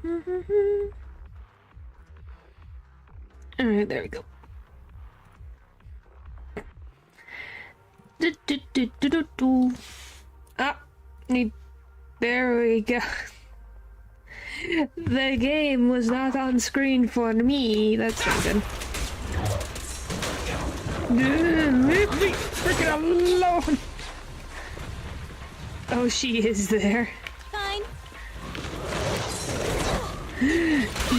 Alright, there we go. Ah, there we go. The game was not on screen for me. That's not good. Leave me freaking alone. Oh, she is there. Fine.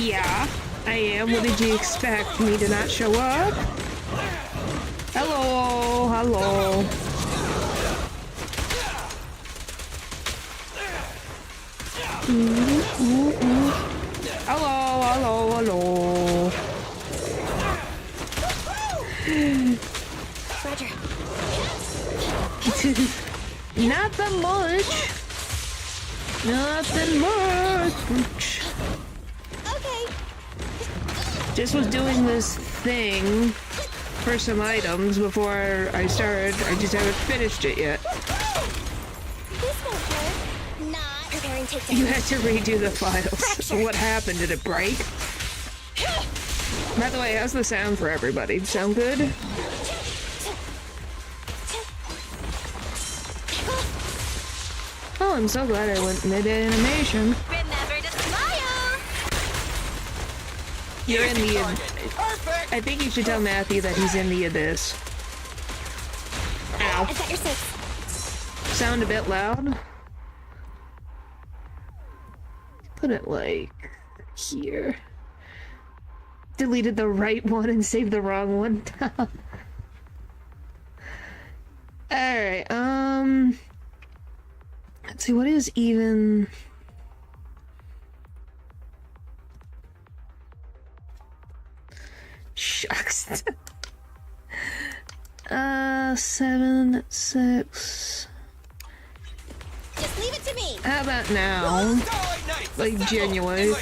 Yeah, I am. What did you expect? Me to not show up? Hello, hello. Hello, hello, hello. Roger. Nothing much. Nothing much. Okay. Just was doing this thing for some items before I started. I just haven't finished it yet. This won't hurt. Not preparing takedown. You had to redo the files. What happened? Did it break? By the way, how's the sound for everybody? Sound good? Oh, I'm so glad I went mid-animation. Remember to smile. You're in the... I think you should tell Matthew that he's in the abyss. Ow. Is that your six? Sound a bit loud? Put it like... here. Deleted the right one and saved the wrong one. Alright, let's see, what is even... Shucks. 7, 6... Just leave it to me. How about now? Like, genuinely.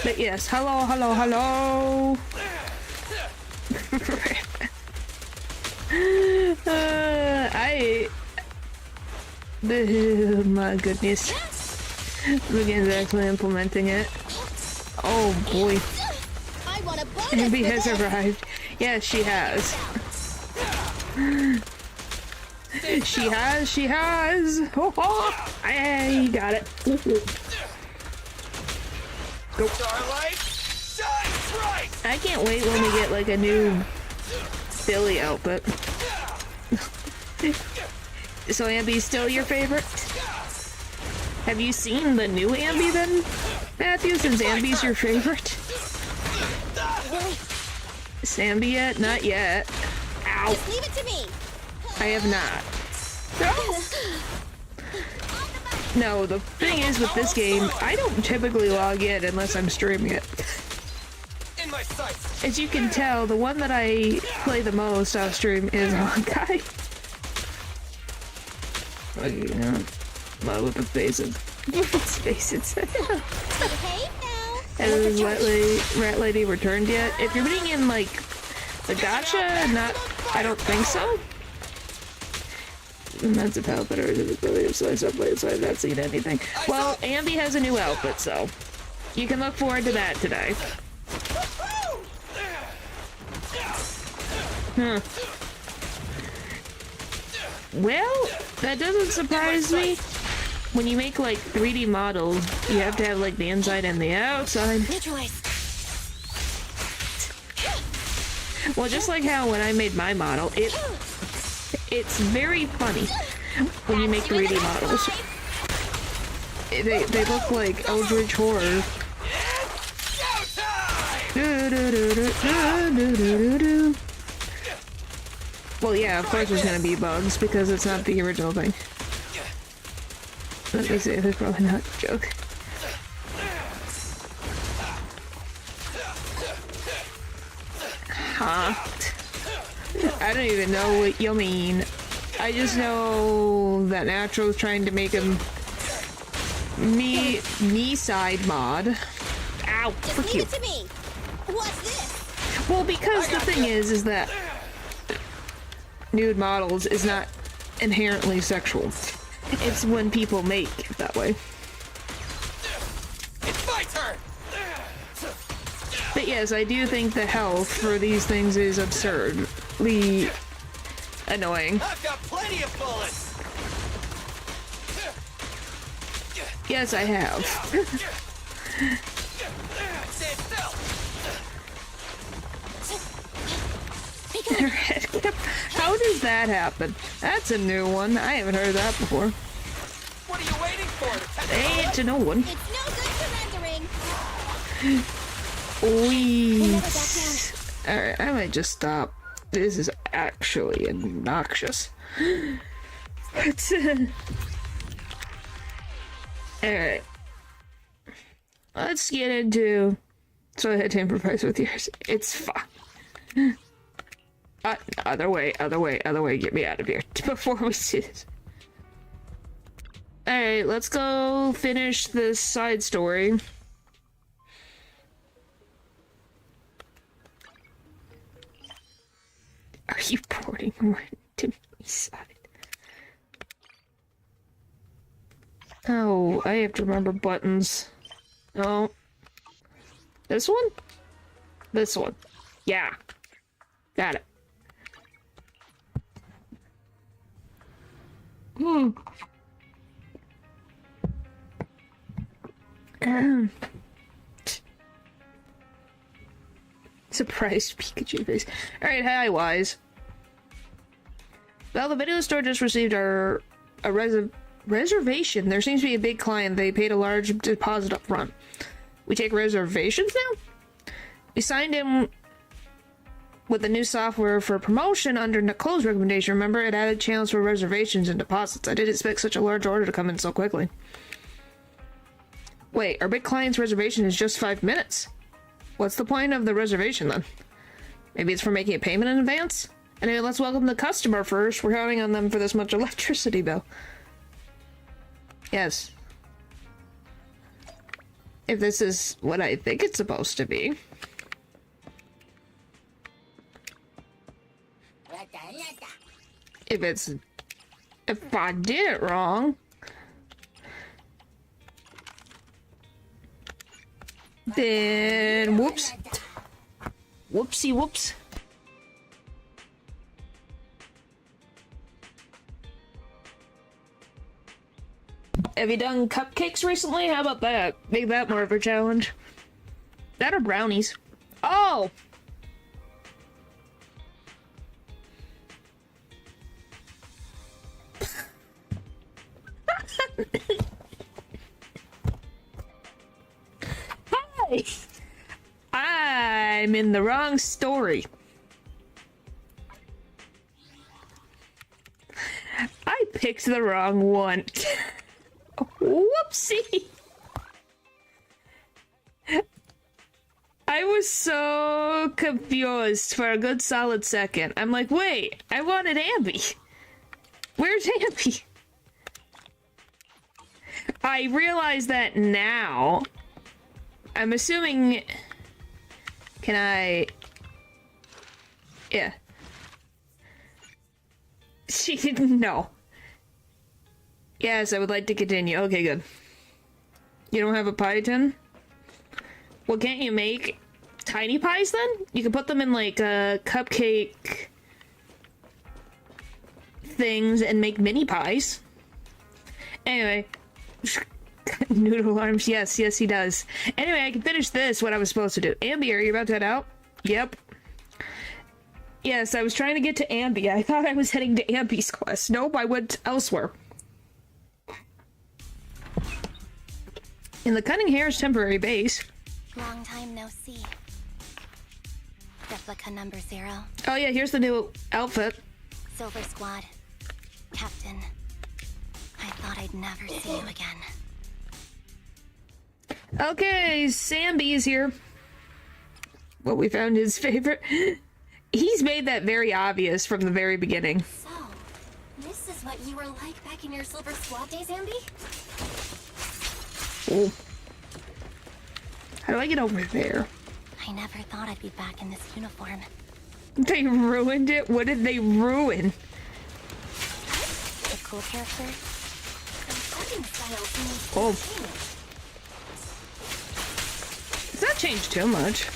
But yes, hello, hello, hello! Oh my goodness. The game's actually implementing it. Oh boy. I want a bonus. Anby for has this. arrived. Yes, she has. She has! Oh, oh. I got it. Go. Starlight, shines bright. I can't wait when we get like a new Billy outfit. So Anby's still your favorite? Have you seen the new Anby then, Matthew, since Anby's your favorite? Really? Is Anby yet? Not yet. Ow. Just leave it to me. I have not. No, the thing is with this game, I don't typically log in unless I'm streaming it. In my sights. As you can tell, the one that I play the most off stream is Anby. With the faces. Faces. Okay, now. Has Rat Lady returned yet? If you're putting in like the gacha, not, I don't think so. And that's a outfit or is it so I subway, so I've not seen anything. Well, Anby has a new outfit, so you can look forward to that today. Huh. Well, that doesn't surprise me. When you make like 3D models, you have to have like the inside and the outside. Neutralize. Well, just like how when I made my model, it's very funny when you make 3D models. They look like Eldritch Horror. Well, yeah, of course there's gonna be bugs because it's not the original thing. Let me see, that's probably not a joke. Huh? I don't even know what you mean. I just know that Natural's trying to make him me side mod. Ow, frick Leave you. it to me. What's this? Well, because the thing is that nude models is not inherently sexual. It's when people make it that way. Yes, I do think the health for these things is absurdly annoying. I've got plenty of bullets. Yes, I have. Stay still. How does that happen? That's a new one. I haven't heard that before. What are you waiting for? To catch a Hey, bullet? it's a new one. It's no good surrendering. Wee. Never back down. Alright, I might just stop. This is actually obnoxious. Alright. Let's get into... So I had to improvise with yours. It's fine. Other way. Get me out of here before we see this. Alright, let's go finish this side story. Are you porting right to my side? Oh, I have to remember buttons. No. This one? This one. Yeah. Got it. Surprised Pikachu face. Alright, hi, Wise. Well, the video store just received a reservation. There seems to be a big client. They paid a large deposit up front. We take reservations now? We signed in with the new software for promotion under Nicole's recommendation. Remember, it added channels for reservations and deposits. I didn't expect such a large order to come in so quickly. Wait, our big client's reservation is just 5 minutes. What's the point of the reservation then? Maybe it's for making a payment in advance? Anyway, let's welcome the customer first. We're counting on them for this much electricity bill. Yes. If this is what I think it's supposed to be. If I did it wrong, then whoops. Whoopsie whoops. Have you done cupcakes recently? How about that? Make that more of a challenge. That or brownies. Oh! Hi! I'm in the wrong story. I picked the wrong one. Whoopsie! I was so confused for a good solid second. I'm like, wait, I wanted Anby. Where's Anby? I realize that now. I'm assuming... Can I... Yeah. She didn't know. Yes, I would like to continue. Okay, good. You don't have a pie tin? Well, can't you make tiny pies then? You can put them in like cupcake things and make mini pies. Anyway. Noodle arms. Yes, he does. Anyway, I can finish this, what I was supposed to do. Anby, are you about to head out? Yep. Yes, I was trying to get to Anby. I thought I was heading to Anby's quest. Nope, I went elsewhere. In the Cunning Hare's temporary base. Long time no see. Replica number 0. Oh yeah, here's the new outfit. Silver Squad. Captain. I thought I'd never see you again. Okay, Samby is here. What we found his favorite. He's made that very obvious from the very beginning. So, this is what you were like back in your Silver Squad days, Anby? Oh. How do I get over there? I never thought I'd be back in this uniform. They ruined it? What did they ruin? A cool character? The fighting style seems Oh. changed. It's not changed too much.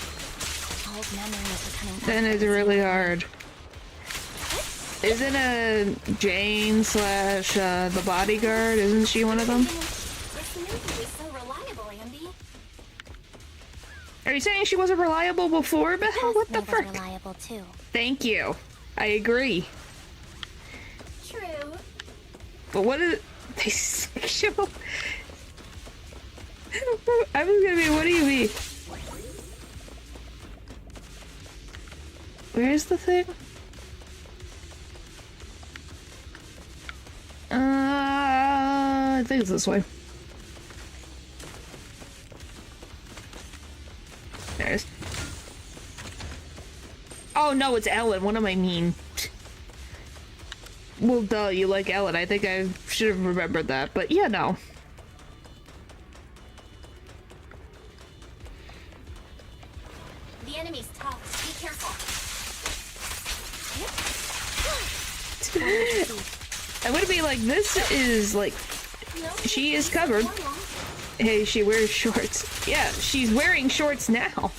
old memories are coming back. Then it's really hard. Isn't a Jane slash the bodyguard? Isn't she one of them? This movie was so reliable, Anby. Are you saying she wasn't reliable before, Belle? What the Made us frick? reliable too. Thank you. I agree. True. But what is they sexual? I was gonna be. What do you mean? Where's the thing? I think it's this way. There it is. Oh no, it's Ellen. What am I mean? Well, duh, you like Ellen. I think I should have remembered that, but yeah, no. The enemy's tough. Be careful. I'm gonna be like, this is like, she is covered. Hey, she wears shorts. Yeah, she's wearing shorts now.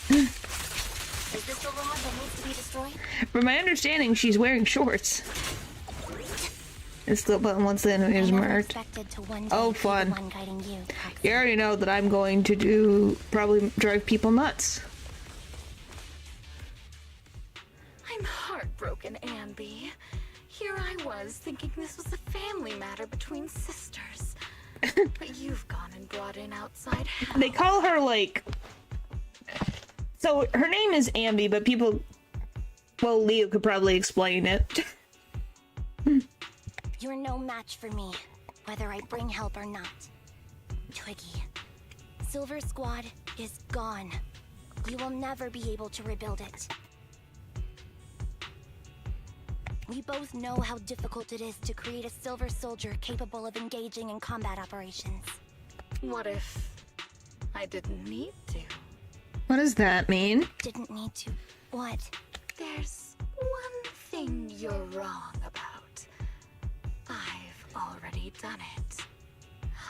Is this the rod that needs to be destroyed? From my understanding, she's wearing shorts. It's the button once the enemy is marked. Oh, fun. You already know that I'm going to do, probably drive people nuts. I'm heartbroken, Anby. Here I was, thinking this was a family matter between sisters. But you've gone and brought in outside help. They call her, like... So, her name is Anby, but people... Well, Leo could probably explain it. You're no match for me, whether I bring help or not. Twiggy, Silver Squad is gone. You will never be able to rebuild it. We both know how difficult it is to create a Silver Soldier capable of engaging in combat operations. What if I didn't need to? What does that mean? Didn't need to. What? There's one thing you're wrong about. I've already done it.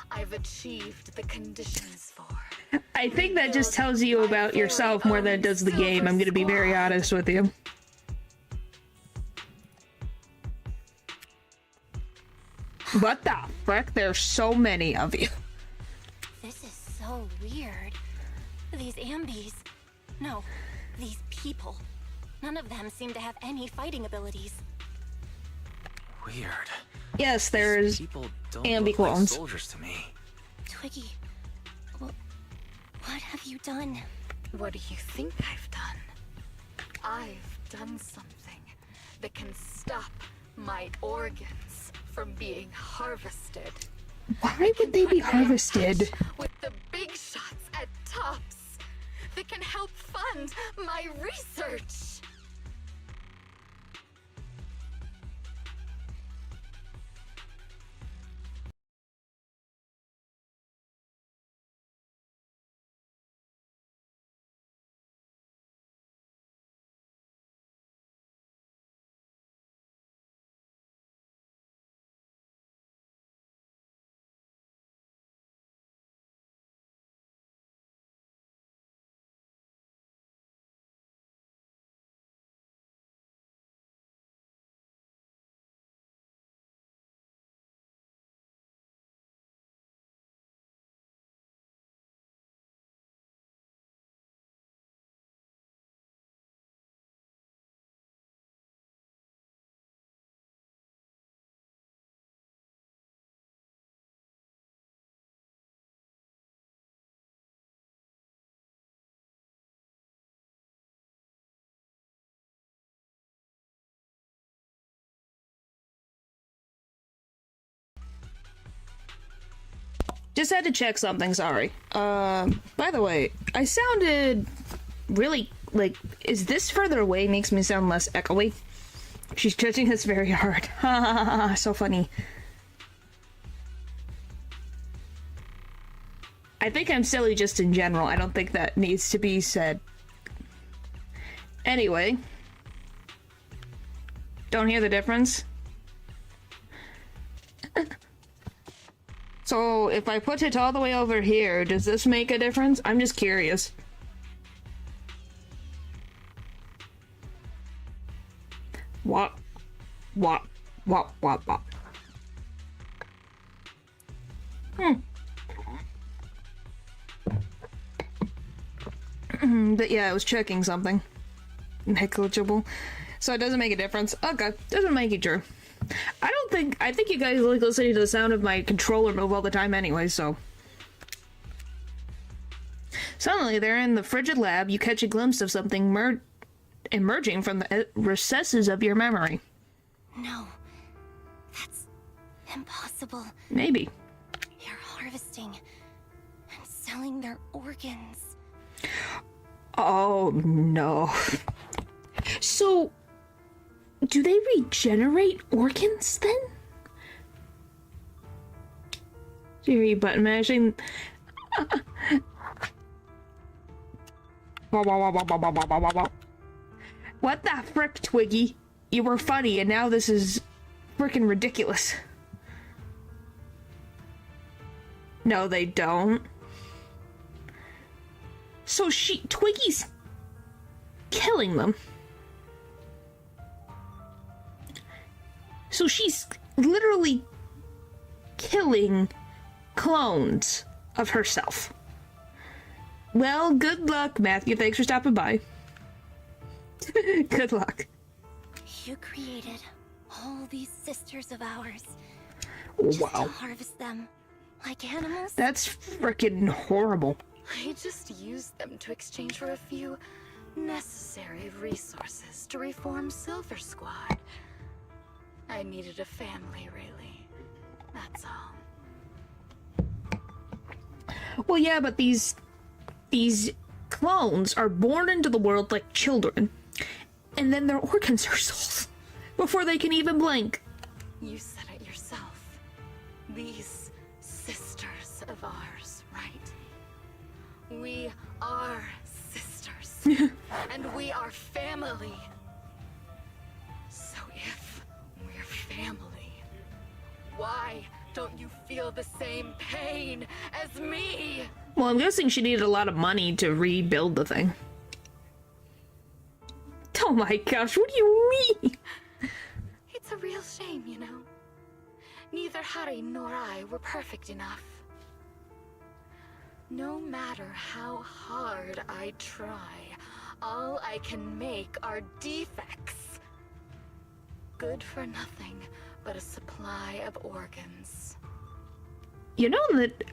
I've achieved the conditions for. I think that just tells you about yourself more than it does the game. I'm gonna be very honest with you. What the frick? There's so many of you. This is so weird. These Ambys. No, these people. None of them seem to have any fighting abilities. Weird. Yes, there's People don't Anby look like clones. soldiers to me. Twiggy, what have you done? What do you think I've done? I've done something that can stop my organs from being harvested. Why would they be harvested? With the big shots at tops that can help fund my research. Just had to check something, sorry. By the way, I sounded really, like, is this further away makes me sound less echoey? She's judging us very hard. Ha ha ha ha, so funny. I think I'm silly just in general. I don't think that needs to be said. Anyway. Don't hear the difference? So, if I put it all the way over here, does this make a difference? I'm just curious. Wop, wop, wop. But yeah, I was checking something. Negligible. So it doesn't make a difference. Okay, doesn't make it true. I think you guys like listening to the sound of my controller move all the time anyway, so. Suddenly, they're in the frigid lab, you catch a glimpse of something emerging from the recesses of your memory. No. That's impossible. Maybe. They're harvesting and selling their organs. Oh, no. So, do they regenerate organs, then? Hear you button mashing. What the frick, Twiggy? You were funny, and now this is frickin' ridiculous. No, they don't. So Twiggy's killing them. So she's literally killing clones of herself. Well, good luck, Matthew. Thanks for stopping by. Good luck. You created all these sisters of ours. Wow. Just to harvest them like animals? That's frickin' horrible. I just used them to exchange for a few necessary resources to reform Silver Squad. I needed a family, really. That's all. Well, yeah, but these clones are born into the world like children, and then their organs are sold before they can even blink. You said it yourself. These sisters of ours, right? We are sisters. And we are family. So if we're family, why don't you feel the same pain as me? Well, I'm guessing she needed a lot of money to rebuild the thing. Oh my gosh, what do you mean? It's a real shame, you know. Neither Harry nor I were perfect enough. No matter how hard I try, all I can make are defects. Good for nothing but a supply of organs. You know that...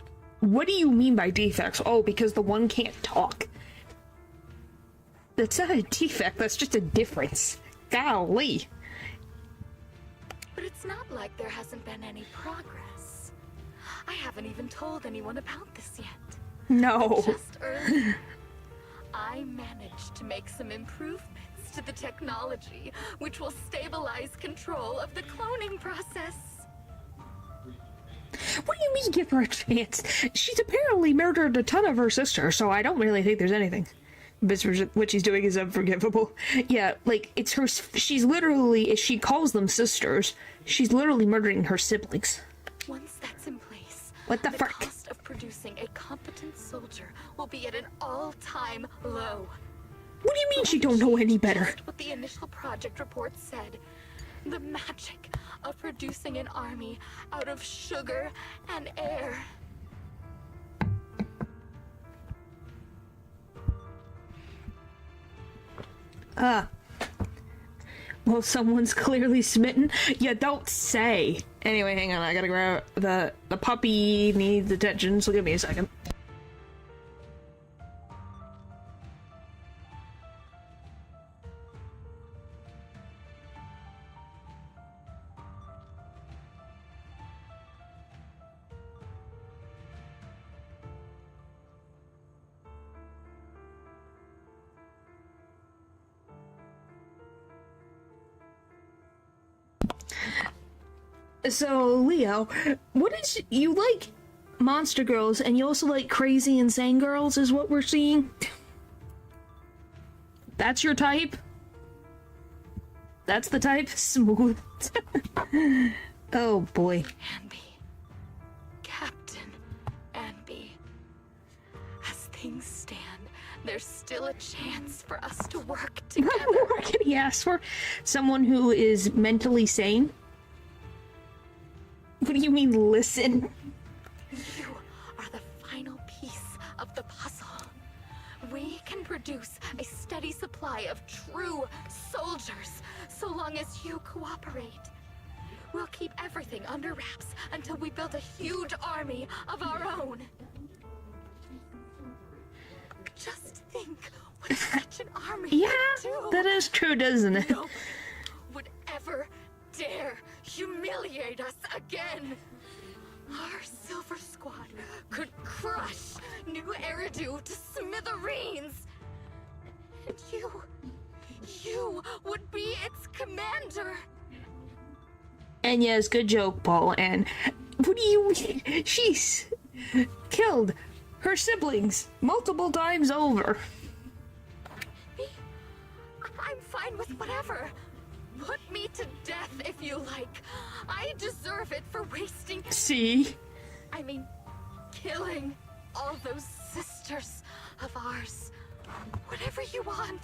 What do you mean by defects? Oh, because the one can't talk. That's not a defect, that's just a difference. Golly. But it's not like there hasn't been any progress. I haven't even told anyone about this yet. No. Just earlier, I managed to make some improvements to the technology, which will stabilize control of the cloning process. What do you mean give her a chance? She's apparently murdered a ton of her sisters, so I don't really think there's anything. But what she's doing is unforgivable. Yeah, like, it's her... She's literally... If she calls them sisters, she's literally murdering her siblings. Once that's in place, What the frick? cost of producing a competent soldier will be at an all-time low. What do you mean she don't know any better? Just what the initial project report said. The magic of producing an army out of sugar and air. Well, someone's clearly smitten. You don't say. Anyway, hang on. I gotta grab the puppy needs attention, so give me a second. So, Leo, what is... You like monster girls, and you also like crazy insane girls, is what we're seeing? That's your type? That's the type? Smooth. Oh, boy. Anby. Captain Anby. As things stand, there's still a chance for us to work together. What can he ask for? Someone who is mentally sane? What do you mean, listen? You are the final piece of the puzzle. We can produce a steady supply of true soldiers so long as you cooperate. We'll keep everything under wraps until we build a huge army of our own. Just think what such an army Yeah, could do. that is true, doesn't it? No one would ever dare humiliate us again. Our Silver Squad could crush New Eridu to smithereens. And you would be its commander. And yes, good joke, Paul. And what do you mean? She's killed her siblings multiple times over. Me? I'm fine with whatever. Put me to death if you like. I deserve it for wasting... See? I mean, killing all those sisters of ours. Whatever you want.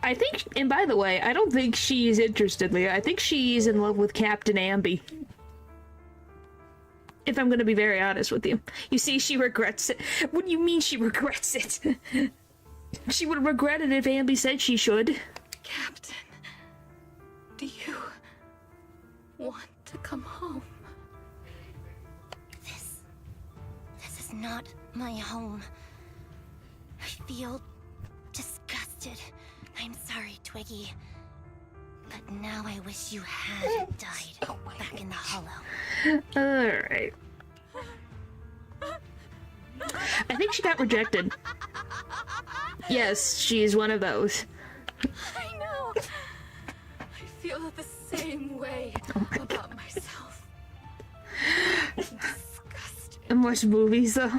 I think, and by the way, I don't think she's interested, Leah. I think she's in love with Captain Anby. If I'm gonna be very honest with you. You see, she regrets it. What do you mean she regrets it? She would regret it if Anby said she should. Captain, do you want to come home? This is not my home. I feel disgusted. I'm sorry, Twiggy. But now I wish you had died back in the hollow. Alright. I think she got rejected. Yes, she's one of those. I know. I feel the same way about myself. Disgusted. And watch movies, though.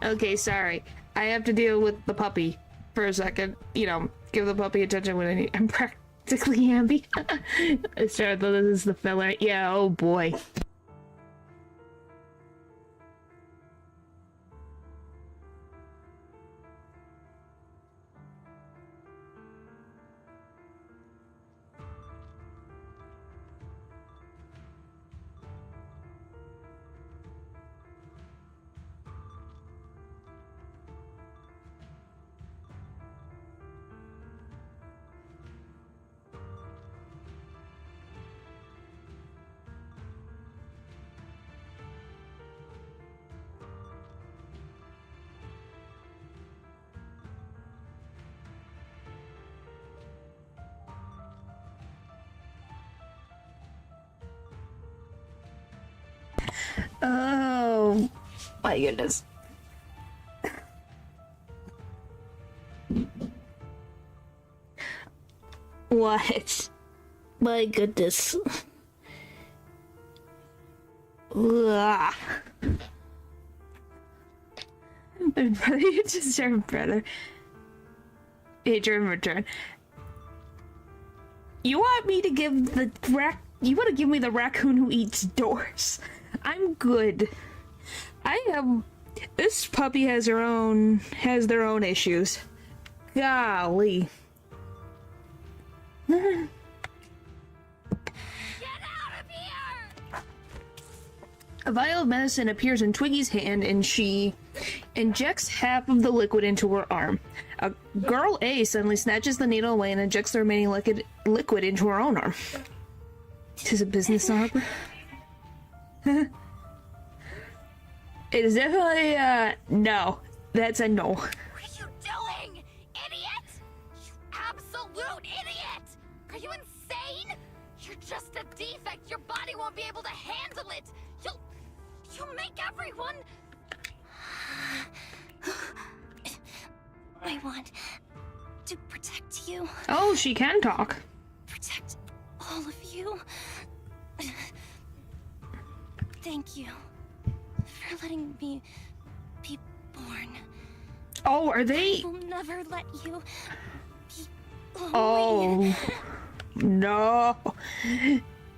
Okay, sorry. I have to deal with the puppy for a second. You know, give the puppy attention when I need. I'm practically Anby. I started though this is the filler. Yeah, oh boy. Oh my goodness. What? My goodness. Ugh. My brother, you deserve brother. Adrian return. You want me to give the you want to give me the raccoon who eats doors? I'm good. This puppy has their own issues. Golly. Get out of here! A vial of medicine appears in Twiggy's hand and she injects half of the liquid into her arm. Girl A suddenly snatches the needle away and injects the remaining liquid into her own arm. This is a business opera. It is definitely, no. That's a no. What are you doing, idiot? You absolute idiot! Are you insane? You're just a defect. Your body won't be able to handle it. You'll make everyone... I want to protect you. Oh, she can talk. Protect all of you. Thank you for letting me be born. Oh, are they? I will never let you be lonely. Oh, no.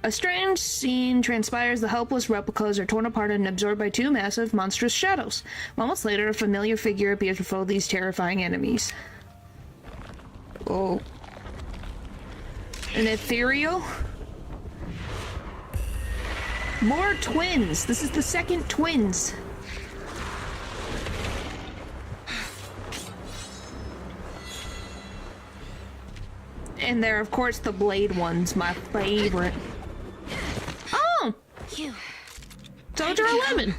A strange scene transpires. The helpless replicas are torn apart and absorbed by two massive, monstrous shadows. Moments later, a familiar figure appears before these terrifying enemies. Oh. An ethereal? More twins! This is the second twins. And they're, of course, the blade ones, my favorite. Oh! You. Soldier 11!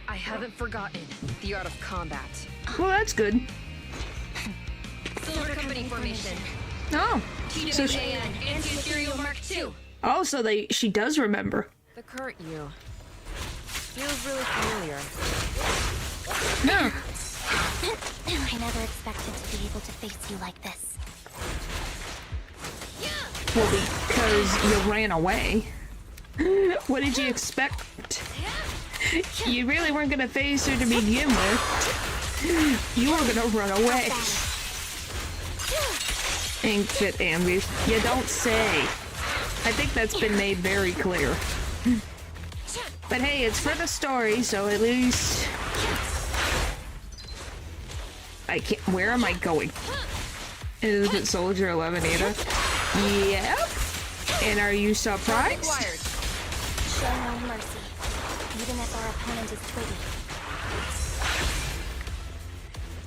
I haven't forgotten the art of combat. Well, that's good. Silver Company formation. Oh. So TWAN, anti-ethereal Mark II. oh, so she does remember. The current you feels really familiar. No. I never expected to be able to face you like this. Well, because you ran away. What did you expect? You really weren't gonna face her to begin with. You were gonna run away. Ain't fit, Anby. You don't say. I think that's been made very clear. But hey, it's for the story, so at least... I can't... Where am I going? Is it Soldier 11 Ada? Yep. And are you surprised? Show no mercy, even if our opponent is Twiggy.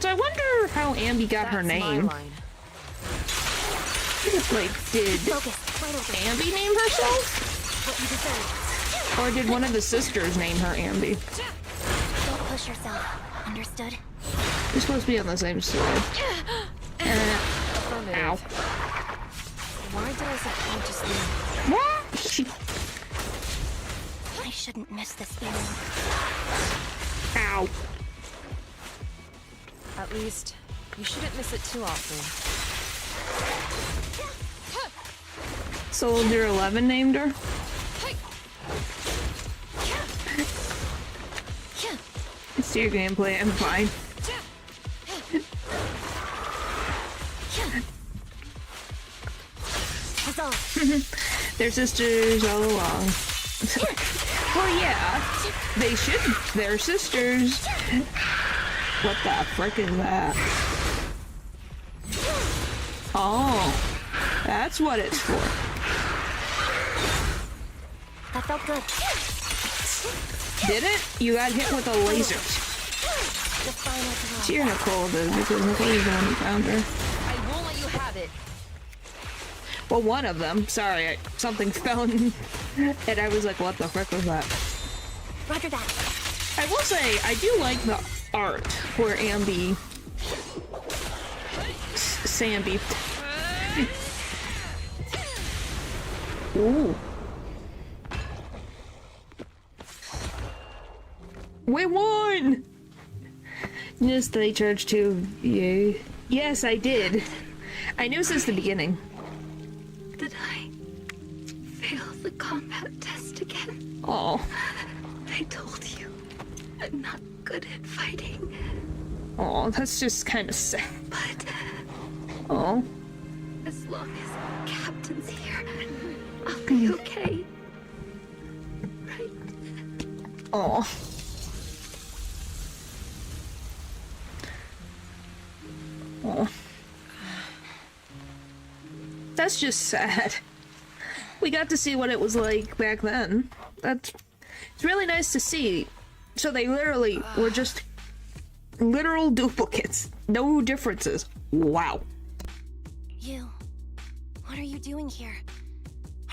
So I wonder how Anby got her name. Like, did Focus, right over. Anby name herself? What you deserve. Or did one of the sisters name her Anby? Don't push yourself. Understood? You're supposed to be on the same side. Ow. Why did I subconsciously... What? I shouldn't miss this feeling. Ow. At least, you shouldn't miss it too often. Soldier 11 named her? It's your gameplay, I'm fine. They're sisters all along. Well, yeah, they should. They're sisters. What the frick is that? Oh, that's what it's for. That felt good. Did it? You got hit with a laser. The final Cheer Nicole did, because Nicole is the one who found her. I won't let you have it. Well, one of them. Sorry, something fell in, and I was like, what the frick was that? Roger that. I will say, I do like the art where Anby... Samby. Ooh. We won! Yes, they charged too. Yay. Yes, I did. I knew since the beginning. Did I fail the combat test again? Oh. I told you, I'm not good at fighting, Oh, that's just kind of sad. but Oh. as long as Captain's here, I'll be okay. Right? Oh. Oh. That's just sad. We got to see what it was like back then. It's really nice to see. So they literally were just literal duplicates. No differences. Wow. You. What are you doing here?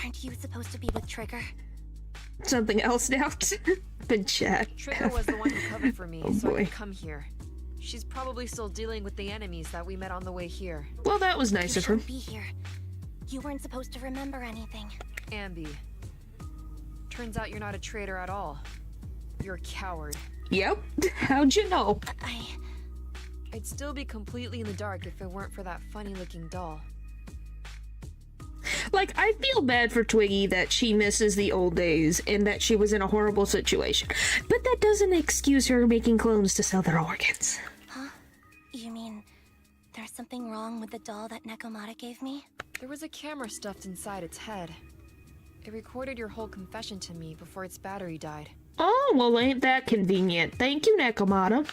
Aren't you supposed to be with Trigger? Something else now? Been chat. Trigger was the one who covered for me, Oh, so I boy. could come here. She's probably still dealing with the enemies that we met on the way here. Well, that was nice You of her. shouldn't be here. You weren't supposed to remember anything. Anby. Turns out you're not a traitor at all. You're a coward. Yep. How'd you know? I'd still be completely in the dark if it weren't for that funny-looking doll. Like, I feel bad for Twiggy that she misses the old days and that she was in a horrible situation. But that doesn't excuse her making clones to sell their organs. Huh? You mean there's something wrong with the doll that Nekomata gave me? There was a camera stuffed inside its head. It recorded your whole confession to me before its battery died. Oh, well, ain't that convenient. Thank you, Nekomata.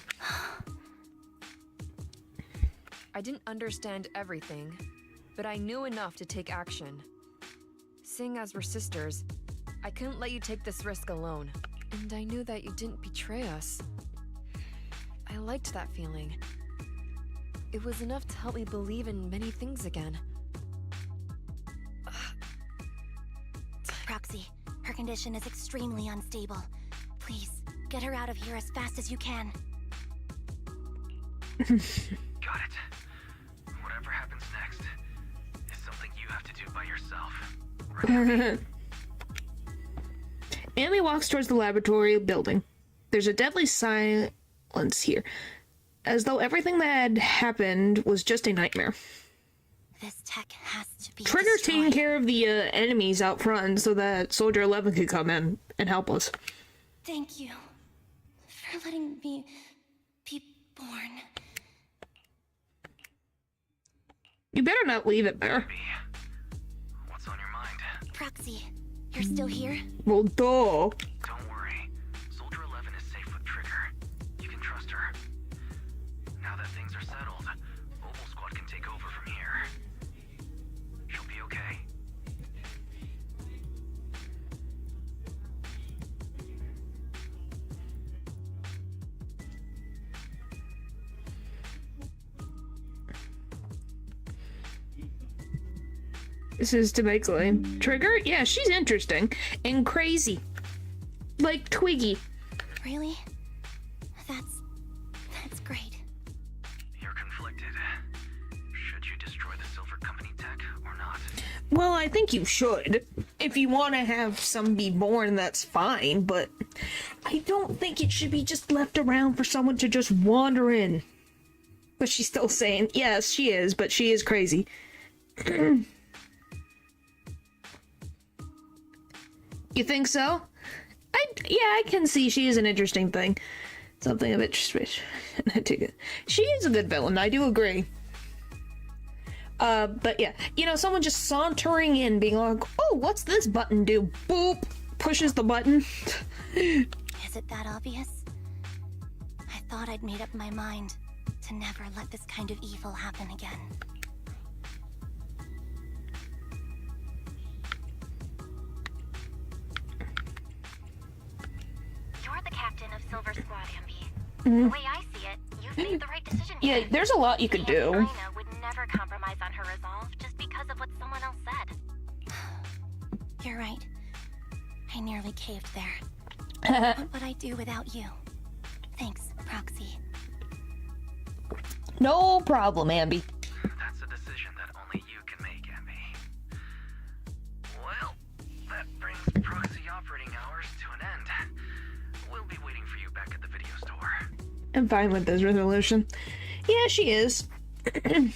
I didn't understand everything, but I knew enough to take action. Seeing as we're sisters, I couldn't let you take this risk alone. And I knew that you didn't betray us. I liked that feeling. It was enough to help me believe in many things again. Proxy, her condition is extremely unstable. Please, get her out of here as fast as you can. Got it. Whatever happens next is something you have to do by yourself. Right? Anby walks towards the laboratory building. There's a deadly silence here, as though everything that had happened was just a nightmare. This tech has to be Trigger's taking destroyed. care of the enemies out front so that Soldier 11 could come in and help us. Thank you for letting me be born. You better not leave it there. What's on your mind? Proxy, you're still here? Well, duh. Don't worry. Soldier 11 is safe with Trigger. You can trust her. Now that things are settled, Mobile Squad can take over from here. She'll be okay. This is to make claim. Trigger? Yeah, she's interesting. And crazy. Like Twiggy. Really? That's great. You're conflicted. Should you destroy the Silver Company tech or not? Well, I think you should. If you want to have some be born, that's fine, but I don't think it should be just left around for someone to just wander in. But she's still saying, yes, she is, but she is crazy. You think so? Yeah, I can see she is an interesting thing. Something of interest. She is a good villain, I do agree. But yeah, you know, someone just sauntering in, being like, oh, what's this button do? Boop! Pushes the button. Is it that obvious? I thought I'd made up my mind to never let this kind of evil happen again. You're the captain of Silver Squad, Anby. The way I see it, you've made the right decision Yeah, here. there's a lot you could do. Irina would never compromise on her resolve just because of what someone else said. You're right. I nearly caved there. What would I do without you? Thanks, Proxy. No problem, Anby. That's a decision that only you can make, Anby. Well, that brings proxy operating hours to an end. We'll be waiting for you back at the video store. I'm fine with this resolution. Yeah, she is. The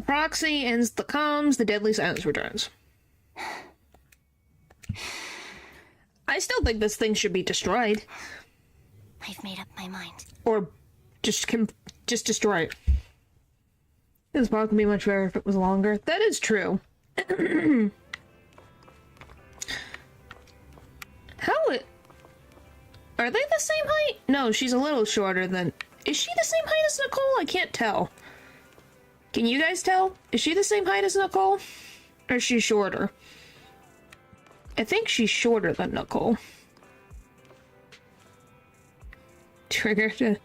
proxy ends the comms, the deadly silence returns. I still think this thing should be destroyed. I've made up my mind. Or just destroy it. This part would be much better if it was longer. That is true. Are they the same height? No, she's a little shorter than... Is she the same height as Nicole? I can't tell. Can you guys tell? Is she the same height as Nicole? Or is she shorter? I think she's shorter than Nicole. Trigger.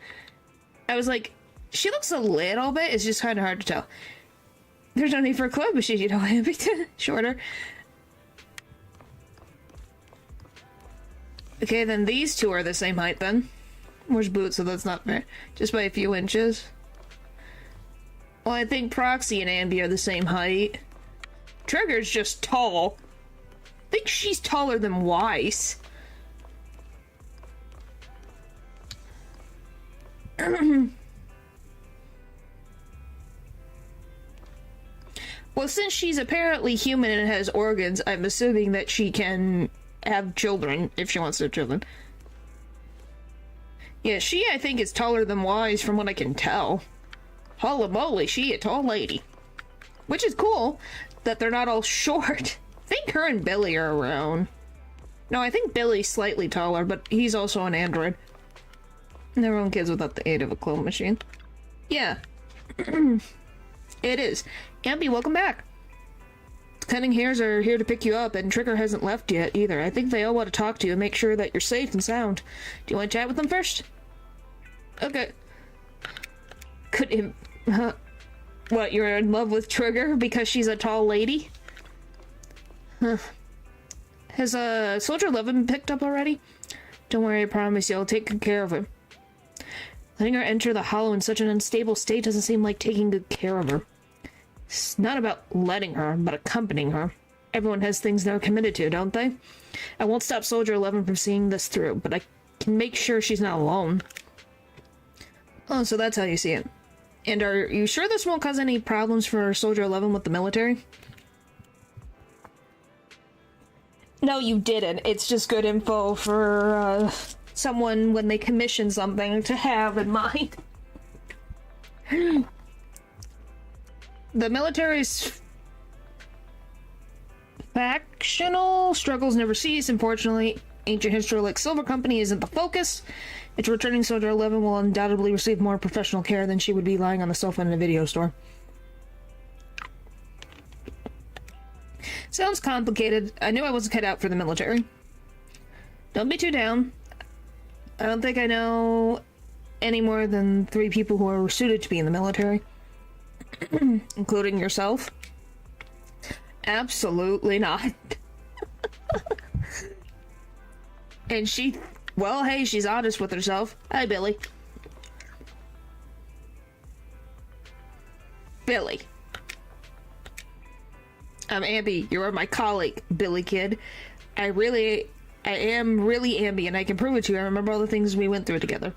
I was like, she looks a little bit. It's just kind of hard to tell. There's no need for a club, but she's, you know, a bit shorter. Okay, then these two are the same height then. Where's Boots, so that's not fair. Just by a few inches. Well, I think Proxy and Anby are the same height. Trigger's just tall. I think she's taller than Weiss. Well, since she's apparently human and has organs, I'm assuming that she can have children if she wants to have children. Yeah, she, I think, is taller than Wise from what I can tell. Holy moly, she a tall lady. Which is cool that they're not all short. I think her and Billy are around. No, I think Billy's slightly taller, but he's also an android. And they're own kids without the aid of a clone machine. Yeah. It is. Anby, welcome back. Cunning Hairs are here to pick you up, and Trigger hasn't left yet either. I think they all want to talk to you and make sure that you're safe and sound. Do you want to chat with them first? Okay. Could him... What, you're in love with Trigger because she's a tall lady? Huh. Has, Soldier 11 been picked up already? Don't worry, I promise you, I'll take good care of him. Letting her enter the Hollow in such an unstable state doesn't seem like taking good care of her. It's not about letting her, but accompanying her. Everyone has things they're committed to, don't they? I won't stop Soldier 11 from seeing this through, but I can make sure she's not alone. Oh, so that's how you see it. And are you sure this won't cause any problems for Soldier 11 with the military? No, you didn't. It's just good info for, someone when they commission something to have in mind. The military's factional struggles never cease. Unfortunately, ancient history like Silver Company isn't the focus. Its returning Soldier 11 will undoubtedly receive more professional care than she would be lying on the sofa in a video store. Sounds complicated. I knew I wasn't cut out for the military. Don't be too down. I don't think I know any more than 3 people who are suited to be in the military. Including yourself? Absolutely not. And she... Well, hey, she's honest with herself. Hi, Billy. Billy. I'm Anby. You're my colleague, Billy Kid. I am really Anby, and I can prove it to you. I remember all the things we went through together.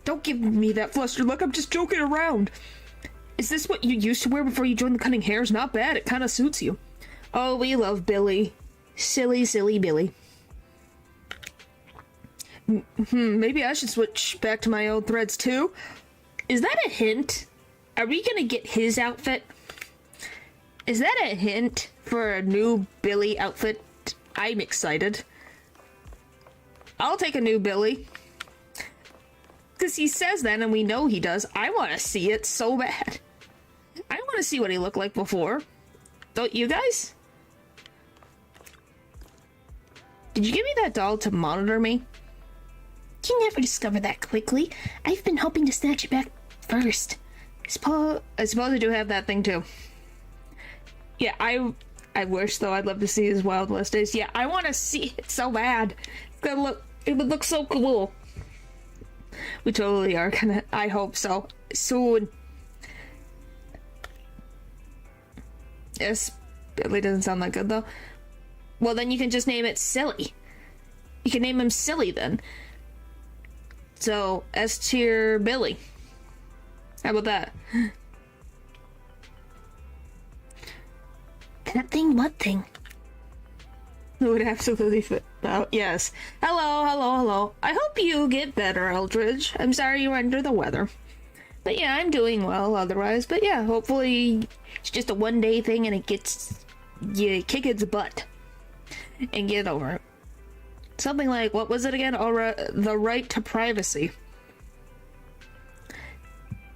Don't give me that flustered look. I'm just joking around. Is this what you used to wear before you joined the Cunning Hairs? Not bad. It kind of suits you. Oh, we love Billy. Silly, silly Billy. Maybe I should switch back to my old threads too. Is that a hint? Are we gonna get his outfit? Is that a hint for a new Billy outfit? I'm excited. I'll take a new Billy. Because he says that and we know he does. I want to see it so bad. I want to see what he looked like before. Don't you guys? Did you give me that doll to monitor me? You never discovered that quickly. I've been hoping to snatch it back first. I suppose I do have that thing too. Yeah, I wish though. I'd love to see his Wild West days. Yeah, I want to see it so bad. It would look so cool. We totally are gonna. I hope so. Soon. Yes, Billy doesn't sound that good though. Well, then you can just name it Silly. You can name him Silly then. So, S tier Billy. How about that? That thing? What thing? It would absolutely fit out. Yes. Hello. I hope you get better, Eldridge. I'm sorry you were under the weather. But yeah, I'm doing well otherwise. But yeah, hopefully it's just a one-day thing and you kick its butt. And get over it. Something like, what was it again? The right to privacy.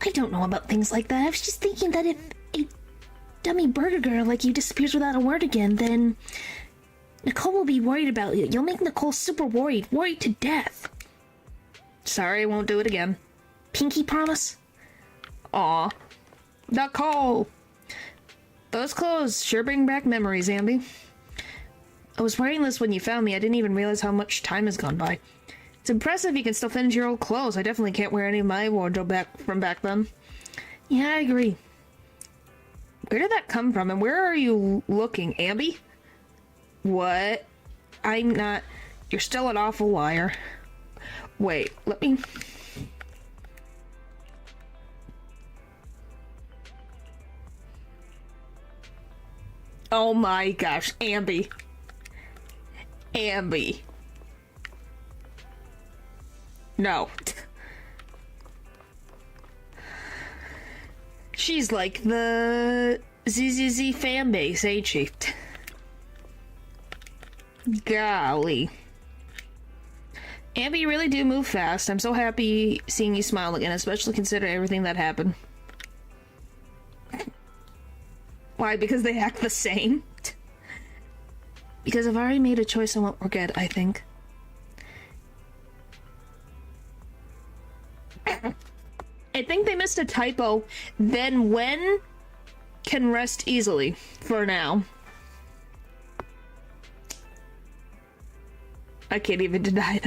I don't know about things like that. I was just thinking that if a dummy burger girl like you disappears without a word again, then Nicole will be worried about you. You'll make Nicole super worried to death. Sorry, I won't do it again. Pinky promise? Aw. Nicole! Those clothes sure bring back memories, Anby. I was wearing this when you found me. I didn't even realize how much time has gone by. It's impressive you can still fit into your old clothes. I definitely can't wear any of my wardrobe from back then. Yeah, I agree. Where did that come from, and where are you looking, Anby? What? I'm not... You're still an awful liar. Wait, let me... Oh my gosh, Anby. Anby. No. She's like the ZZZ fan base, ain't she? Golly. Anby, you really do move fast. I'm so happy seeing you smile again, especially considering everything that happened. Why? Because they act the same? Because I've already made a choice on what we're good, I think. I think they missed a typo. Then when can rest easily for now. I can't even deny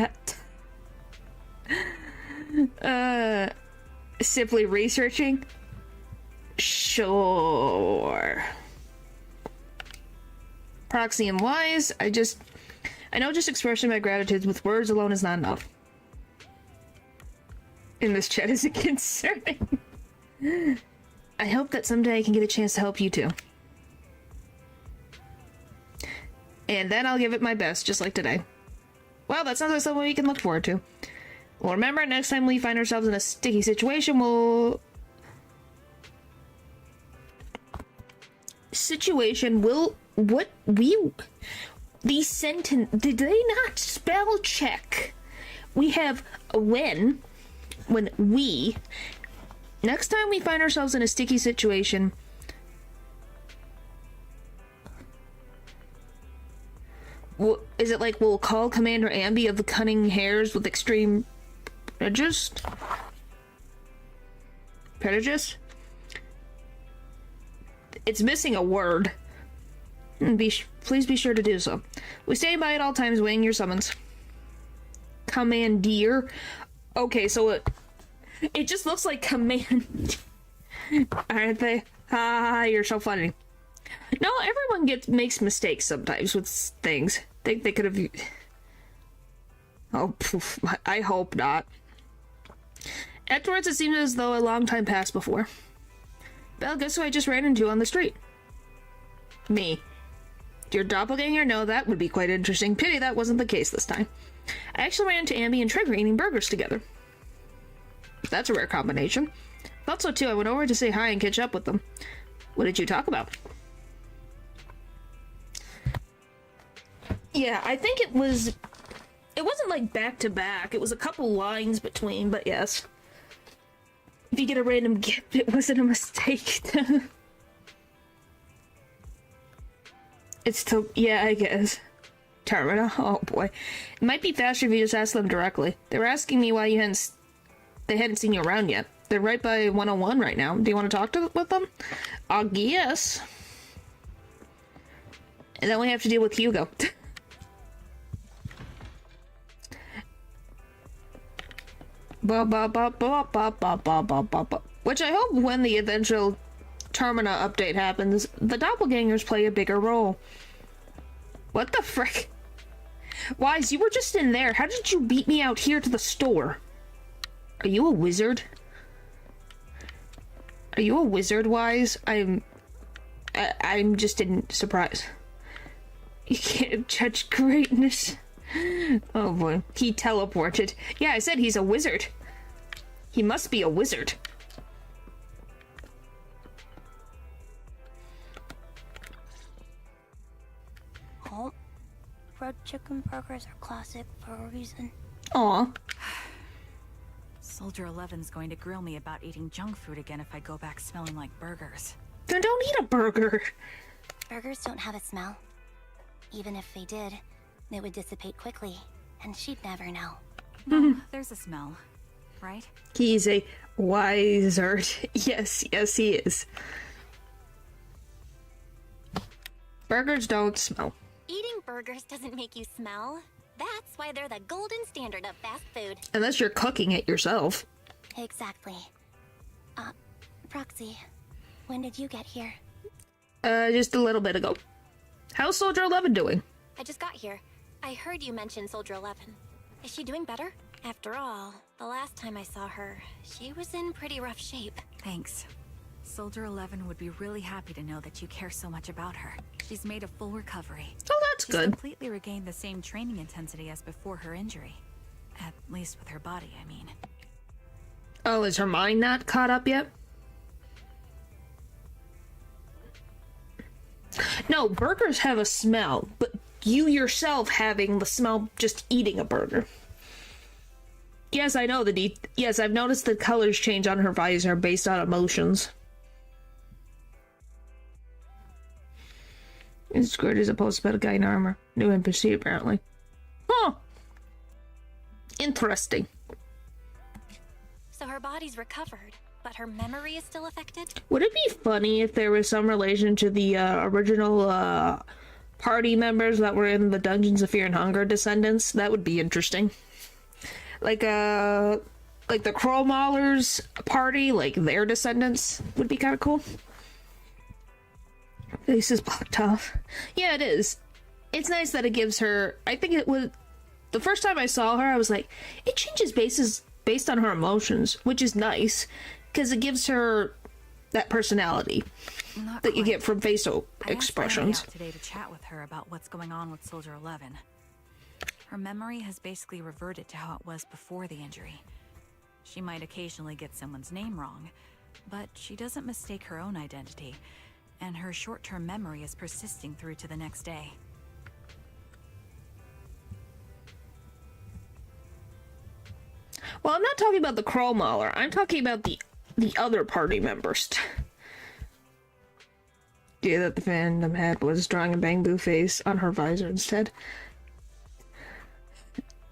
that. Simply researching? Sure. Proxy and wise, I know just expressing my gratitude with words alone is not enough. In this chat is it concerning? I hope that someday I can get a chance to help you too. And then I'll give it my best, just like today. Well, that sounds like something we can look forward to. Well, remember, next time we find ourselves in a sticky situation, these sentence, did they not spell check? We have when we, next time we find ourselves in a sticky situation, is it like we'll call Commander Anby of the Cunning Hares with extreme prejudice? It's missing a word. Please be sure to do so. We stay by at all times, weighing your summons. Commandeer. Okay, so it just looks like command. Aren't they? Ah, you're so funny. No, everyone makes mistakes sometimes with things. They could have. Oh, poof, I hope not. Afterwards, it seemed as though a long time passed before. Well, guess who I just ran into on the street? Me. Your doppelganger? No, that would be quite interesting. Pity that wasn't the case this time. I actually ran into Anby and Trigger eating burgers together. That's a rare combination. Thought so too. I went over to say hi and catch up with them. What did you talk about? Yeah, I think it wasn't like back to back. It was a couple lines between, but yes. If you get a random gift, it wasn't a mistake. It's still, yeah, I guess. Termina? Oh boy. It might be faster if you just ask them directly. They were asking me why they hadn't seen you around yet. They're right by 101 right now. Do you want to talk with them? I guess. And then we have to deal with Hugo. Which I hope when the eventual Termina update happens, the doppelgangers play a bigger role. What the frick? Wise, you were just in there. How did you beat me out here to the store? Are you a wizard? Are you a wizard, Wise? I'm just in surprise. You can't judge greatness. Oh boy. He teleported. Yeah, I said he's a wizard. He must be a wizard. Oh, red chicken burgers are classic for a reason. Aw. Soldier 11's going to grill me about eating junk food again if I go back smelling like burgers. Then don't eat a burger. Burgers don't have a smell. Even if they did, it would dissipate quickly, and she'd never know. No, there's a smell, right? He's a wizard. Yes, he is. Burgers don't smell. Eating burgers doesn't make you smell. That's why they're the golden standard of fast food. Unless you're cooking it yourself. Exactly. Proxy, when did you get here? Just a little bit ago. How's Soldier 11 doing? I just got here. I heard you mention Soldier 11. Is she doing better? After all, the last time I saw her, she was in pretty rough shape. Thanks. Soldier 11 would be really happy to know that you care so much about her. She's made a full recovery. Oh, that's She's good. completely regained the same training intensity as before her injury. At least with her body, I mean. Oh, is her mind not caught up yet? No, burgers have a smell, but you yourself having the smell just eating a burger. Yes, I know yes, I've noticed the colors change on her visor based on emotions. His skirt is opposed to guy in armor. New NPC, apparently. Huh. Interesting. So her body's recovered, but her memory is still affected? Would it be funny if there was some relation to the original party members that were in the Dungeons of Fear and Hunger descendants? That would be interesting. Like the Crow Maulers party, like their descendants would be kind of cool. Face is blocked off. Yeah, it is. It's nice that it gives her. I think it was the first time I saw her, I was like, it changes based on her emotions, which is nice because it gives her that personality that you get from facial expressions. I asked Anby out today to chat with her about what's going on with Soldier 11. Her memory has basically reverted to how it was before the injury. She might occasionally get someone's name wrong, but she doesn't mistake her own identity, and her short-term memory is persisting through to the next day. Well, I'm not talking about the Crow Mauler. I'm talking about the other party members. Yeah, that the fandom had was drawing a bamboo face on her visor instead.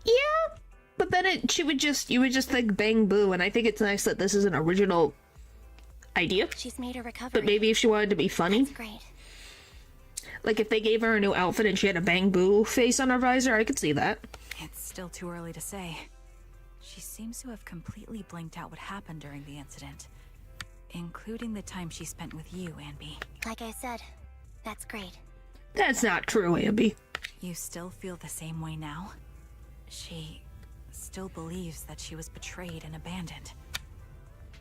Yeah, but then you would just think bang boo, and I think it's nice that this is an original idea. She's made a recovery. But maybe if she wanted to be funny, That's great. like if they gave her a new outfit and she had a bang boo face on her visor, I could see that. It's still too early to say. She seems to have completely blanked out what happened during the incident, including the time she spent with you, Anby. Like I said, that's great. That's not true, Anby. You still feel the same way now? She still believes that she was betrayed and abandoned.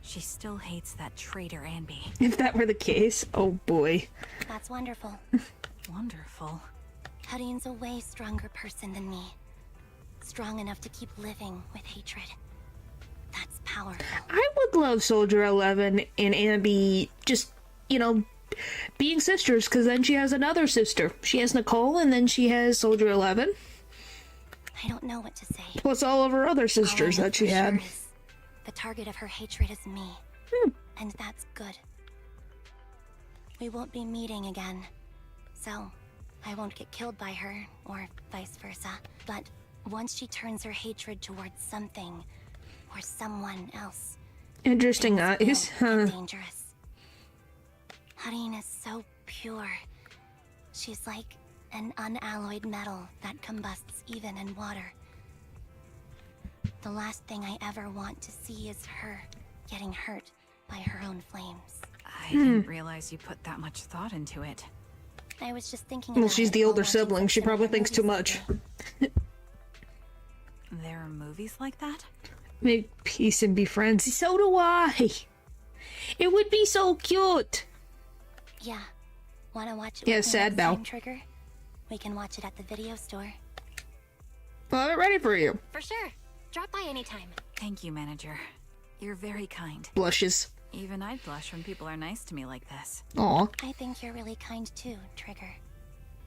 She still hates that traitor Anby. If that were the case, oh boy. That's wonderful. Wonderful. Hudion's a way stronger person than me. Strong enough to keep living with hatred. That's powerful. I would love Soldier 11 and Anby just, being sisters, because then she has another sister. She has Nicole, and then she has Soldier 11. I don't know what to say. Plus all of her other sisters All I know that she for had. sure is the target of her hatred is me. And that's good. We won't be meeting again. So, I won't get killed by her, or vice versa. But once she turns her hatred towards something or someone else, Interesting eyes, it's huh? dangerous. Hudion is so pure. She's like an unalloyed metal that combusts even in water. The last thing I ever want to see is her getting hurt by her own flames. I didn't realize you put that much thought into it. I was just thinking Well, about she's it the while older watching sibling. She some probably similar thinks too movies much. lately. There are movies like that? Make peace and be friends. So do I. It would be so cute. Yeah. Wanna watch it Yeah, with me sad next Belle. time, Trigger? We can watch it at the video store. Well, I'm ready for you. For sure. Drop by anytime. Thank you, manager. You're very kind. Blushes. Even I'd blush when people are nice to me like this. Aw. I think you're really kind too, Trigger.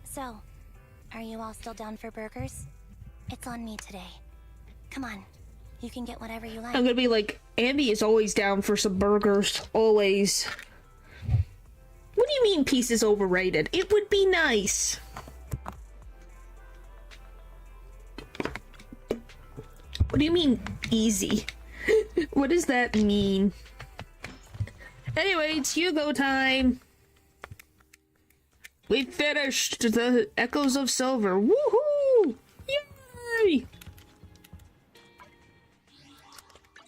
So, are you all still down for burgers? It's on me today. Come on. You can get whatever you like. I'm gonna be like, Anby is always down for some burgers. Always. What do you mean peace is overrated? It would be nice. What do you mean easy? What does that mean? Anyway, it's Hugo time. We finished the Echoes of Silver. Woohoo! Yay!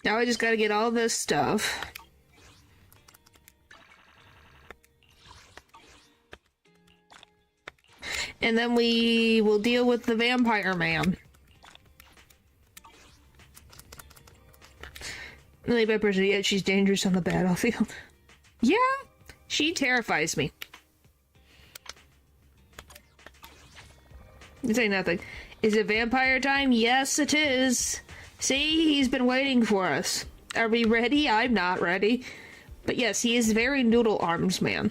Now I just gotta get all this stuff. And then we will deal with the vampire man. Really bad person, yet she's dangerous on the battlefield. Yeah, she terrifies me. Say nothing. Is it vampire time? Yes, it is. See, he's been waiting for us. Are we ready? I'm not ready. But yes, he is very noodle arms man.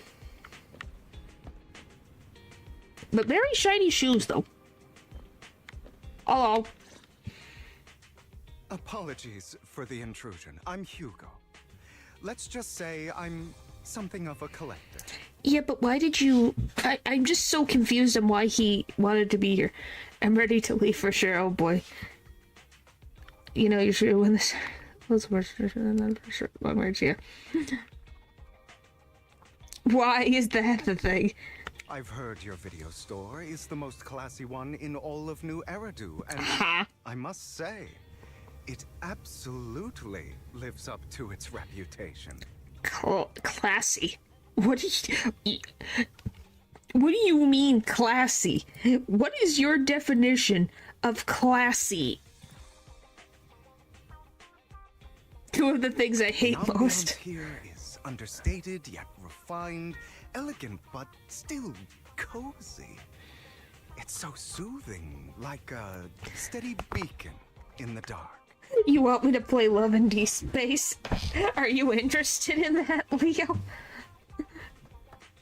But very shiny shoes, though. Hello. Apologies for the intrusion. I'm Hugo. Let's just say I'm something of a collector. Yeah, but why did you... I'm just so confused on why he wanted to be here. I'm ready to leave for sure. Oh boy. You know, you should win this. Those words for sure. One words, yeah. Why is that the thing? I've heard your video store is the most classy one in all of New Eridu, and I must say, it absolutely lives up to its reputation. Classy? What do you mean classy? What is your definition of classy? Two of the things I hate most. Here is understated yet refined, elegant but still cozy. It's so soothing, like a steady beacon in the dark. You want me to play Love and Deep Space? Are you interested in that, Leo?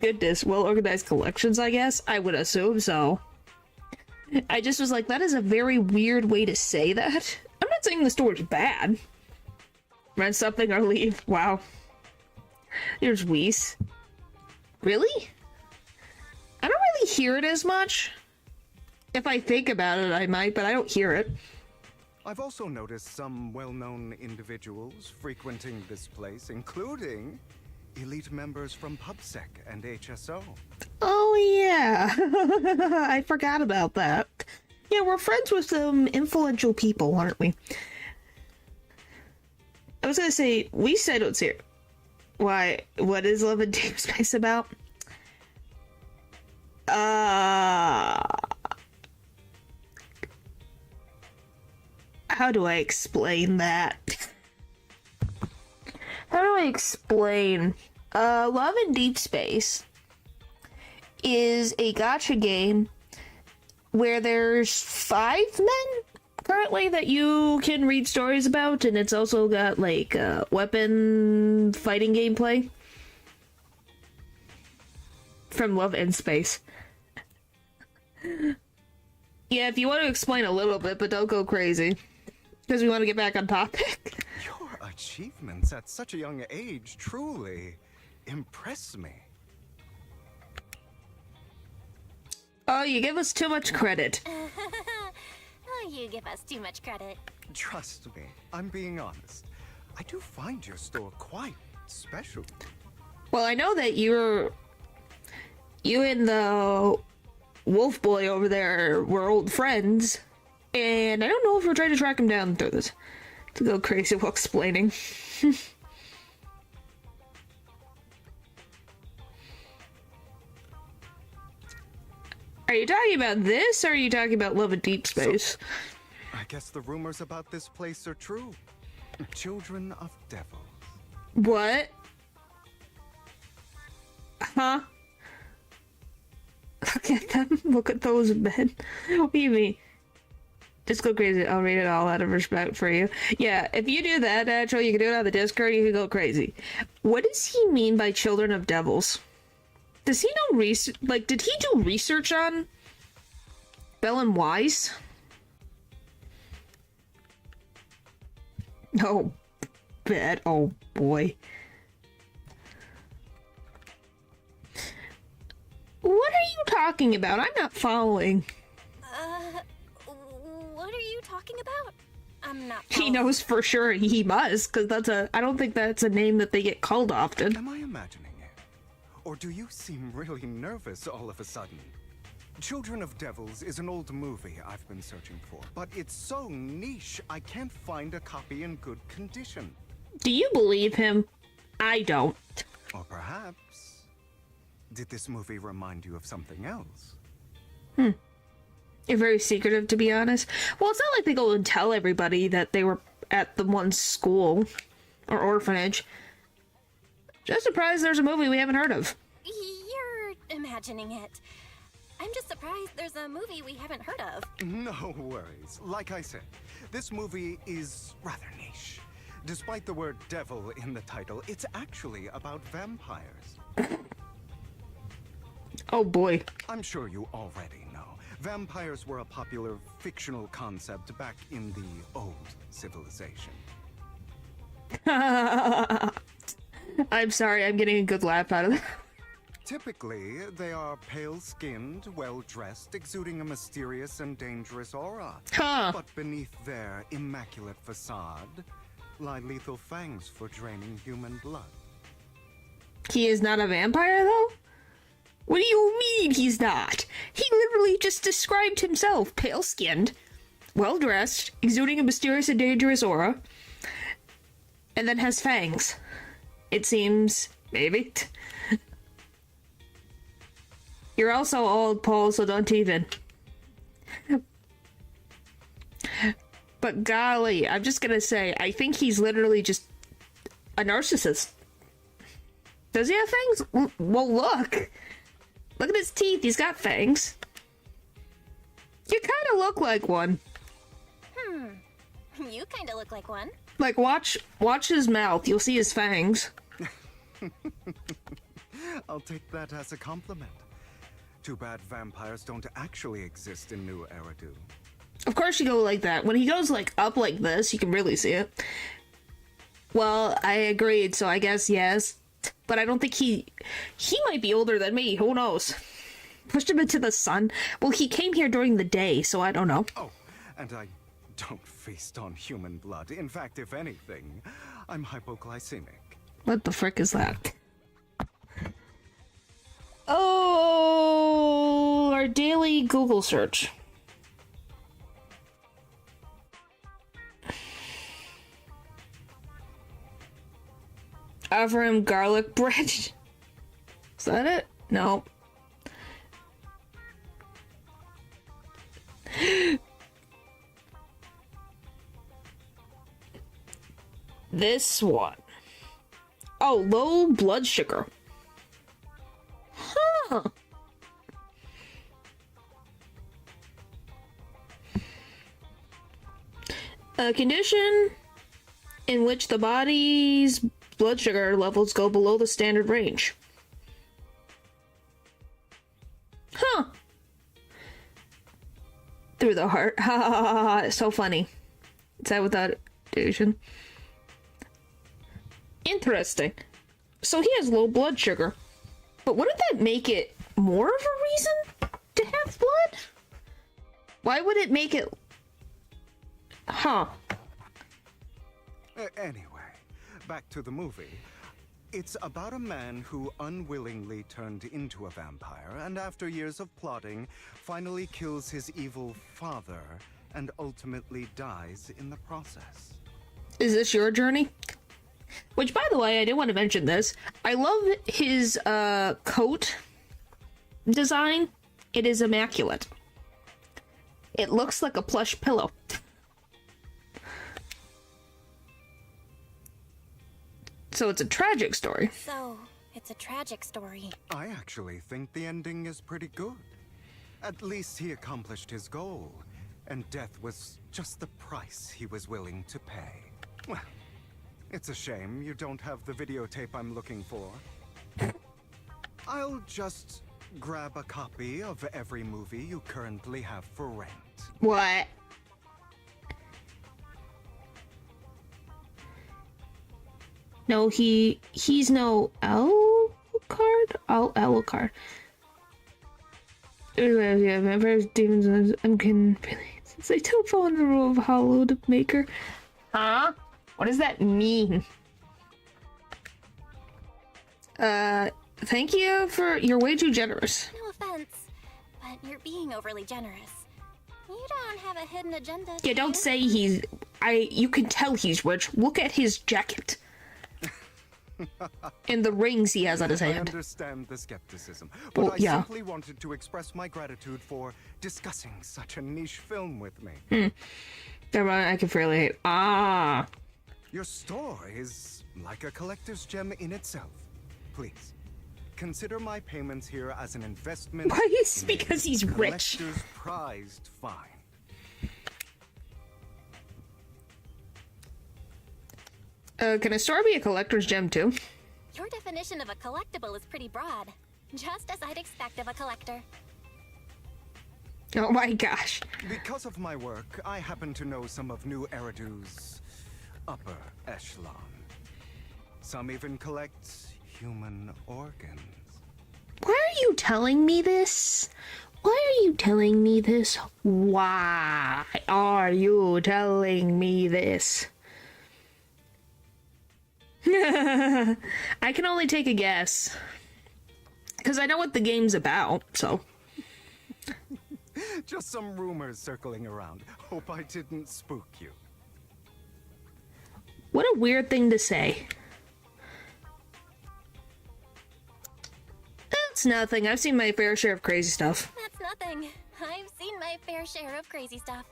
Goodness, well-organized collections, I guess? I would assume so. I just was like, that is a very weird way to say that. I'm not saying the store's bad. Rent something or leave. Wow. There's Whis. Really? I don't really hear it as much. If I think about it, I might, but I don't hear it. I've also noticed some well-known individuals frequenting this place, including elite members from PubSec and HSO. Oh, yeah. I forgot about that. Yeah, we're friends with some influential people, aren't we? I was gonna say, we said what's here. Why, what is Love and Deep Space about? How do I explain that? How do I explain? Love and Deep Space is a gacha game where there's 5 men currently that you can read stories about, and it's also got like weapon fighting gameplay from Love and Space. Yeah, if you want to explain a little bit, but don't go crazy, because we want to get back on topic. Your achievements at such a young age truly impress me. Oh, you give us too much credit. Oh, you give us too much credit. Trust me, I'm being honest. I do find your store quite special. Well, I know that you and the wolf boy over there were old friends, and I don't know if we're trying to track him down through this to go crazy while explaining. Are you talking about this, or are you talking about Love and Deep Space? So, I guess the rumors about this place are true. Children of devils. What? Huh? Look at them. Look at those men. What do you mean? Just go crazy. I'll read it all out of respect for you. Yeah, if you do that, naturally, you can do it on the Discord, you can go crazy. What does he mean by children of devils? Does he know research? Like, did he do research on Bell and Wise? Oh, bad. Oh, boy. What are you talking about? I'm not following. What are you talking about? I'm not He following. knows for sure he must, because I don't think that's a name that they get called often. Am I imagining it? Or do you seem really nervous all of a sudden? Children of Devils is an old movie I've been searching for, but it's so niche I can't find a copy in good condition. Do you believe him? I don't. Or perhaps, did this movie remind you of something else? You're very secretive, to be honest. Well, it's not like they go and tell everybody that they were at the one school or orphanage. Just surprised there's a movie we haven't heard of. You're imagining it. I'm just surprised there's a movie we haven't heard of. No worries. Like I said, this movie is rather niche. Despite the word devil in the title, it's actually about vampires. Oh boy. I'm sure you already know. Vampires were a popular fictional concept back in the old civilization. I'm sorry, I'm getting a good laugh out of that. Typically, they are pale-skinned, well-dressed, exuding a mysterious and dangerous aura. Huh. But beneath their immaculate facade lie lethal fangs for draining human blood. He is not a vampire, though? What do you mean he's not? He literally just described himself. Pale-skinned, well-dressed, exuding a mysterious and dangerous aura, and then has fangs. It seems, maybe. You're also old, Paul, so don't even. But golly, I'm just gonna say, I think he's literally just a narcissist. Does he have fangs? Well, look. Look at his teeth. He's got fangs. You kind of look like one. You kind of look like one. Like, watch his mouth. You'll see his fangs. I'll take that as a compliment. Too bad vampires don't actually exist in New Eridu. Of course you go like that. When he goes, like, up like this, you can really see it. Well, I agreed, so I guess yes. But I don't think he might be older than me. Who knows? Pushed him into the sun. Well, he came here during the day, so I don't know. Oh, and I don't feast on human blood. In fact, if anything, I'm hypoglycemic. What the frick is that? Oh, our daily Google search. Offer him garlic bread. Is that it? No. This one. Oh, low blood sugar. Huh. A condition in which the body's blood sugar levels go below the standard range. Huh. Through the heart. Ha ha ha ha ha. It's so funny. Is that without addition? Interesting. So he has low blood sugar. But wouldn't that make it more of a reason to have blood? Why would it make it... Huh. Anyway, back to the movie. It's about a man who unwillingly turned into a vampire and after years of plotting, finally kills his evil father and ultimately dies in the process. Is this your journey? Which, by the way, I did want to mention this. I love his coat design. It is immaculate. It looks like a plush pillow. So it's a tragic story. So, it's a tragic story. I actually think the ending is pretty good. At least he accomplished his goal, and death was just the price he was willing to pay. Well, it's a shame you don't have the videotape I'm looking for. I'll just grab a copy of every movie you currently have for rent. What? No, he's no Alucard? Alucard. Yeah, vampires, demons, uncanny. Since they don't fall in the rule of hallowed maker. Huh? What does that mean? Thank you for... You're way too generous. No offense, but you're being overly generous. You don't have a hidden agenda, Yeah, don't say he's... You can tell he's rich. Look at his jacket. And the rings he has on his hand. I understand the skepticism, but well, yeah. I simply wanted to express my gratitude for discussing such a niche film with me. I can fairly hate. Ah. Your store is like a collector's gem in itself. Please, consider my payments here as an investment. Why is because he's rich? Collector's prized find. Can a store be a collector's gem too? Your definition of a collectible is pretty broad. Just as I'd expect of a collector. Oh my gosh. Because of my work, I happen to know some of New Eridu's upper echelon. Some even collect human organs. Why are you telling me this? Why are you telling me this? Why are you telling me this? I can only take a guess. Because I know what the game's about, so. Just some rumors circling around. Hope I didn't spook you. What a weird thing to say. That's nothing. I've seen my fair share of crazy stuff. That's nothing. I've seen my fair share of crazy stuff.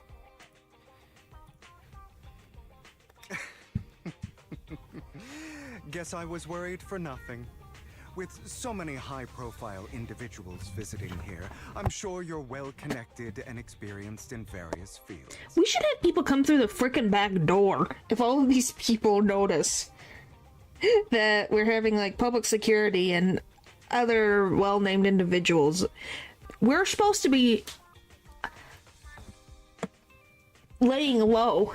Guess I was worried for nothing. With so many high-profile individuals visiting here, I'm sure you're well-connected and experienced in various fields. We should have people come through the frickin' back door if all of these people notice that we're having, like, public security and other well-named individuals. We're supposed to be laying low.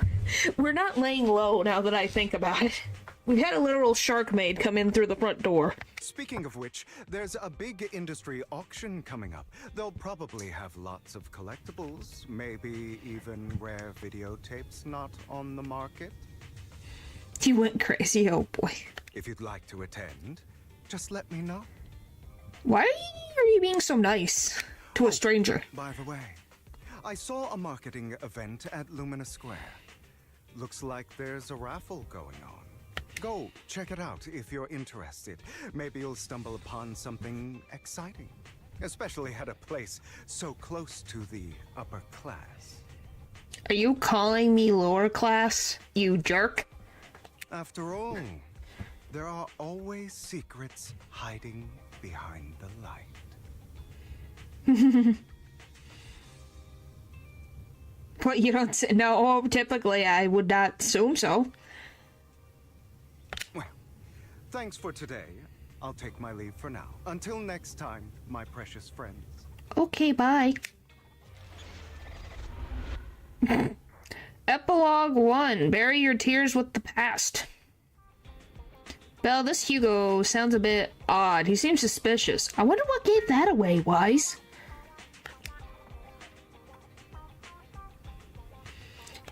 We're not laying low now that I think about it. We've had a literal shark maid come in through the front door. Speaking of which, there's a big industry auction coming up. They'll probably have lots of collectibles, maybe even rare videotapes not on the market. You went crazy, oh boy. If you'd like to attend, just let me know. Why are you being so nice to a stranger? By the way, I saw a marketing event at Lumina Square. Looks like there's a raffle going on. Go check it out if you're interested. Maybe you'll stumble upon something exciting, especially at a place so close to the upper class. Are you calling me lower class, you jerk? After all, there are always secrets hiding behind the light. What, you don't say? No, typically I would not assume so. Well, thanks for today. I'll take my leave for now. Until next time, my precious friends. Okay, bye. Epilogue 1. Bury your tears with the past. Belle, this Hugo sounds a bit odd. He seems suspicious. I wonder what gave that away, Wise.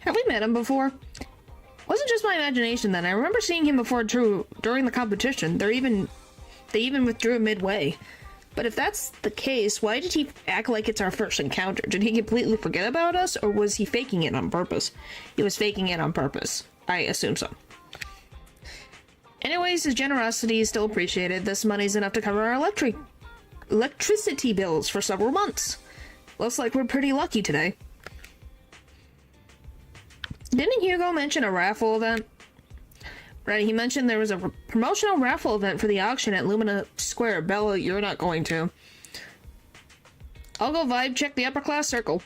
Have we met him before? Wasn't just my imagination then. I remember seeing him before during the competition. They even withdrew midway. But if that's the case, why did he act like it's our first encounter? Did he completely forget about us, or was he faking it on purpose? He was faking it on purpose. I assume so. Anyways, his generosity is still appreciated. This money's enough to cover our electricity bills for several months. Looks like we're pretty lucky today. Didn't Hugo mention a raffle event? Right, he mentioned there was a promotional raffle event for the auction at Lumina Square. Bella, you're not going to. I'll go vibe check the upper class circle.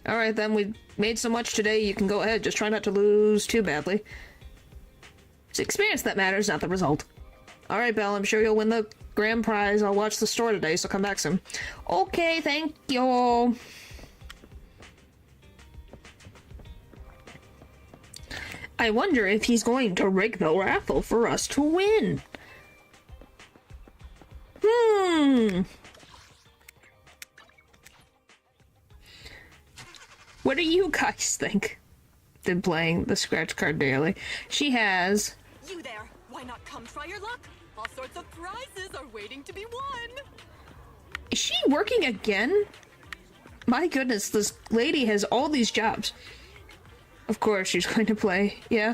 Alright then, we've made so much today, you can go ahead. Just try not to lose too badly. It's experience that matters, not the result. Alright, Belle, I'm sure you'll win the grand prize. I'll watch the store today, so come back soon. Okay, thank you. I wonder if he's going to rig the raffle for us to win. What do you guys think? Been playing the scratch card daily. She has... You there! Why not come try your luck? All sorts of prizes are waiting to be won! Is she working again? My goodness, this lady has all these jobs. Of course she's going to play, yeah.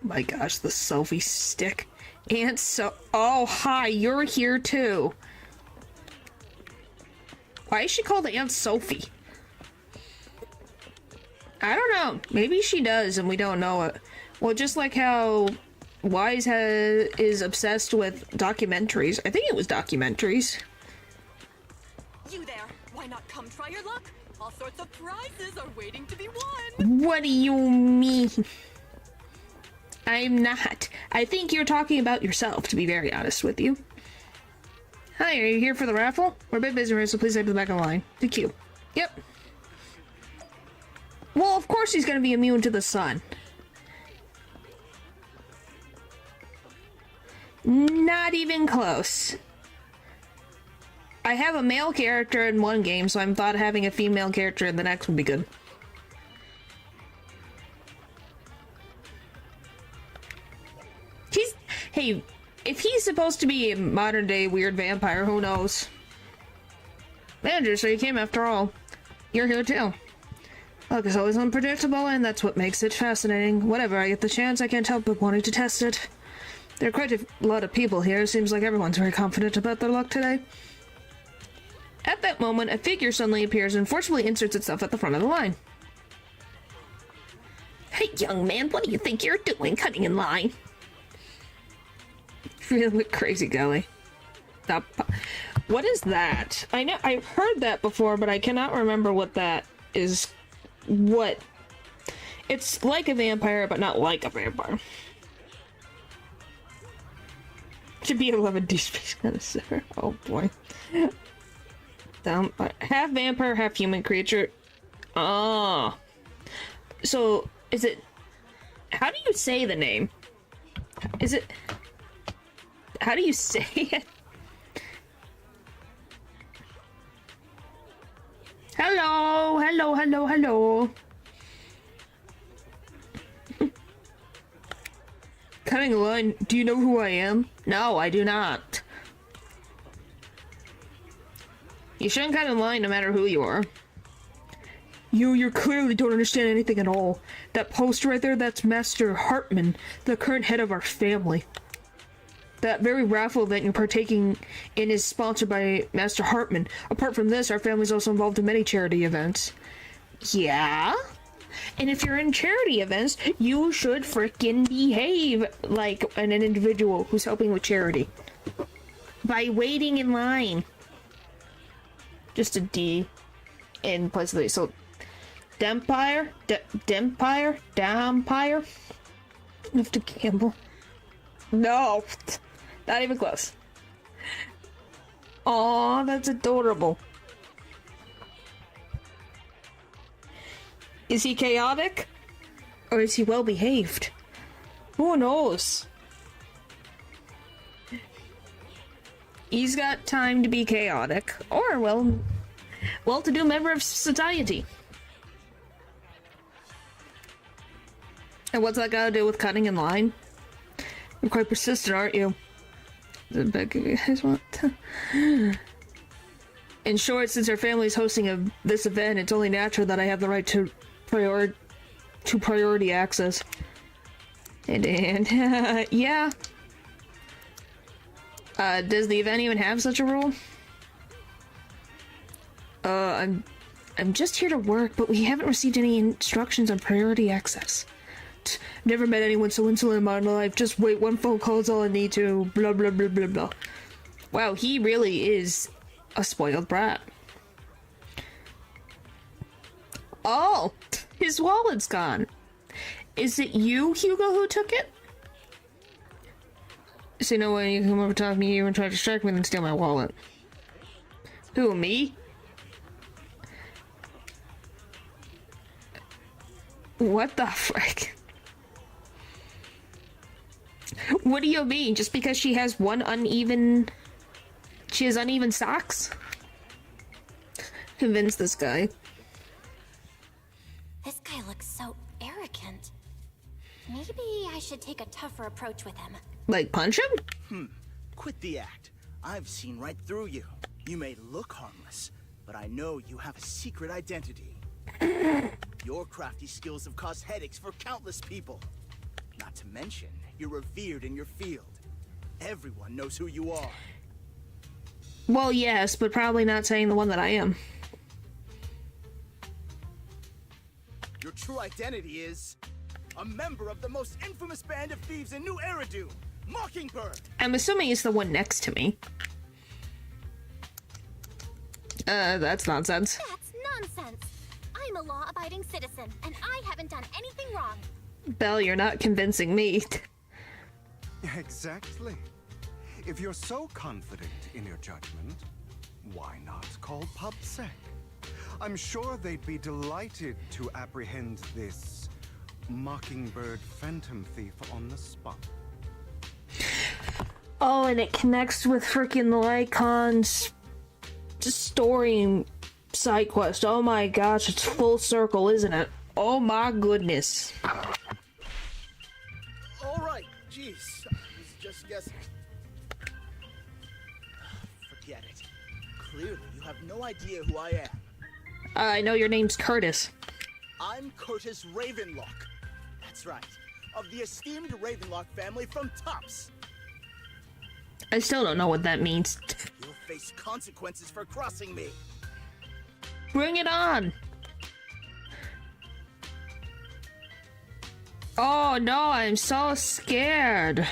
My gosh, the selfie stick. And so... Oh, hi, you're here too. Why is she called Aunt Sophie? I don't know. Maybe she does and we don't know it. Well, just like how Wise is obsessed with documentaries. I think it was documentaries. You there! Why not come try your luck? All sorts of prizes are waiting to be won! What do you mean? I'm not. I think you're talking about yourself, to be very honest with you. Hi, are you here for the raffle? We're a bit busy here, so please head to the back of the line. Thank you. Yep. Well, of course he's going to be immune to the sun. Not even close. I have a male character in one game, so I'm thought having a female character in the next would be good. Hey, if he's supposed to be a modern day weird vampire, who knows? Manager, so you came after all. You're here too. Luck is always unpredictable, and that's what makes it fascinating. Whenever I get the chance, I can't help but wanting to test it. There are quite a lot of people here. Seems like everyone's very confident about their luck today. At that moment, a figure suddenly appears and forcibly inserts itself at the front of the line. Hey, young man, what do you think you're doing, cutting in line? Really crazy, Gully. Stop. What is that? I know I've heard that before, but I cannot remember what that is. What? It's like a vampire, but not like a vampire. Should be 11D space connoisseur. Oh boy. Half vampire, half human creature. Oh. So, is it... How do you say the name? Is it... How do you say it? Hello, hello, hello, hello. Cutting a line, do you know who I am? No, I do not. You shouldn't cut in line no matter who you are. You clearly don't understand anything at all. That poster right there, that's Master Hartman, the current head of our family. That very raffle event you're partaking in is sponsored by Master Hartman. Apart from this, our family's also involved in many charity events. Yeah? And if you're in charity events, you should frickin' behave like an individual who's helping with charity. By waiting in line. Just a D in place of these. So, Dempire? Dempire? Dampire? I have to gamble. No! Not even close. Aw, that's adorable. Is he chaotic? Or is he well behaved? Who knows? He's got time to be chaotic. Or, well-to-do member of society. And what's that got to do with cutting in line? You're quite persistent, aren't you? You guys want to... In short, since our family is hosting this event, it's only natural that I have the right to priority access. And yeah. Does the event even have such a rule? I'm just here to work, but we haven't received any instructions on priority access. Never met anyone so insolent in my life. Just wait, one phone call is all I need to. Blah, blah, blah, blah, blah. Wow, he really is a spoiled brat. Oh, his wallet's gone. Is it you, Hugo, who took it? So no way you come over top of me and try to distract me and steal my wallet. Who, me? What the frick? What do you mean? Just because she has uneven socks? Convince this guy. This guy looks so arrogant. Maybe I should take a tougher approach with him. Like punch him? Quit the act. I've seen right through you. You may look harmless, but I know you have a secret identity. Your crafty skills have caused headaches for countless people. Not to mention, you're revered in your field. Everyone knows who you are. Well, yes, but probably not saying the one that I am. Your true identity is a member of the most infamous band of thieves in New Eridu, Mockingbird. I'm assuming he's the one next to me. That's nonsense. That's nonsense. I'm a law-abiding citizen, and I haven't done anything wrong. Belle, you're not convincing me. Exactly. If you're so confident in your judgment, why not call PubSec? I'm sure they'd be delighted to apprehend this Mockingbird phantom thief on the spot. Oh, and it connects with freaking the Lycon's story side quest. Oh my gosh, it's full circle, isn't it? Oh my goodness. Alright, jeez. I was just guessing. Forget it. Clearly, you have no idea who I am. I know your name's Curtis. I'm Curtis Ravenlock. That's right. Of the esteemed Ravenlock family from Tops. I still don't know what that means. You'll face consequences for crossing me. Bring it on! Oh no, I'm so scared.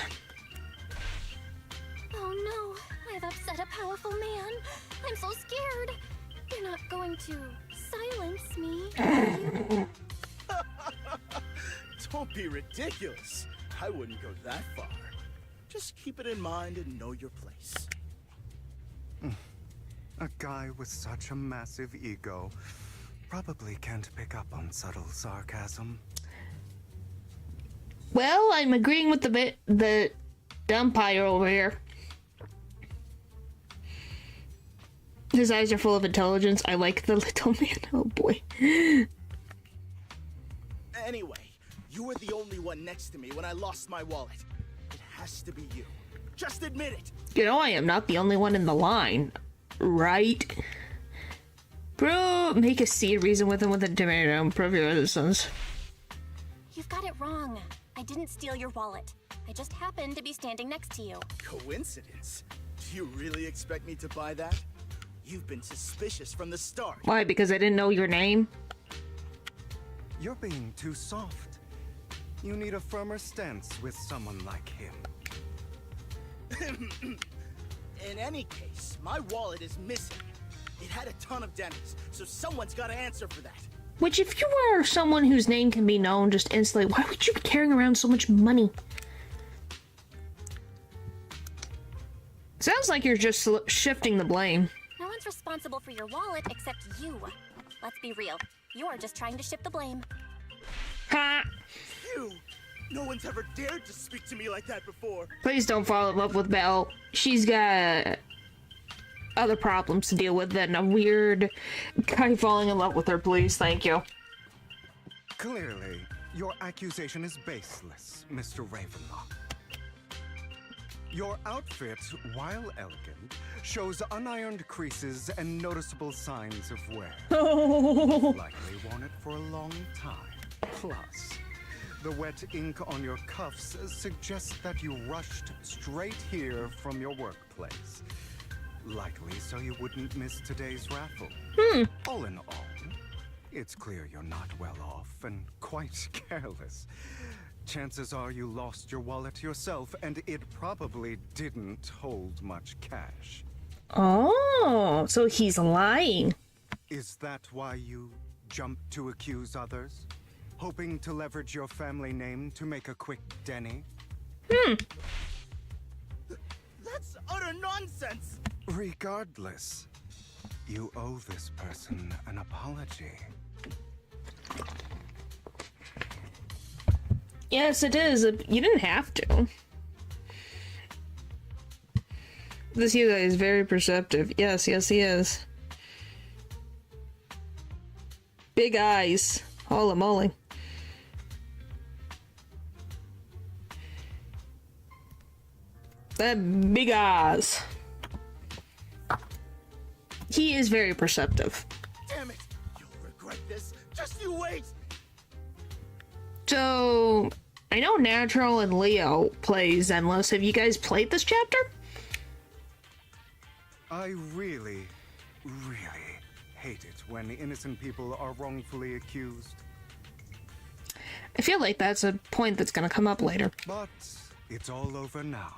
Oh no, I've upset a powerful man. I'm so scared. You're not going to silence me, are you? Don't be ridiculous. I wouldn't go that far. Just keep it in mind and know your place. A guy with such a massive ego probably can't pick up on subtle sarcasm. Well, I'm agreeing with the umpire over here. His eyes are full of intelligence. I like the little man. Oh boy. Anyway, you were the only one next to me when I lost my wallet. It has to be you. Just admit it. You know I am not the only one in the line, right? Bro, make a C, reason with him with intimidation, prove your innocence. You've got it wrong. I didn't steal your wallet. I just happened to be standing next to you. Coincidence? Do you really expect me to buy that? You've been suspicious from the start. Why? Because I didn't know your name? You're being too soft. You need a firmer stance with someone like him. In any case, my wallet is missing. It had a ton of dents, so someone's got to answer for that. Which, if you were someone whose name can be known just instantly, why would you be carrying around so much money? Sounds like you're just shifting the blame. No one's responsible for your wallet except you. Let's be real. You're just trying to shift the blame. Ha! Phew! No one's ever dared to speak to me like that before. Please don't fall in love with Belle. She's got other problems to deal with than a weird guy falling in love with her, please. Thank you. Clearly, your accusation is baseless, Mr. Ravenlock. Your outfit, while elegant, shows unironed creases and noticeable signs of wear. Likely worn it for a long time. Plus, the wet ink on your cuffs suggests that you rushed straight here from your workplace. Likely so you wouldn't miss today's raffle. All in all, it's clear you're not well off and quite careless. Chances are you lost your wallet yourself, and it probably didn't hold much cash. Oh, so he's lying. Is that why you jumped to accuse others? Hoping to leverage your family name to make a quick Denny? That's utter nonsense! Regardless, you owe this person an apology. Yes, it is. You didn't have to. This guy is very perceptive. Yes, yes, he is. Big eyes. Holy moly. That big eyes. He is very perceptive. Damn it! You'll regret this. Just you wait! So, I know Natural and Leo play Zenless. Have you guys played this chapter? I really hate it when innocent people are wrongfully accused. I feel like that's a point that's gonna come up later. But it's all over now.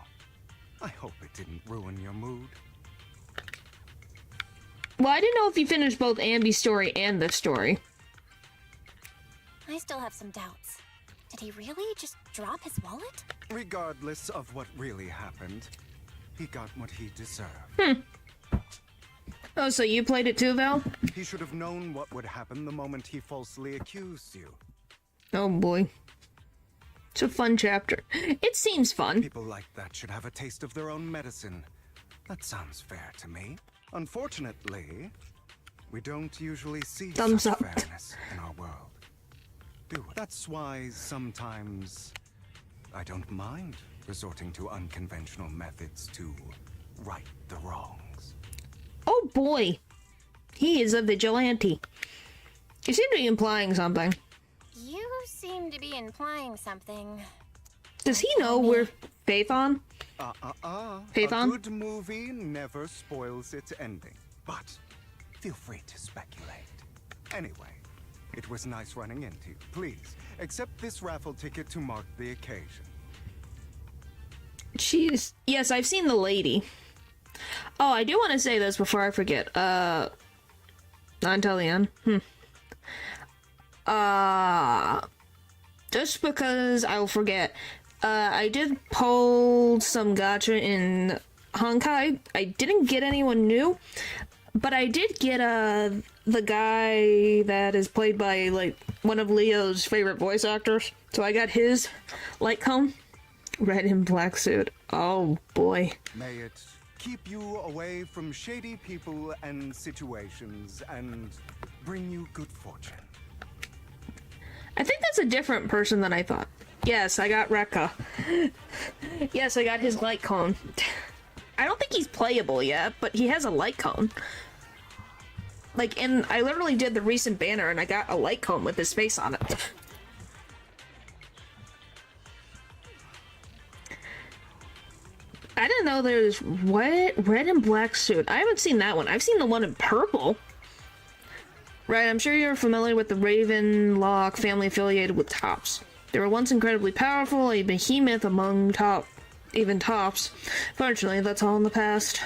I hope it didn't ruin your mood. Well, I didn't know if you finished both Anby's story and this story. I still have some doubts. Did he really just drop his wallet? Regardless of what really happened, he got what he deserved. Oh, so you played it too, Val? He should have known what would happen the moment he falsely accused you. Oh boy. It's a fun chapter. It seems fun. People like that should have a taste of their own medicine. That sounds fair to me. Unfortunately, we don't usually see Thumbs such up. fairness in our world. Do it. That's why sometimes I don't mind resorting to unconventional methods to right the wrongs. Oh boy. He is a vigilante. You seem to be implying something. You seem to be implying something. Does he know we're Faithon? Faithon? A good movie never spoils its ending. But feel free to speculate. Anyway, it was nice running into you. Please, accept this raffle ticket to mark the occasion. She's... Yes, I've seen the lady. Oh, I do want to say this before I forget. Not until the end. Just because I'll forget. I did pull some gacha in Honkai. I didn't get anyone new, but I did get the guy that is played by like one of Leo's favorite voice actors. So I got his light cone, red and black suit. Oh boy. May it keep you away from shady people and situations and bring you good fortune. I think that's a different person than I thought. Yes, I got Rekka. Yes, I got his light cone. I don't think he's playable yet, but he has a light cone. Like, and I literally did the recent banner and I got a light cone with his face on it. I didn't know there's red and black suit. I haven't seen that one. I've seen the one in purple. Right, I'm sure you're familiar with the Ravenlock family affiliated with Tops. They were once incredibly powerful, a behemoth among tops. Fortunately, that's all in the past.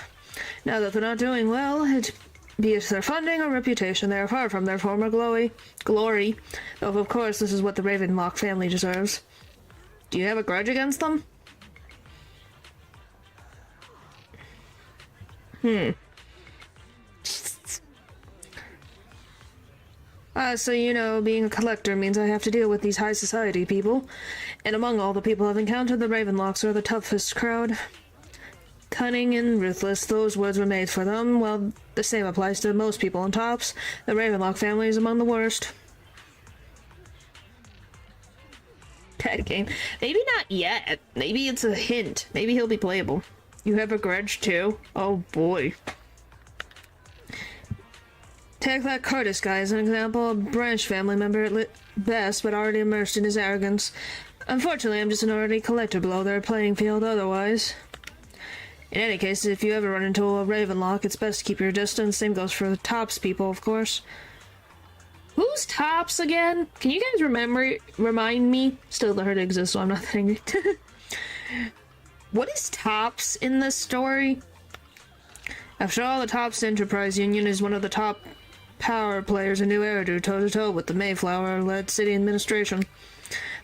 Now that they're not doing well, be it their funding or reputation, they are far from their former glory. Though, of course, this is what the Ravenlock family deserves. Do you have a grudge against them? So you know, being a collector means I have to deal with these high society people. And among all the people I've encountered, the Ravenlocks are the toughest crowd. Cunning and ruthless, those words were made for them. Well, the same applies to most people on Tops. The Ravenlock family is among the worst. Bad game. Maybe not yet. Maybe it's a hint. Maybe he'll be playable. You have a grudge too? Oh boy. Take that Curtis guy as an example, a branch family member at best, but already immersed in his arrogance. Unfortunately, I'm just an already collector below their playing field otherwise. In any case, if you ever run into a Ravenlock, it's best to keep your distance. Same goes for the Tops people, of course. Who's Tops again? Can you guys remind me? Still, the herd exists, so I'm not angry. What is Tops in this story? After all, the Tops Enterprise Union is one of the top power players in New Eridu, toe-to-toe with the Mayflower-led city administration.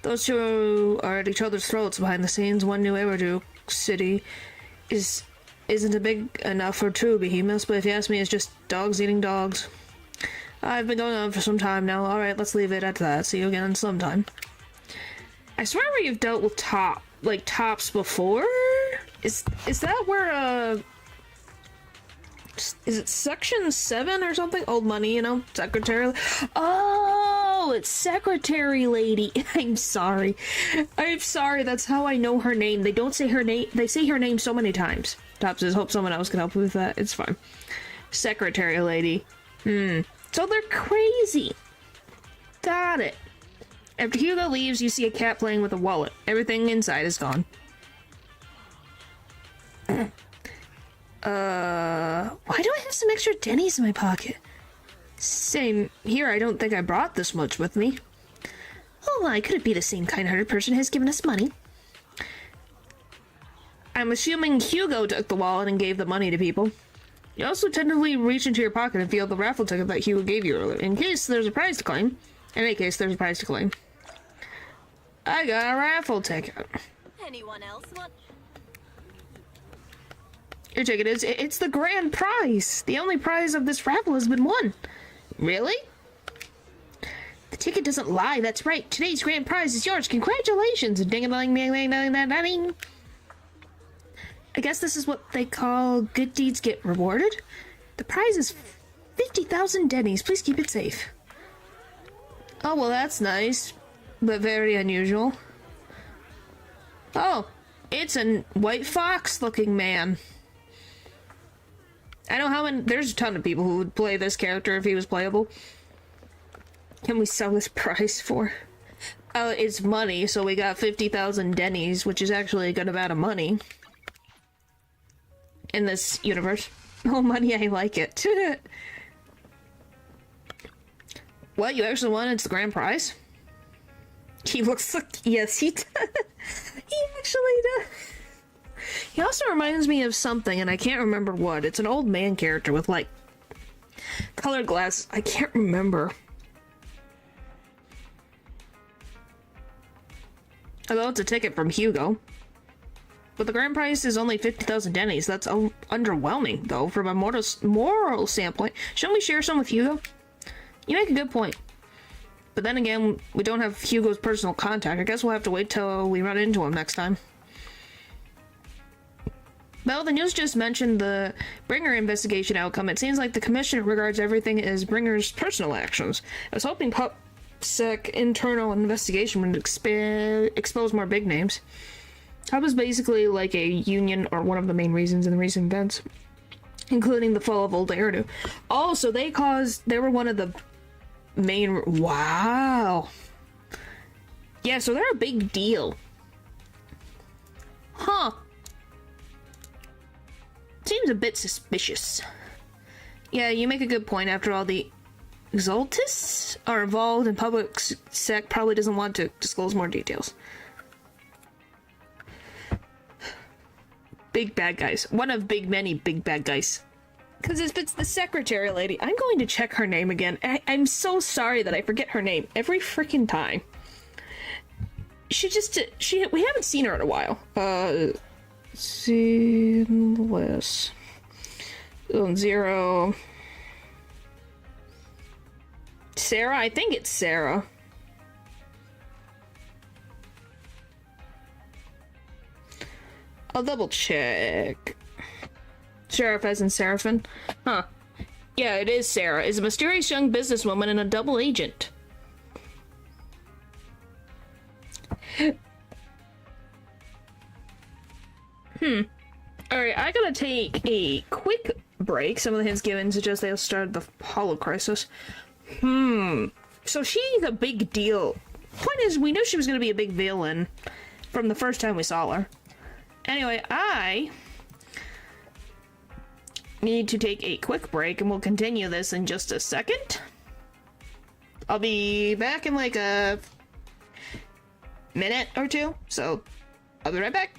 Those two are at each other's throats behind the scenes. One New Eridu city isn't a big enough for two behemoths, but if you ask me, it's just dogs eating dogs. I've been going on for some time now. Alright, let's leave it at that. See you again sometime. I swear we've dealt with Tops before? Is that where, is it section 7 or something? Old money, you know? Secretary. Oh, it's Secretary Lady. I'm sorry. That's how I know her name. They don't say her name. They say her name so many times. Top says, hope someone else can help with that. It's fine. Secretary Lady. So they're crazy. Got it. After Hugo leaves, you see a cat playing with a wallet. Everything inside is gone. Why do I have some extra Denny's in my pocket? Same here, I don't think I brought this much with me. Oh my, could it be the same kind-hearted person who has given us money? I'm assuming Hugo took the wallet and gave the money to people. You also tentatively reach into your pocket and feel the raffle ticket that Hugo gave you earlier, in case there's a prize to claim. In any case, there's a prize to claim. I got a raffle ticket. Anyone else want? Your ticket is, it's the grand prize. The only prize of this raffle has been won. Really? The ticket doesn't lie, that's right. Today's grand prize is yours. Congratulations! Ding-a-ling-ding-ding-ding-ding-ding. I guess this is what they call good deeds get rewarded. The prize is 50,000 dennies. Please keep it safe. Oh, well, that's nice, but very unusual. Oh, it's a white fox-looking man. I know how many... There's a ton of people who would play this character if he was playable. Can we sell this prize for? It's money, so we got 50,000 dennies, which is actually a good amount of money. In this universe. Oh, money, I like it. What, you actually won? It's the grand prize? He looks like... Yes, he does. He actually does. He also reminds me of something, and I can't remember what. It's an old man character with, like, colored glasses. I can't remember. Although it's a ticket from Hugo. But the grand prize is only 50,000 dennies. That's underwhelming, though, from a moral standpoint. Shouldn't we share some with Hugo? You make a good point. But then again, we don't have Hugo's personal contact. I guess we'll have to wait till we run into him next time. Well, the news just mentioned the Bringer investigation outcome. It seems like the Commissioner regards everything as Bringer's personal actions. I was hoping PupSec internal investigation would expose more big names. That was basically like a union or one of the main reasons in the recent events, including the fall of Old Eridu. Oh, so they were one of the main... Wow. Yeah, so they're a big deal. Huh. Seems a bit suspicious. Yeah, you make a good point. After all, the Exaltists are involved, and PupSec probably doesn't want to disclose more details. Big bad guys. One of many big bad guys. Because if it's the secretary lady, I'm going to check her name again. I'm so sorry that I forget her name every freaking time. We haven't seen her in a while. Zenless. 0. Sarah? I think it's Sarah. I'll double check. Sheriff as in Seraphim. Huh. Yeah, it is Sarah. Is a mysterious young businesswoman and a double agent. Alright, I gotta take a quick break. Some of the hints given suggest they'll start the Hollow Crisis. So she's a big deal. Point is, we knew she was gonna be a big villain from the first time we saw her. Anyway, I need to take a quick break, and we'll continue this in just a second. I'll be back in like a minute or two, so I'll be right back.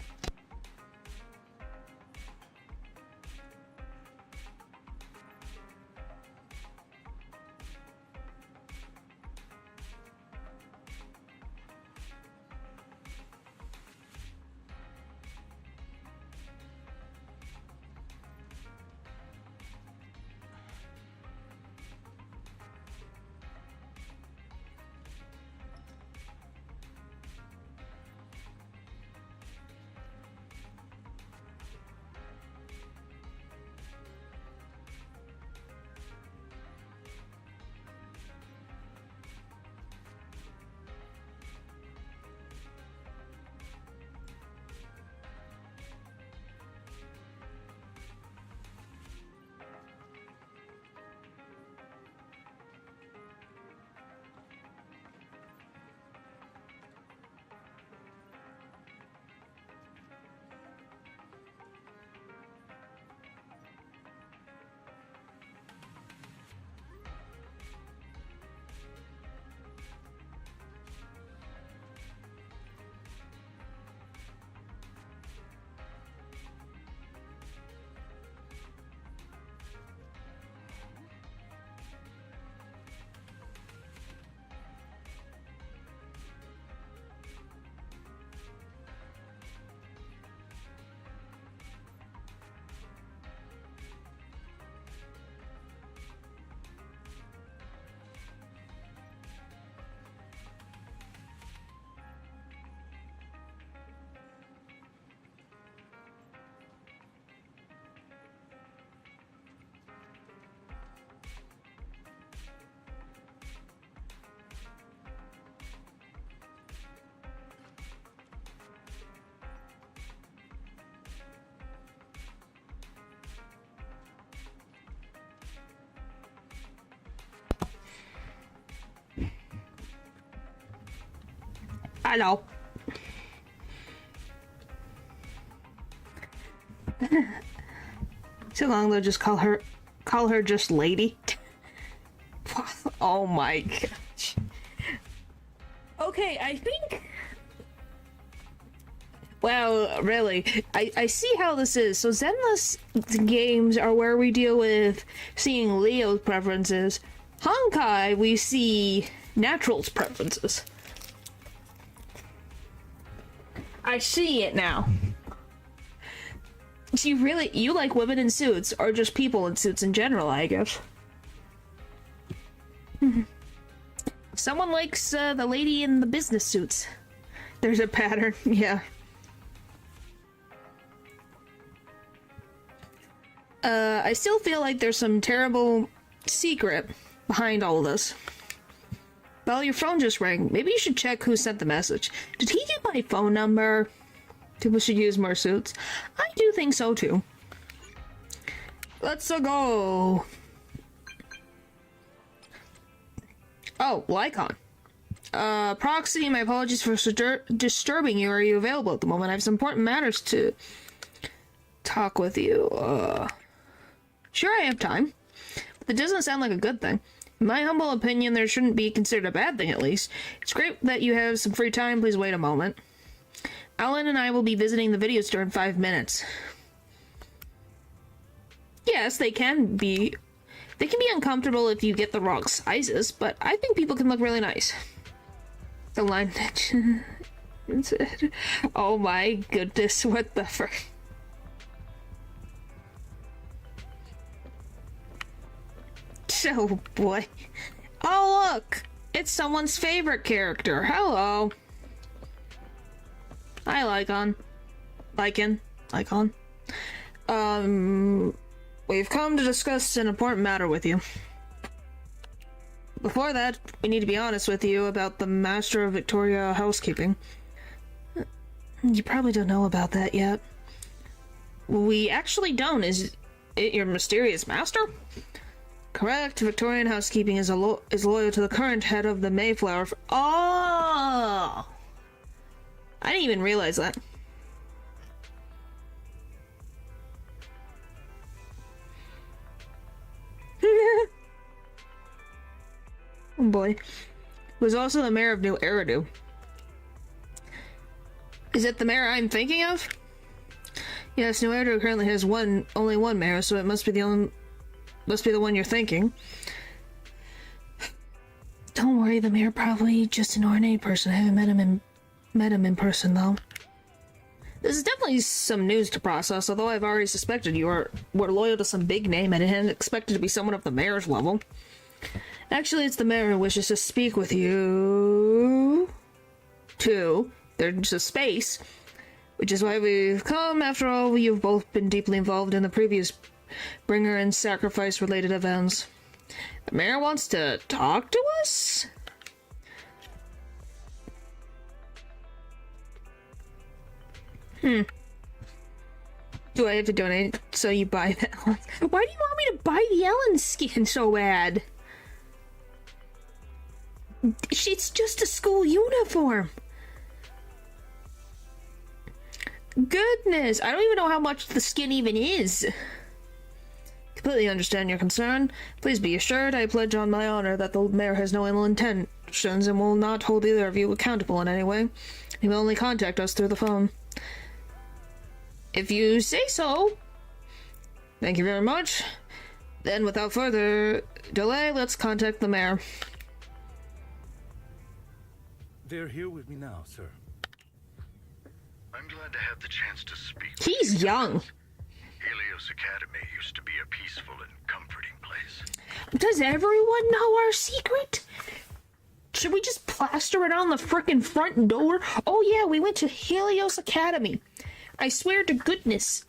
I know. Too long they'll just call her just lady. Oh my gosh. Okay, I think. Well, really, I see how this is. So Zenless games are where we deal with seeing Leo's preferences. Honkai, we see Natural's preferences. I see it now. So you like women in suits, or just people in suits in general, I guess. Someone likes the lady in the business suits. There's a pattern, yeah. I still feel like there's some terrible secret behind all of this. Well, your phone just rang. Maybe you should check who sent the message. Did he get my phone number? People should use more suits. I do think so too. Let's go. Oh, Lycon. Proxy, my apologies for disturbing you. Are you available at the moment? I have some important matters to talk with you. Sure, I have time. But that doesn't sound like a good thing. In my humble opinion, there shouldn't be considered a bad thing, at least. It's great that you have some free time. Please wait a moment. Alan and I will be visiting the video store in 5 minutes. Yes, they can be uncomfortable if you get the wrong sizes, but I think people can look really nice. The line. Oh my goodness, what the frick? Oh boy. Oh look! It's someone's favorite character. Hello. Hi, Lycon. Lycon. We've come to discuss an important matter with you. Before that, we need to be honest with you about the Master of Victoria housekeeping. You probably don't know about that yet. We actually don't. Is it your mysterious master? Correct. Victorian housekeeping is loyal to the current head of the Mayflower. Oh! I didn't even realize that. Oh boy. Was also the mayor of New Eridu. Is it the mayor I'm thinking of? Yes, New Eridu currently has only one mayor, so it must be the one you're thinking. Don't worry, the mayor probably just an ornate person. I haven't met him in person though. This is definitely some news to process, although I've already suspected you were loyal to some big name and I hadn't expected to be someone of the mayor's level. Actually, it's the mayor who wishes to speak with you. There's a space, which is why we've come. After all, you've both been deeply involved in the previous bringer and sacrifice related events. The mayor wants to talk to us? Do I have to donate so you buy that one? Why do you want me to buy the Ellen skin so bad? It's just a school uniform. Goodness, I don't even know how much the skin even is. Completely understand your concern. Please be assured I pledge on my honor that the mayor has no ill intentions and will not hold either of you accountable in any way. He will only contact us through the phone. If you say so. Thank you very much. Then without further delay, let's contact the mayor. They're here with me now, sir. I'm glad to have the chance to speak. He's young. Helios Academy used to be a peaceful and comforting place. Does everyone know our secret? Should we just plaster it on the frickin' front door? Oh yeah, we went to Helios Academy. I swear to goodness.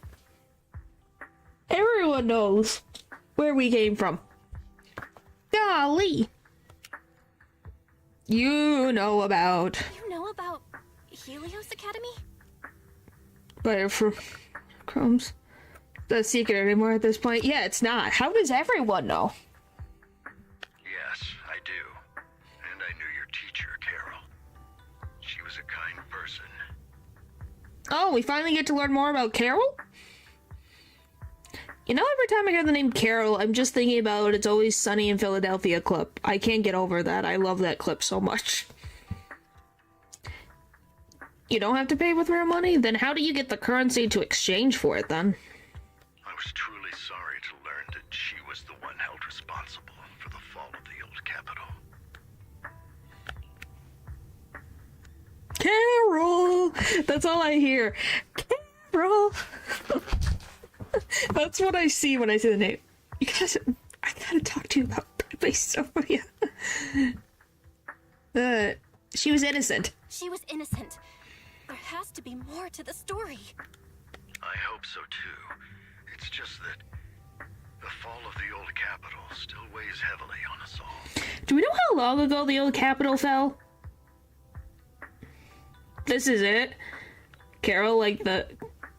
Everyone knows where we came from. Golly. You know about Helios Academy? But for crumbs. The secret anymore at this point? Yeah, it's not. How does everyone know? Yes, I do. And I knew your teacher, Carol. She was a Oh, we finally get to learn more about Carol? You know, every time I hear the name Carol, I'm just thinking about It's Always Sunny in Philadelphia clip. I can't get over that. I love that clip so much. You don't have to pay with real money? Then how do you get the currency to exchange for it, then? I was truly sorry to learn that she was the one held responsible for the fall of the old capital. Carol! That's all I hear. Carol! That's what I see when I see the name. You guys, I gotta talk to you about Pepe Sylvia. She was innocent. She was innocent. There has to be more to the story. I hope so too. It's just that the fall of the old capital still weighs heavily on us all. Do we know how long ago the old capital fell? This is it? Carol, like the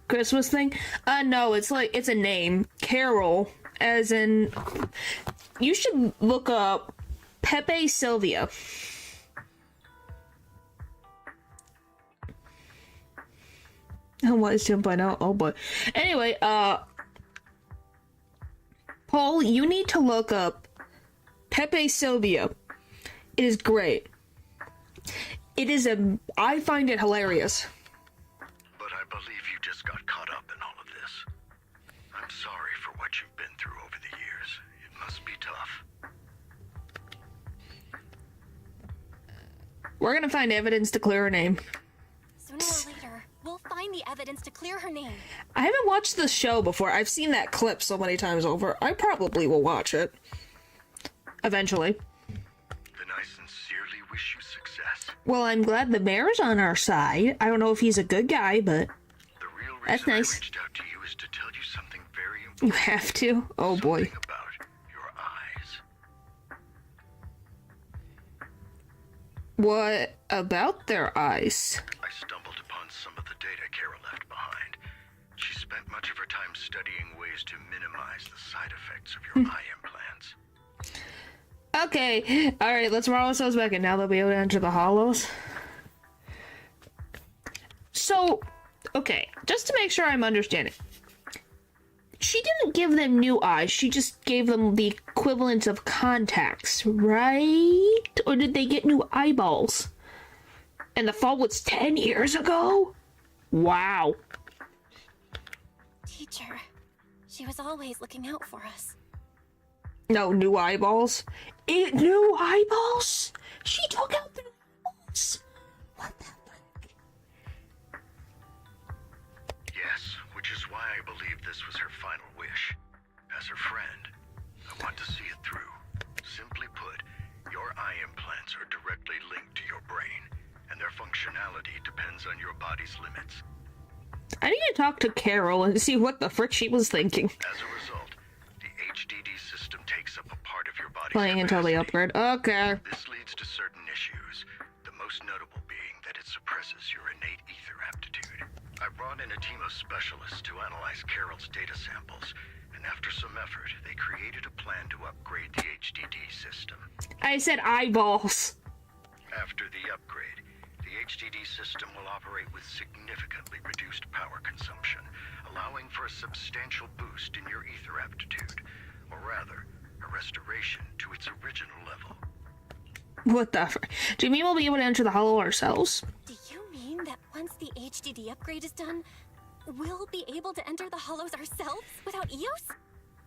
Christmas thing? No, it's a name. Carol, as in... You should look up Pepe Sylvia. Oh, what is 2.0? Oh boy. Anyway, Paul, you need to look up Pepe Sylvia. It is great. It is I find it hilarious. But I believe you just got caught up in all of this. I'm sorry for what you've been through over the years. It must be tough. We're gonna find evidence to clear her name. Sooner or later, we'll find the evidence to clear her name. I haven't watched the show before. I've seen that clip so many times over. I probably will watch it. Eventually. Then I sincerely wish you success. Well, I'm glad the mayor's on our side. I don't know if he's a good guy, but The real reason that's nice. I reached out to you is to tell you something very You important. have to? Oh boy. Something about your eyes. What about their eyes? I stumbled upon some of the data Carol left behind. She spent much of her time studying ways to minimize the side effects of your eye implants. Okay, alright, let's roll ourselves back and now they'll be able to enter the hollows. So, okay, just to make sure I'm understanding. She didn't give them new eyes, she just gave them the equivalent of contacts, right? Or did they get new eyeballs? And the fall was 10 years ago? Wow. Teacher, she was always looking out for us. No, new eyeballs? New eyeballs? She took out the eyeballs? What the fuck? Yes, which is why I believe this was her final wish. As her friend, I want to see it through. Simply put, your eye implants are directly linked to your brain, and their functionality depends on your body's limits. I need to talk to Carol and see what the frick she was thinking. As a result, the HDD system takes up a part of your body's Playing until they upgrade. Okay. This leads to certain issues, the most notable being that it suppresses your innate ether aptitude. I brought in a team of specialists to analyze Carol's data samples, and after some effort, they created a plan to upgrade the HDD system. I said eyeballs. After the upgrade, the HDD system will operate with significantly reduced power consumption, allowing for a substantial boost in your ether aptitude, or rather, a restoration to its original level. What the frick? Do you mean we'll be able to enter the hollow ourselves? Do you mean that once the HDD upgrade is done, we'll be able to enter the hollows ourselves without EOS?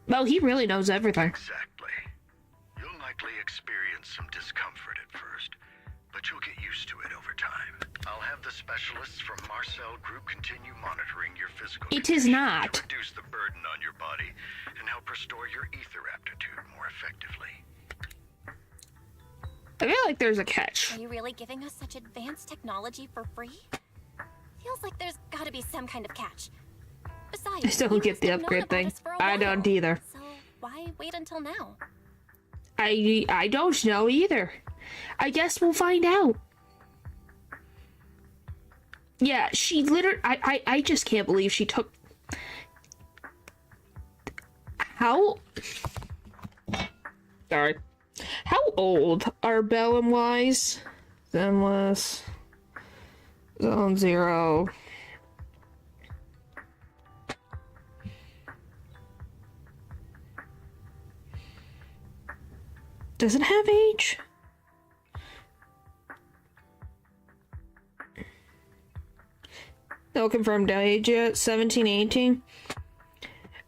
Well, he really knows everything. Exactly. You'll likely experience some discomfort at first, but you'll get used to it over time. I'll have the specialists from Marcel Group continue monitoring your physical It is condition not. to reduce the burden on your body and help restore your ether aptitude more effectively. I feel like there's a catch. Are you really giving us such advanced technology for free? Feels like there's gotta be some kind of catch. Besides, I still don't get the upgrade thing. I don't either. So why wait until now? I don't know either. I guess we'll find out. Yeah, she literally... I just can't believe she took... How... Sorry. How old are Belle and Wise? Zenless. Zone 0. Does it have age? No confirmed age yet. 17, 18.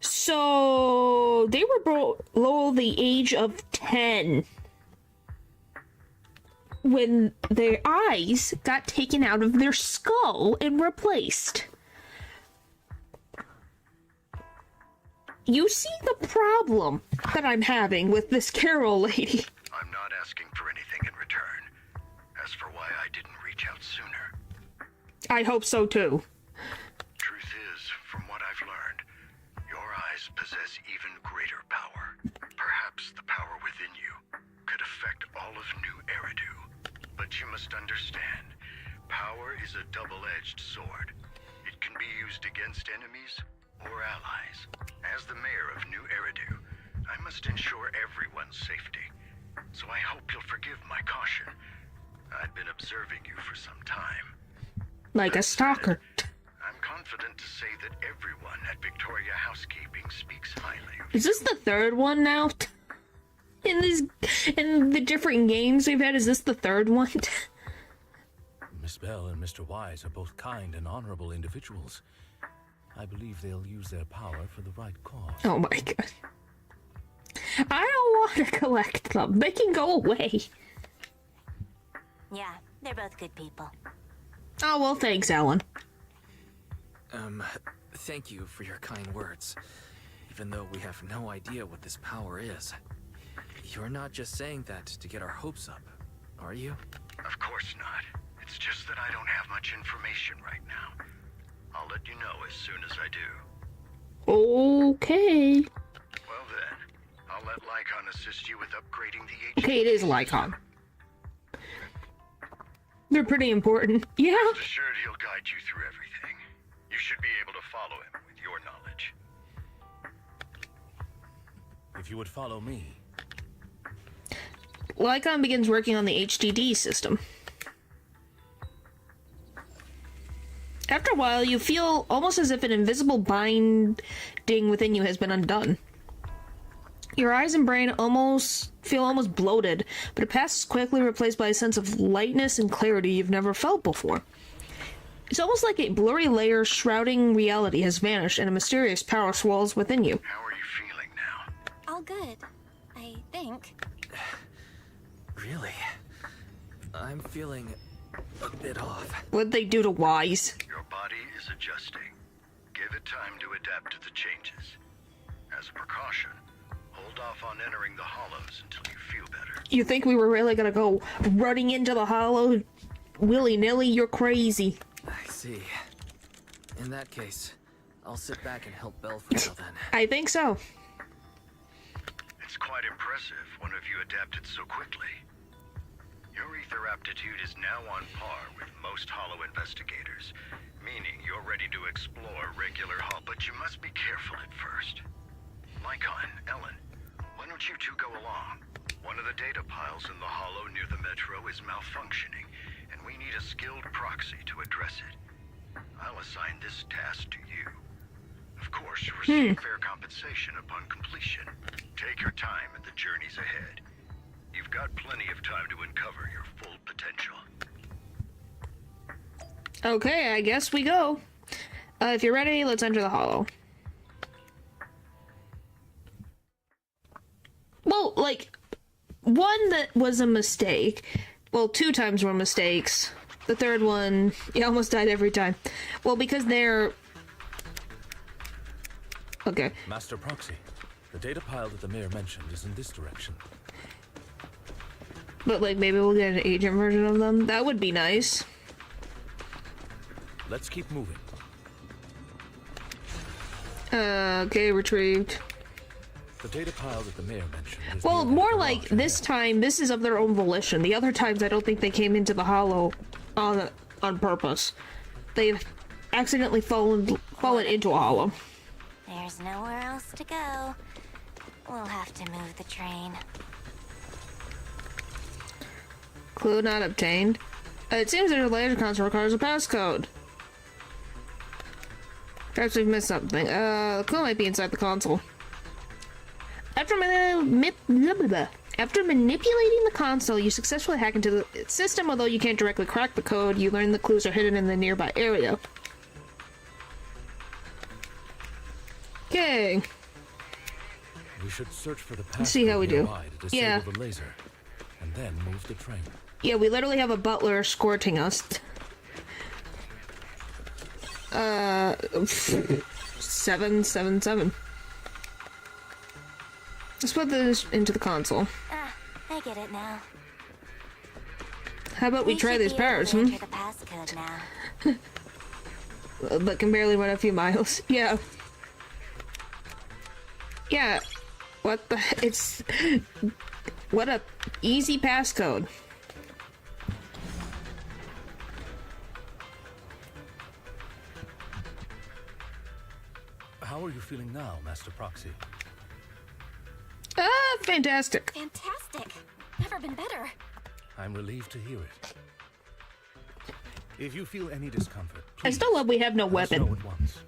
So they were below the age of 10 when their eyes got taken out of their skull and replaced. You see the problem that I'm having with this Carol lady. I'm not asking for anything in return. As for why I didn't reach out sooner, I hope so too. truth is, from what I've learned, your eyes possess even greater power. Perhaps the power within you could affect all of New Eridu. But you must understand, power is a double-edged sword. It can be used against enemies or allies. As the mayor of New Eridu, I must ensure everyone's safety. So I hope you'll forgive my caution. I've been observing you for some time. Like a stalker. I'm confident to say that everyone at Victoria Housekeeping speaks highly of Is this the third one now? In the different games we've had, is this the third one? Miss Bell and Mr. Wise are both kind and honorable individuals. I believe they'll use their power for the right cause. Oh my god. I don't want to collect them. They can go away. Yeah, they're both good people. Oh, well, thanks, Alan. Thank you for your kind words. Even though we have no idea what this power is. You're not just saying that to get our hopes up, are you? Of course not. It's just that I don't have much information right now. I'll let you know as soon as I do. Okay. Well then, I'll let Lycon assist you with upgrading the Okay, it is Lycon. They're pretty important. Yeah. Rest assured he'll guide you through everything. You should be able to follow him with your knowledge. If you would follow me. Lycon begins working on the HDD system. After a while, you feel almost as if an invisible binding within you has been undone. Your eyes and brain feel almost bloated, but it passes quickly, replaced by a sense of lightness and clarity you've never felt before. It's almost like a blurry layer shrouding reality has vanished, and a mysterious power swells within you. How are you feeling now? All good, I think. Really? I'm feeling a bit off. What'd they do to Wise? Your body is adjusting. Give it time to adapt to the changes. As a precaution, hold off on entering the hollows until you feel better. You think we were really gonna go running into the hollow willy-nilly? You're crazy. I see. In that case, I'll sit back and help Belle for now then. I think so. It's quite impressive one of you adapted so quickly. Your ether aptitude is now on par with most hollow investigators, meaning you're ready to explore regular hollow, but you must be careful at first. Lycon, Ellen, why don't you two go along? One of the data piles in the hollow near the metro is malfunctioning, and we need a skilled proxy to address it. I'll assign this task to you. Of course, you receive fair compensation upon completion. Take your time at the journeys ahead. You've got plenty of time to uncover your full potential. Okay, I guess we go. If you're ready, let's enter the hollow. Well, like, one that was a mistake. Well, 2 times were mistakes. The third one, you almost died every time. Well, because they're... Okay. Master Proxy, the data pile that the mayor mentioned is in this direction. But, like, maybe we'll get an agent version of them. That would be nice. Let's keep moving. Okay, retrieved. The data pile that the mayor mentioned is Well, near the more garage like ahead. this time, this is of their own volition. The other times, I don't think they came into the hollow on purpose. They've accidentally fallen into a hollow. There's nowhere else to go. We'll have to move the train. Clue not obtained. It seems that your laser console requires a passcode. Perhaps we've missed something. The clue might be inside the console. After After manipulating the console, you successfully hack into the system. Although you can't directly crack the code, you learn the clues are hidden in the nearby area. Okay. We should search for the Let's see how we do. to disable the laser, and then move the train. Yeah, we literally have a butler escorting us. 777. Let's put this into the console. Ah, I get it now. How about we try these powers, The passcode now. But can barely run a few miles. Yeah. Yeah. What the? It's... What a easy passcode. How are you feeling now, Master Proxy? Fantastic. Fantastic. Never been better. I'm relieved to hear it. If you feel any discomfort, I still love we have no let us know weapon. at once.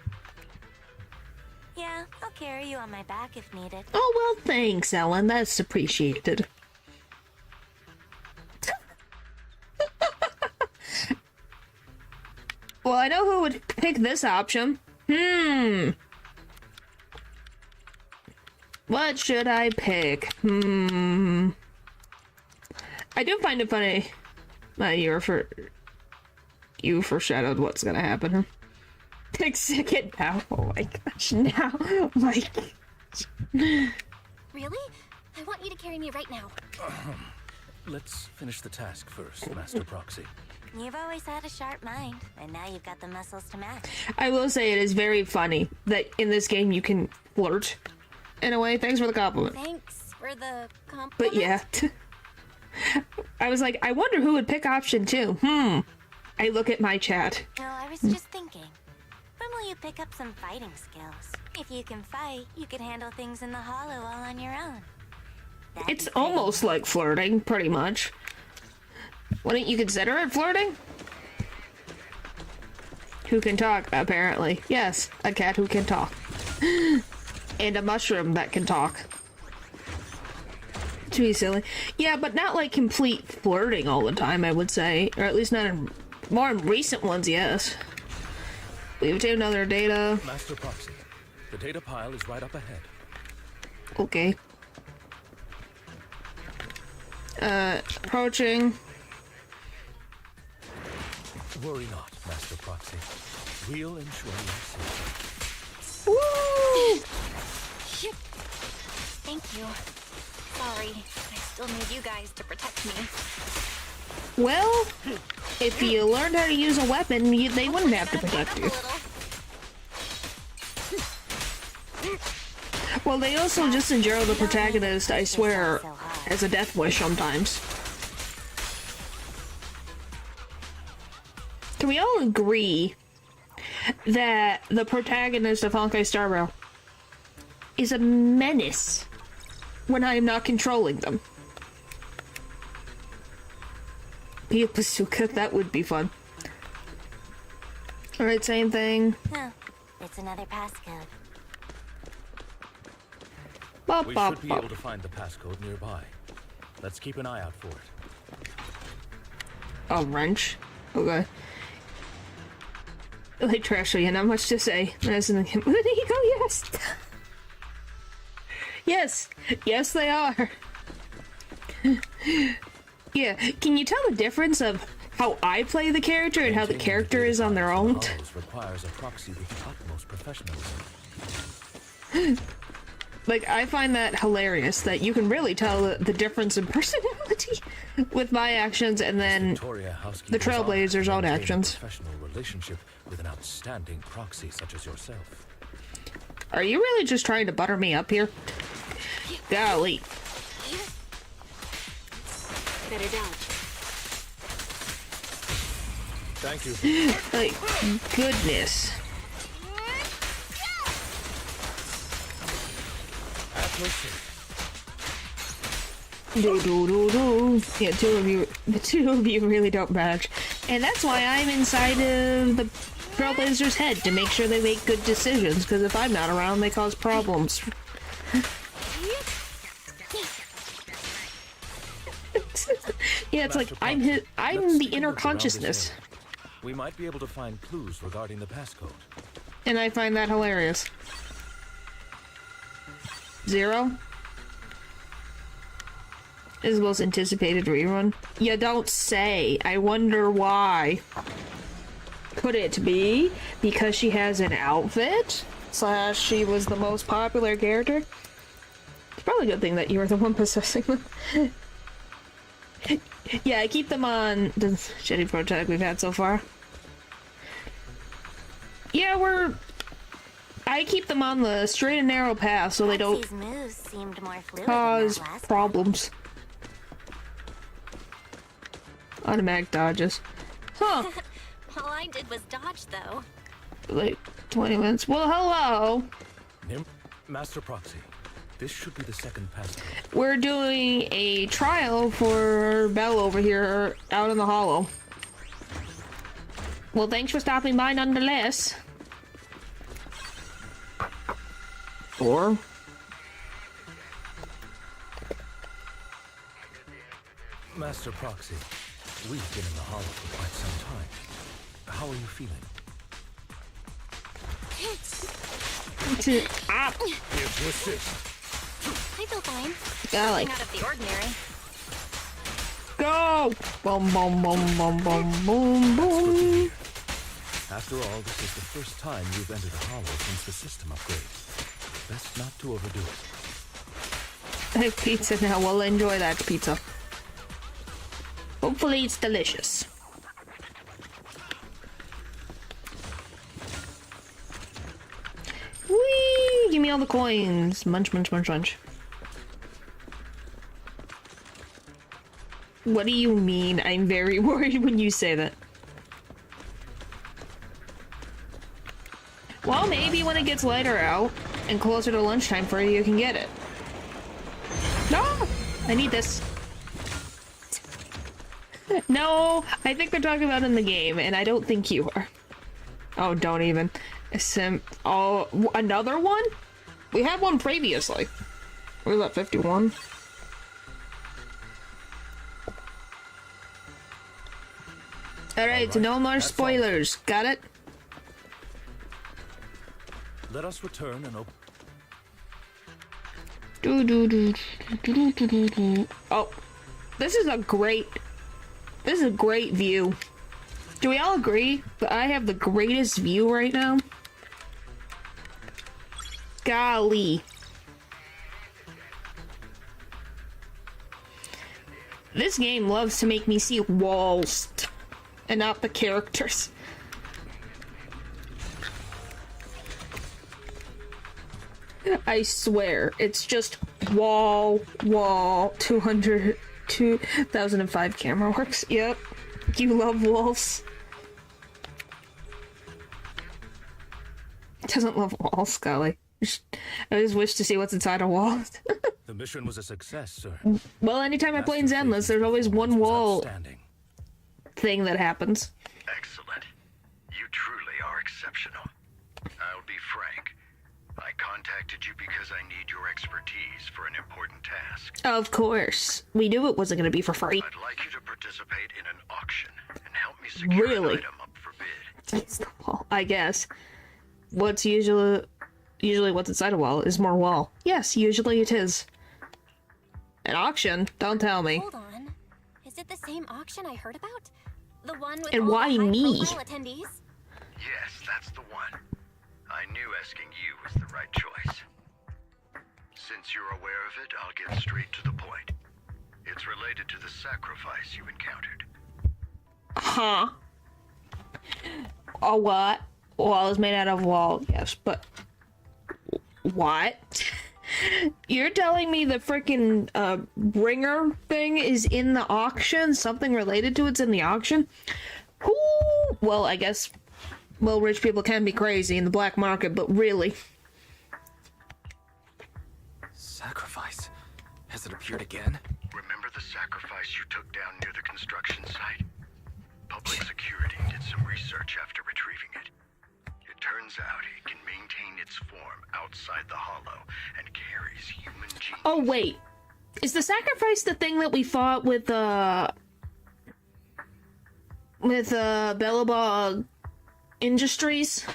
Yeah, I'll carry you on my back if needed. Oh, well, thanks, Ellen. That's appreciated. Well, I know who would pick this option. What should I pick? I do find it funny. You foreshadowed what's gonna happen. Take second now. Oh my gosh, now. Oh my gosh. Really? I want you to carry me right now. Let's finish the task first, Master Proxy. You've always had a sharp mind, and now you've got the muscles to match. I will say it is very funny that in this game you can flirt. In a way, thanks for the compliment. Thanks for the compliment. But yeah. I was like, I wonder who would pick option 2. I look at my chat. No, I was just thinking. When will you pick up some fighting skills? If you can fight, you could handle things in the hollow all on your own. It's almost like flirting, pretty much. Wouldn't you consider it flirting? Who can talk, apparently. Yes, a cat who can talk. And a mushroom that can talk. To be silly. Yeah, but not like complete flirting all the time, I would say. Or at least not in more recent ones, yes. We obtained another data. Master Proxy, the data pile is right up ahead. Okay. Approaching. Worry not, Master Proxy. We'll ensure your safety. Woo! Thank you. Sorry, I still need you guys to protect me. Well, if you learned how to use a weapon, they wouldn't have to protect you. Well, they also just endure the protagonist, I swear, as a death wish sometimes. Can we all agree that the protagonist of Honkai Star Rail is a menace when I am not controlling them? Be a bazooka, that would be fun. Alright, same thing. No, it's another passcode. Bop, We bop, should be bop. able to find the passcode nearby. Let's keep an eye out for it. A wrench? Okay. Like trashy, not much to say. As in the there you go, yes! Yes! Yes, they are! Yeah, can you tell the difference of how I play the character and how the character is on their own? Requires a proxy with the utmost professionalism. Like, I find that hilarious, that you can really tell the difference in personality with my actions and then the Trailblazers' own actions. Professional relationship with an outstanding proxy such as yourself. Are you really just trying to butter me up here? Golly. Better dodge. Thank you. Like, goodness. Do do do do. Yeah, the two of you really don't match. And that's why I'm inside of the Trailblazer's head, to make sure they make good decisions, because if I'm not around, they cause problems. Yeah, it's like I'm the inner consciousness. We might be able to find clues regarding the passcode. And I find that hilarious. 0? Is the most anticipated rerun. You don't say. I wonder why. Could it be because she has an outfit? / she was the most popular character? It's probably a good thing that you were the one possessing them. Yeah, I keep them on the shitty protag we've had so far. Yeah, I keep them on the straight and narrow path so they don't moves seemed more fluid cause than that last problems. Automatic dodges. Huh. All I did was dodge, though. Like 20 minutes. Well, hello. Master Proxy, this should be the second passcode. We're doing a trial for Belle over here out in the hollow. Well, thanks for stopping by nonetheless. Or... Master Proxy, we've been in the hollow for quite some time. How are you feeling? Up. Here to assist. I feel fine. Golly. Nothing out of the ordinary. Go! Boom, boom, boom, boom, boom, boom, boom. After all, this is the first time you've entered a hollow since the system upgrade. Best not to overdo it. I have pizza now. Well, enjoy that pizza. Hopefully it's delicious. Whee! Give me all the coins. Munch, munch, munch, munch. What do you mean? I'm very worried when you say that. Well, maybe when it gets lighter out and closer to lunchtime for you, you can get it. No! I need this. No, I think they're talking about in the game, and I don't think you are. Oh, don't even. Oh, another one? We had one previously. What was that, 51? Alright, no more spoilers. Got it? Let us return and open. Oh, this is a great view. Do we all agree that I have the greatest view right now? Golly. This game loves to make me see walls and not the characters. I swear, it's just wall, 2005 camera works. Yep. You love walls. Doesn't love walls, Scully. I just wish to see what's inside a wall. The mission was a success, sir. Well, anytime I play in Zenless, there's always one wall thing that happens. Excellent. You truly are exceptional. I'll be frank. I contacted you because I need your expertise for an important task. Of course. We knew it wasn't going to be for free. I'd like you to participate in an auction and help me secure an item up for bid. It's the wall, I guess. What's usually what's inside a wall is more wall. Yes, usually it is. An auction? Don't tell me. Hold on. Is it the same auction I heard about? The one with And all why the me? high-profile attendees? Yes, that's the one. I knew asking you was the right choice. Since you're aware of it, I'll get straight to the point. It's related to the sacrifice you encountered. Huh? A what? Wall is made out of wall, yes, but... What? You're telling me the freaking bringer thing is in the auction? Something related to it's in the auction? Ooh, well, I guess... Well, rich people can be crazy in the black market, but really... Sacrifice? Has it appeared again? Remember the sacrifice you took down near the construction site? Public security did some research after retrieving it. It turns out it can maintain its form outside the hollow and carries human genes. Oh, wait. Is the sacrifice the thing that we fought with, with Bellabog Industries.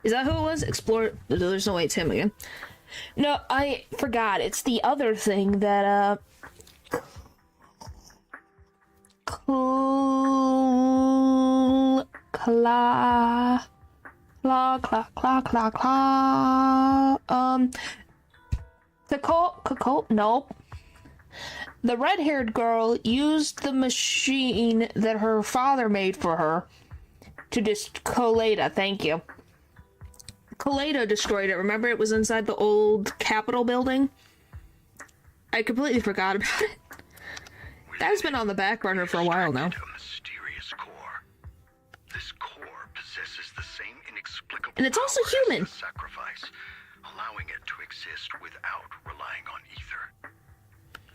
Is that who it was? Explore. There's no way it's him again. No, I forgot. It's the other thing that nope. The red-haired girl used the machine that her father made for her to Colada, thank you. Colada destroyed it. Remember, it was inside the old Capitol building? I completely forgot about it. That's been on the back burner for a while now. This core possesses the same inexplicable And it's also power human. as the sacrifice, allowing it to exist without relying on ether.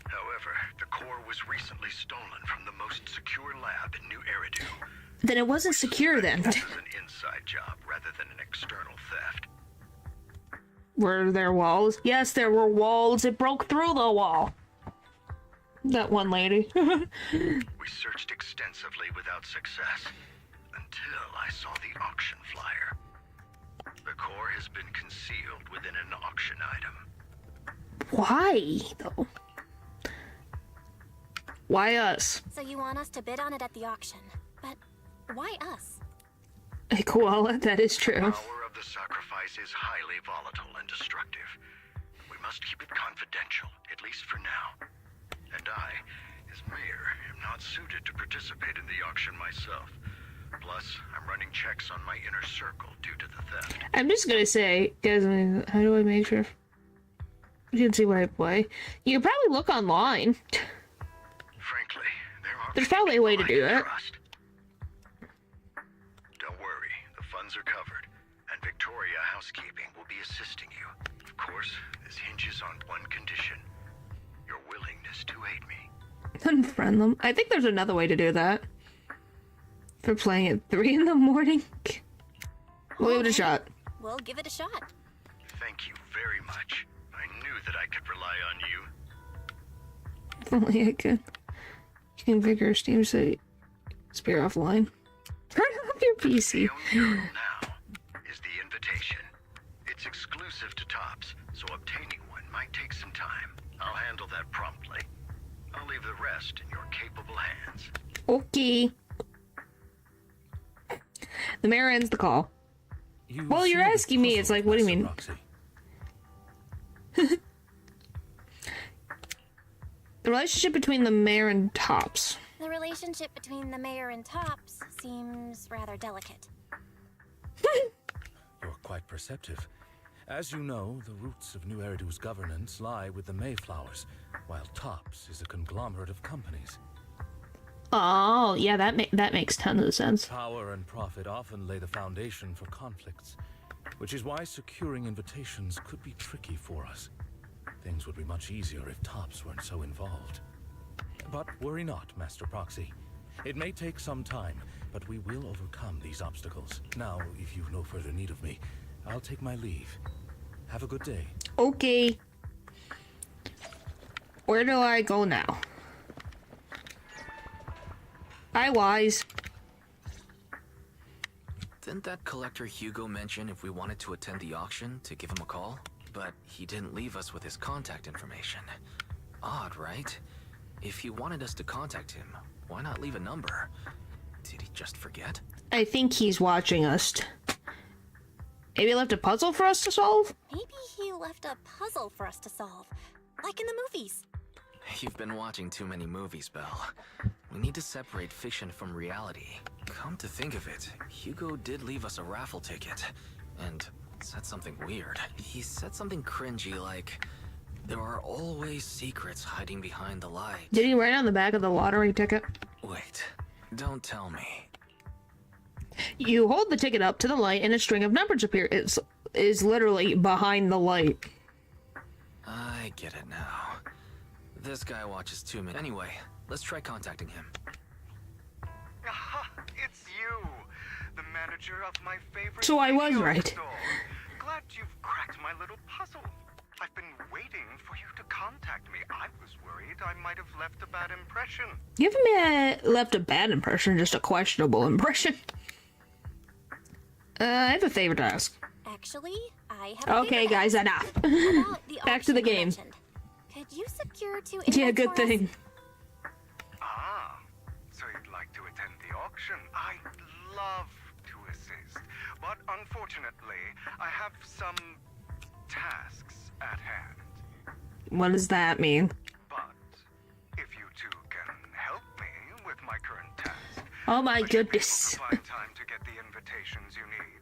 However, the core was recently stolen from the most secure lab in New Eridu. Then it wasn't secure then. This is an inside job rather than an external theft. Were there walls? Yes, there were walls. It broke through the wall. That one lady. We searched extensively without success until I saw the auction flyer. The core has been concealed within an auction item. Why, though? Why us? So you want us to bid on it at the auction. But why us? A koala, that is true. The power of the sacrifice is highly volatile and destructive. We must keep it confidential, at least for now. And I, as mayor, am not suited to participate in the auction myself. Plus, I'm running checks on my inner circle due to the theft. I'm just gonna say, guys, how do I make sure you can see what I play? You can probably look online. Frankly, There's probably a way to do that. Don't worry, the funds are covered, and Victoria Housekeeping will be assisting you. Of course, this hinges on one condition. Your willingness to aid me. Unfriend them. I think there's another way to do that. For playing at 3 in the morning. We'll give it a shot. We'll give it a shot. Thank you very much. I knew that I could rely on you. If only I could. Configure Steam so Spear offline. Turn off your PC. Now is the invitation. It's exclusive to Tops, so obtaining one might take some time. I'll handle that promptly. I'll leave the rest in your capable hands. Okay. The mayor ends the call. Well, you're asking me. It's like, what do you mean? The relationship between the mayor and Tops. The relationship between the mayor and Tops seems rather delicate. You're quite perceptive. As you know, the roots of New Eridu's governance lie with the Mayflowers, while Tops is a conglomerate of companies. Oh, yeah, that makes tons of sense. Power and profit often lay the foundation for conflicts, which is why securing invitations could be tricky for us. Things would be much easier if Tops weren't so involved. But worry not, Master Proxy. It may take some time, but we will overcome these obstacles. Now, if you've no further need of me, I'll take my leave. Have a good day. Okay. Where do I go now? Hi, Wise. Didn't that collector Hugo mention if we wanted to attend the auction to give him a call? But he didn't leave us with his contact information. Odd, right? If he wanted us to contact him, why not leave a number? Did he just forget? I think he's watching us. Maybe he left a puzzle for us to solve? Maybe he left a puzzle for us to solve. Like in the movies. You've been watching too many movies, Belle. We need to separate fiction from reality. Come to think of it, Hugo did leave us a raffle ticket. And said something weird. He said something cringy like, there are always secrets hiding behind the light. Did he write on the back of the lottery ticket? Wait, don't tell me. You hold the ticket up to the light and a string of numbers appear. It is literally behind the light. I get it now. This guy watches too many. Anyway, let's try contacting him. Aha, it's you, the manager of my favorite. So I was video right. store. Glad you've cracked my little puzzle. I've been waiting for you to contact me. I was worried I might have left a bad impression. You haven't left a bad impression, just a questionable impression. I have a favor to ask. Actually, I have a Okay, favor to guys, ask. enough. About the Back to the auction you game. mentioned. Could you secure 2 Yeah, invites good for us? thing. Ah, so you'd like to attend the auction? I'd love to assist, but unfortunately, I have some tasks at hand. What does that mean? But if you two can help me with my current task, Oh my I should be able goodness. to find time to get the invitations you need.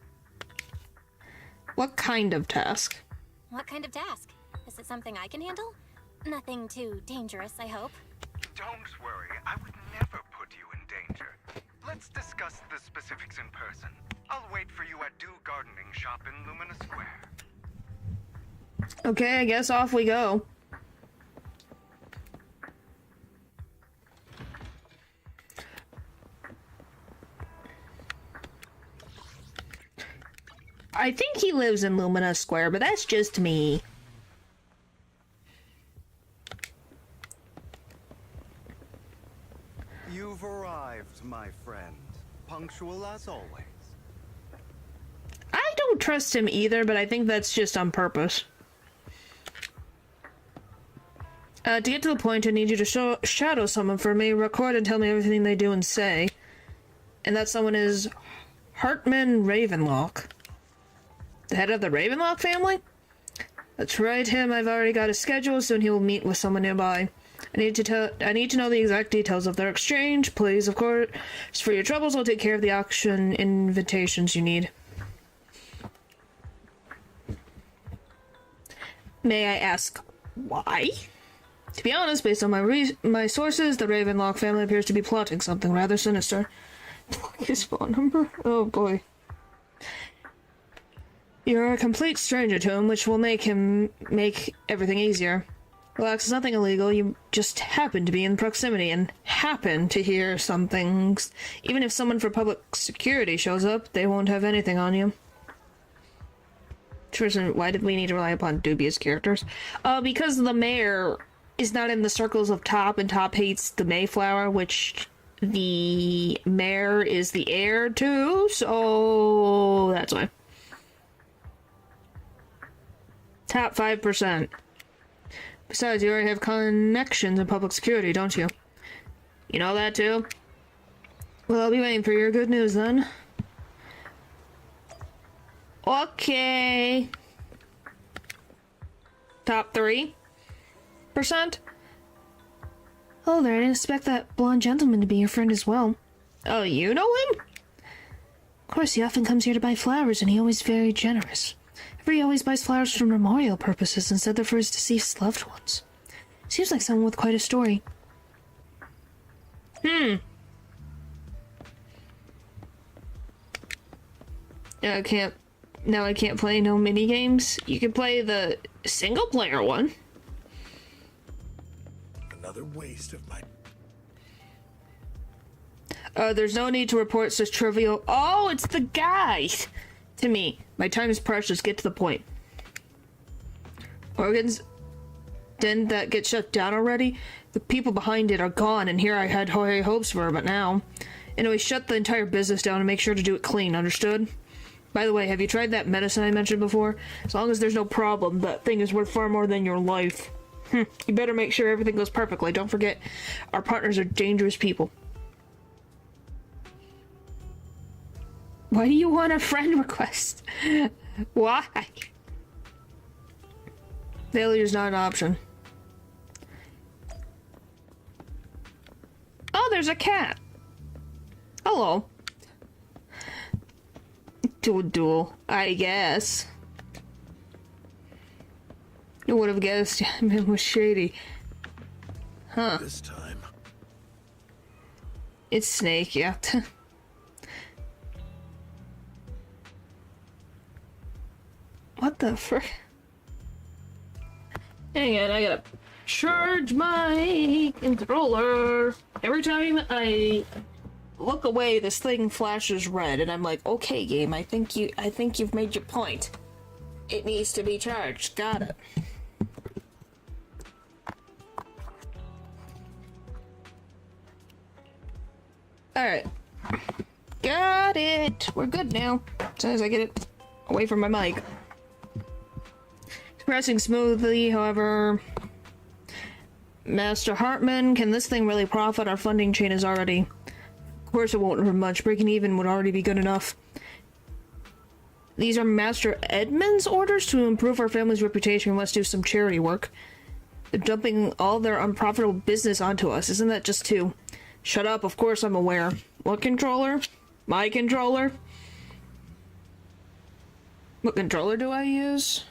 What kind of task? What kind of task? Is it something I can handle? Nothing too dangerous, I hope. Don't worry, I would never put you in danger. Let's discuss the specifics in person. I'll wait for you at Do Gardening Shop in Lumina Square. Okay, I guess off we go. I think he lives in Lumina Square, but that's just me. You've arrived, my friend. Punctual as always. I don't trust him either, but I think that's just on purpose. To get to the point, I need you to shadow someone for me, record and tell me everything they do and say. And that someone is Hartman Ravenlock. The head of the Ravenlock family? That's right, him. I've already got a schedule, soon he will meet with someone nearby. I need to know the exact details of their exchange. Please, of course, for your troubles, I'll take care of the auction invitations you need. May I ask why? To be honest, based on my sources, the Ravenlock family appears to be plotting something rather sinister. His phone number? Oh boy. You're a complete stranger to him, which will make everything easier. Relax, it's nothing illegal. You just happen to be in proximity and happen to hear some things. Even if someone for public security shows up, they won't have anything on you. Tristan, why did we need to rely upon dubious characters? Because the mayor is not in the circles of Top, and Top hates the Mayflower, which the mayor is the heir to, so that's why. Top 5%. Besides, you already have connections in public security, don't you? You know that too? Well, I'll be waiting for your good news then. Okay. Top 3%? Oh, there, I didn't expect that blonde gentleman to be your friend as well. Oh, you know him? Of course, he often comes here to buy flowers, and he's always very generous. He always buys flowers for memorial purposes instead of for his deceased loved ones. Seems like someone with quite a story. Yeah, I can't play no mini games. You can play the single player one. Another waste of my... There's no need to report such trivial... Oh, it's the guy! To me, my time is precious. Get to the point. Organs, didn't that get shut down already? The people behind it are gone, and here I had high hopes for her, but now... Anyway, shut the entire business down and make sure to do it clean, understood? By the way, have you tried that medicine I mentioned before? As long as there's no problem, that thing is worth far more than your life. You better make sure everything goes perfectly. Don't forget, our partners are dangerous people. Why do you want a friend request? Why? Failure's not an option. Oh, there's a cat. Hello. Duel, I guess. You would have guessed it was shady. Huh. This time. It's Snake, yeah. What the frick? Hang on, I gotta charge my controller. Every time I look away, this thing flashes red, and I'm like, okay, game, I think you've made your point. It needs to be charged. Got it. Alright. Got it! We're good now. As soon as I get it away from my mic. It's pressing smoothly, however... Master Hartman, can this thing really profit? Our funding chain is already... Of course it won't hurt much. Breaking even would already be good enough. These are Master Edmund's orders to improve our family's reputation. We must do some charity work. They're dumping all their unprofitable business onto us. Isn't that just too... Shut up, of course I'm aware. What controller? My controller? What controller do I use?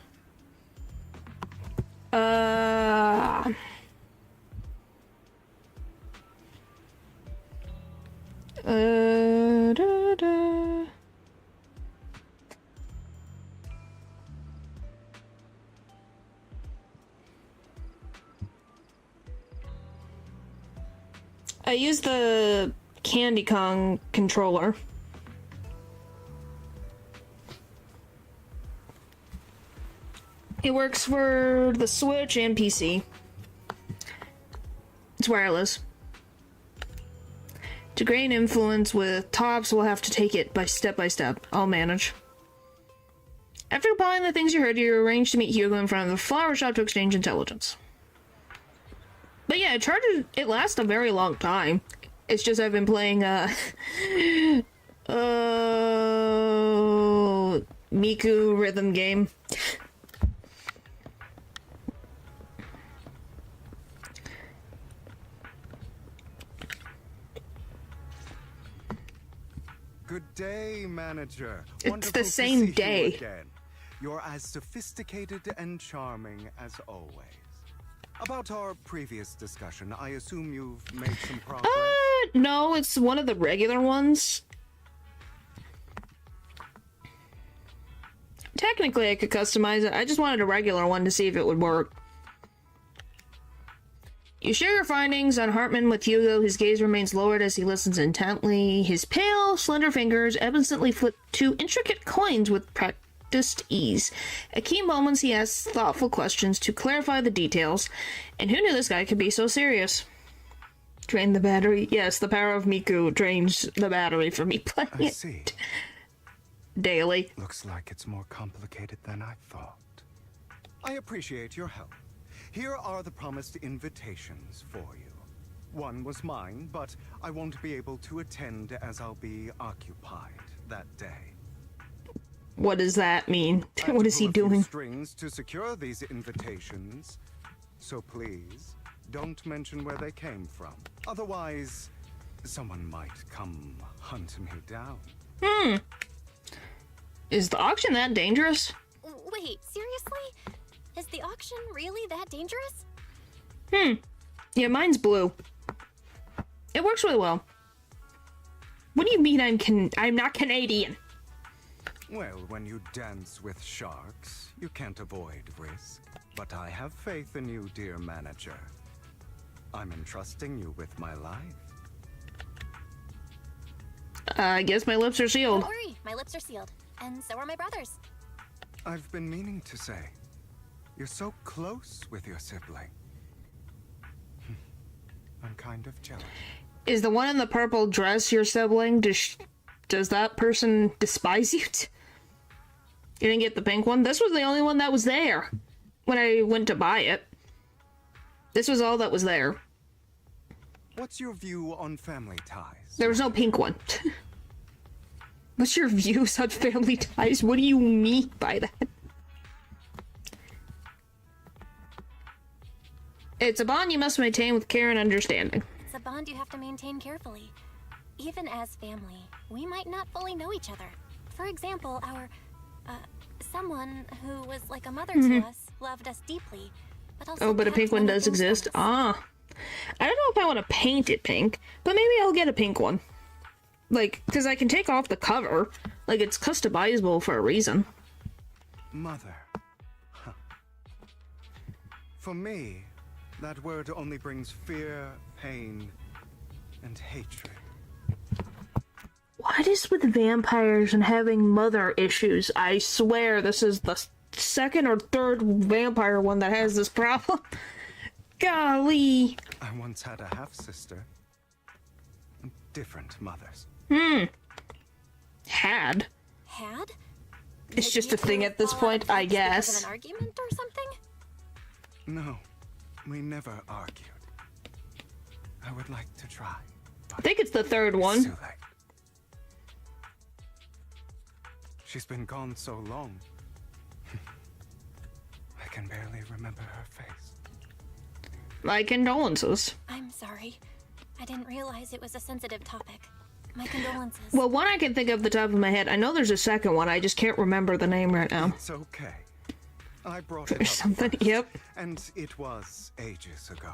I use the Candy Kong controller. It works for the Switch and PC. It's wireless. To gain influence with tops, we'll have to take it by step. I'll manage. After compiling the things you heard, you arranged to meet Hugo in front of the flower shop to exchange intelligence. But yeah, it lasts a very long time. It's just I've been playing, Miku rhythm game. Good day, manager. It's Wonderful the to same see day. you again. You're as sophisticated and charming as always. About our previous discussion, I assume you've made some progress? No, it's one of the regular ones. Technically, I could customize it. I just wanted a regular one to see if it would work. You share your findings on Hartman with Hugo. His gaze remains lowered as he listens intently. His pale, slender fingers absently flip two intricate coins with practiced ease. At key moments, he asks thoughtful questions to clarify the details. And who knew this guy could be so serious? Drain the battery. Yes, the power of Miku drains the battery for me playing I see. it daily. Looks like it's more complicated than I thought. I appreciate your help. Here are the promised invitations for you. One was mine, but I won't be able to attend as I'll be occupied that day. What does that mean? I had What to is he pull a few doing? strings to secure these invitations. So please, don't mention where they came from. Otherwise, someone might come hunt me down. Is the auction that dangerous? Wait, seriously? Is the auction really that dangerous? Yeah, mine's blue. It works really well. What do you mean I'm not Canadian? Well, when you dance with sharks, you can't avoid risk. But I have faith in you, dear manager. I'm entrusting you with my life. I guess my lips are sealed. Don't worry, my lips are sealed. And so are my brother's. I've been meaning to say, you're so close with your sibling. I'm kind of jealous. Is the one in the purple dress your sibling? Does that person despise you? You didn't get the pink one? This was the only one that was there when I went to buy it. This was all that was there. What's your view on family ties? There was no pink one. What's your views on family ties? What do you mean by that? It's a bond you must maintain with care and understanding. It's a bond you have to maintain carefully. Even as family, we might not fully know each other. For example, someone who was like a mother to us loved us deeply, but also Oh, but a kept pink one many does things from exist? us. Ah. I don't know if I want to paint it pink, but maybe I'll get a pink one. Like, because I can take off the cover. Like, it's customizable for a reason. Mother. Huh. For me, that word only brings fear, pain, and hatred. What is with vampires and having mother issues? I swear this is the second or third vampire one that has this problem. Golly. I once had a half-sister. different mothers. Had? It's just a thing at this point, I guess. Because of an argument or something? No, we never argued. I would like to try. I think it's the third one. It's too late. She's been gone so long. I can barely remember her face. My condolences. I'm sorry. I didn't realize it was a sensitive topic. My condolences. Well, one I can think of the top of my head. I know there's a second one. I just can't remember the name right now. It's okay. I brought it up Something. first, Yep. and it was ages ago.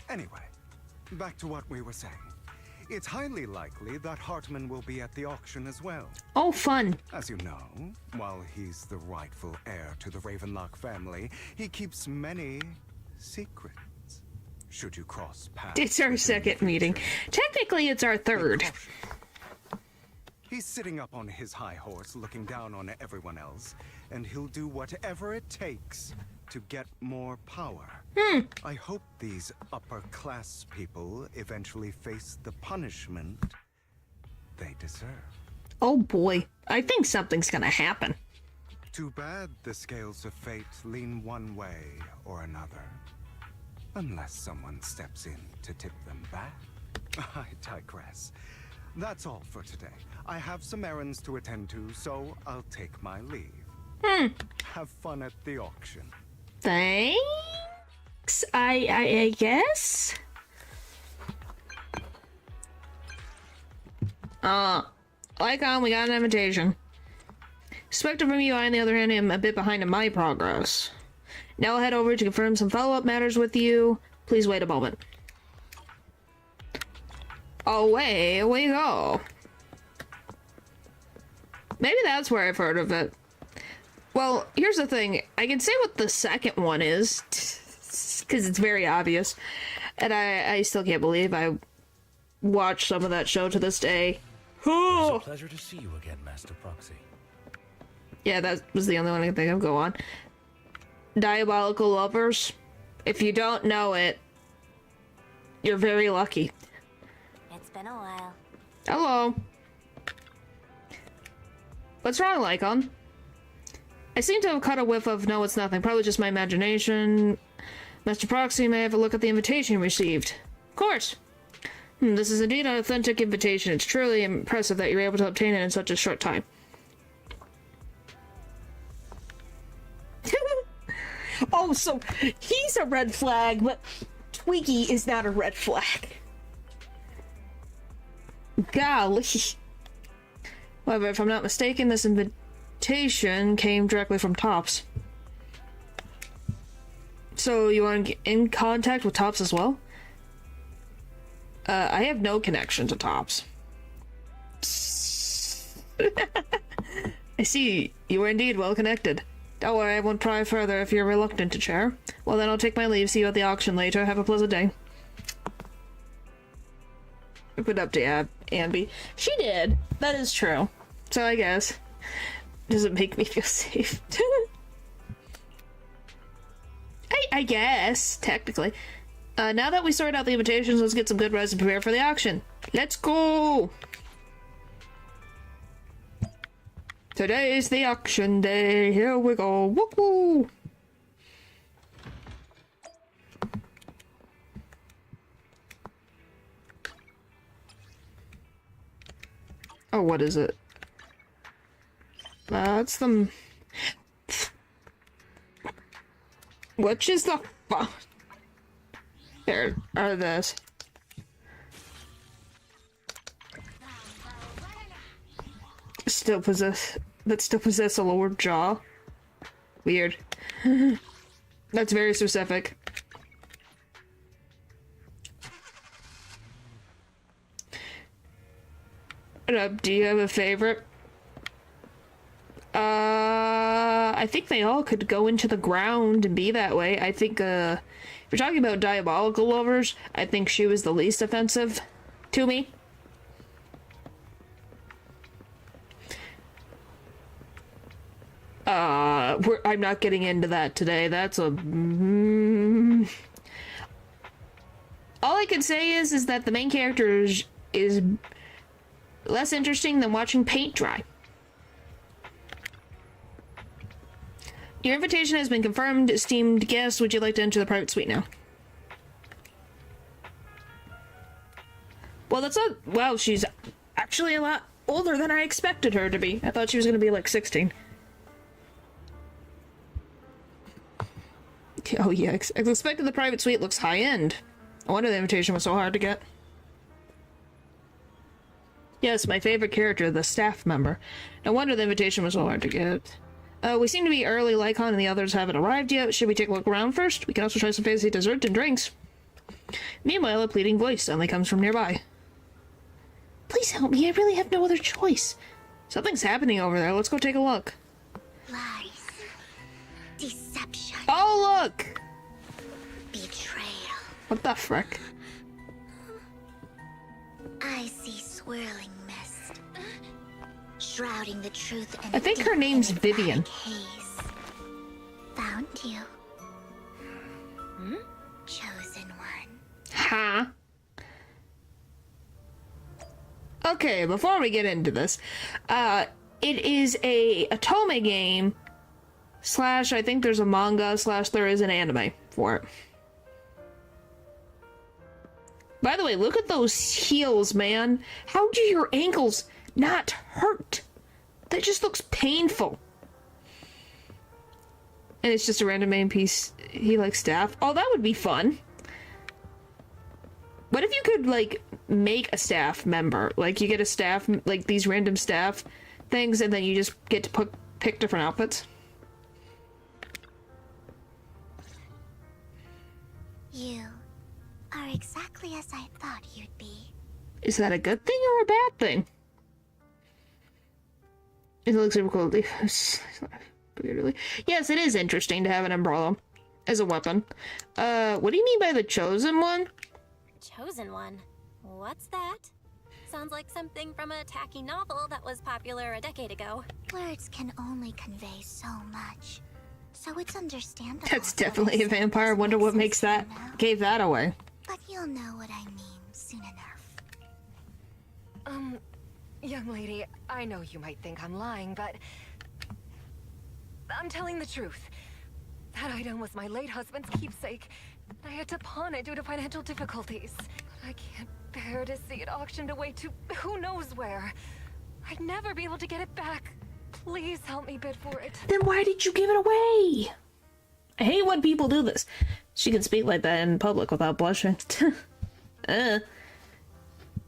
Anyway, back to what we were saying. It's highly likely that Hartman will be at the auction as well. Oh, fun. As you know, while he's the rightful heir to the Ravenlock family, he keeps many secrets. Should you cross paths... It's our second meeting. Technically, it's our third. He's sitting up on his high horse, looking down on everyone else, and he'll do whatever it takes to get more power. I hope these upper-class people eventually face the punishment they deserve. Oh boy, I think something's gonna happen. Too bad the scales of fate lean one way or another. Unless someone steps in to tip them back. I digress. That's all for today. I have some errands to attend to, so I'll take my leave. Have fun at the auction. Thanks, I guess? Lycon, we got an invitation. Expected from you, I, on the other hand, am a bit behind in my progress. Now I'll head over to confirm some follow-up matters with you. Please wait a moment. Away we go. Maybe that's where I've heard of it. Well, here's the thing. I can say what the second one is, because it's very obvious. And I still can't believe I watched some of that show to this day. It's a pleasure to see you again, Master Proxy. Yeah, that was the only one I could think of. Go on. Diabolical Lovers. If you don't know it, you're very lucky. It's been a while. Hello. What's wrong, Lycon? I seem to have caught a whiff of no, it's nothing. Probably just my imagination. Master Proxy, may I have a look at the invitation you received? Of course. This is indeed an authentic invitation. It's truly impressive that you're able to obtain it in such a short time. Oh, so he's a red flag, but Twiggy is not a red flag. Golly. However, if I'm not mistaken, this invitation came directly from Tops. So you want to get in contact with Tops as well? I have no connection to Tops. I see. You are indeed well connected. Don't worry, I won't pry further if you're reluctant to share. Well, then I'll take my leave. See you at the auction later. Have a pleasant day. Put up to Anby. She did. That is true. So I guess. Doesn't make me feel safe. I guess, technically. Now that we sorted out the invitations, let's get some good rest and prepare for the auction. Let's go! Today's the auction day. Here we go. Woohoo! Oh, what is it? That's the... Which is the... There are this. Still possess a lower jaw. Weird. That's very specific. What up? Do you have a favorite? I think they all could go into the ground and be that way. I think, if you're talking about Diabolical Lovers, I think she was the least offensive to me. I'm not getting into that today. That's a... All I can say is that the main character is less interesting than watching paint dry. Your invitation has been confirmed, esteemed guest. Would you like to enter the private suite now? Well, that's not... Wow, she's actually a lot older than I expected her to be. I thought she was going to be like 16. Oh, yeah. As expected, the private suite looks high-end. I wonder the invitation was so hard to get. Yes, my favorite character, the staff member. No wonder the invitation was so hard to get. We seem to be early, Lycon, and the others haven't arrived yet. Should we take a look around first? We can also try some fancy dessert and drinks. Meanwhile, a pleading voice suddenly comes from nearby. Please help me, I really have no other choice. Something's happening over there. Let's go take a look. Lies. Deception. Oh, look! Betrayal. What the frick? I see swirling mist, shrouding the truth in I think her name's Vivian. haze. Found you. Chosen one. Huh? Okay, before we get into this, it is a Otome game, / I think there's a manga, / there is an anime for it. By the way, look at those heels, man. How do your ankles not hurt? That just looks painful. And it's just a random main piece. He likes staff. Oh, that would be fun. What if you could, like, make a staff member? Like, you get a staff, like, these random staff things, and then you just get to pick different outfits? You are exactly as I thought you'd be. Is that a good thing or a bad thing? It looks super cool. Yes, it is interesting to have an umbrella as a weapon. What do you mean by the chosen one? Chosen one? What's that? Sounds like something from a tacky novel that was popular a decade ago. Words can only convey so much, so it's understandable. That's definitely a vampire. Wonder what makes that, gave that away. But you'll know what I mean soon enough. Young lady, I know you might think I'm lying, but I'm telling the truth. That item was my late husband's keepsake. I had to pawn it due to financial difficulties. I can't bear to see it auctioned away to who knows where. I'd never be able to get it back. Please help me bid for it. Then why did you give it away? I hate when people do this. She can speak like that in public without blushing.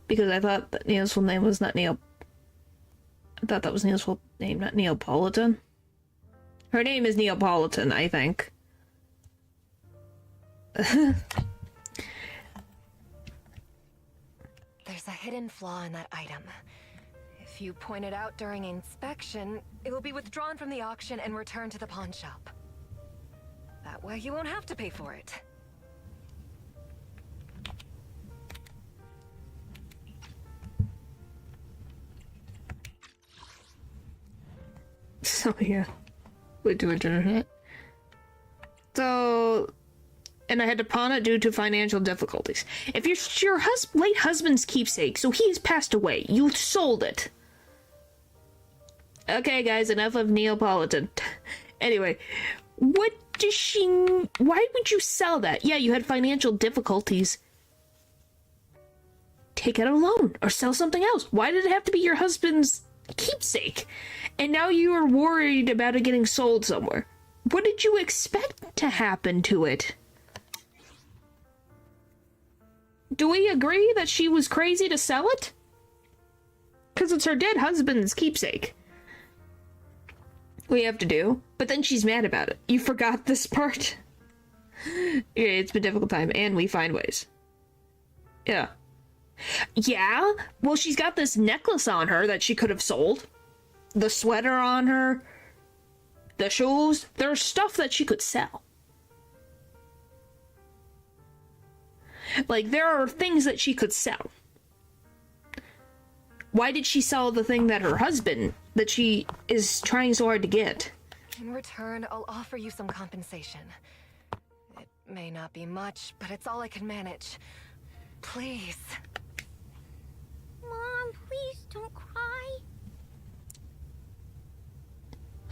Because I thought that Neo's full name was not Neo. I thought that was Neo's full name, not Neapolitan. Her name is Neapolitan, I think. There's a hidden flaw in that item. If you point it out during inspection, it will be withdrawn from the auction and returned to the pawn shop. That way you won't have to pay for it. So yeah, we do internet. So, and I had to pawn it due to financial difficulties. If your late husband's keepsake, so he's passed away, you sold it. Okay, guys, enough of Neapolitan. Anyway, why would you sell that? Yeah, you had financial difficulties. Take out a loan or sell something else. Why did it have to be your husband's keepsake? And now you are worried about it getting sold somewhere. What did you expect to happen to it? Do we agree that she was crazy to sell it? Because it's her dead husband's keepsake. We have to do. But then she's mad about it. You forgot this part? Yeah, it's been a difficult time, and we find ways. Yeah. Yeah? Well, she's got this necklace on her that she could have sold. The sweater on her. The shoes. There's stuff that she could sell. Like, there are things that she could sell. Why did she sell the thing that her husband, that she is trying so hard to get? In return, I'll offer you some compensation. It may not be much, but it's all I can manage. Please.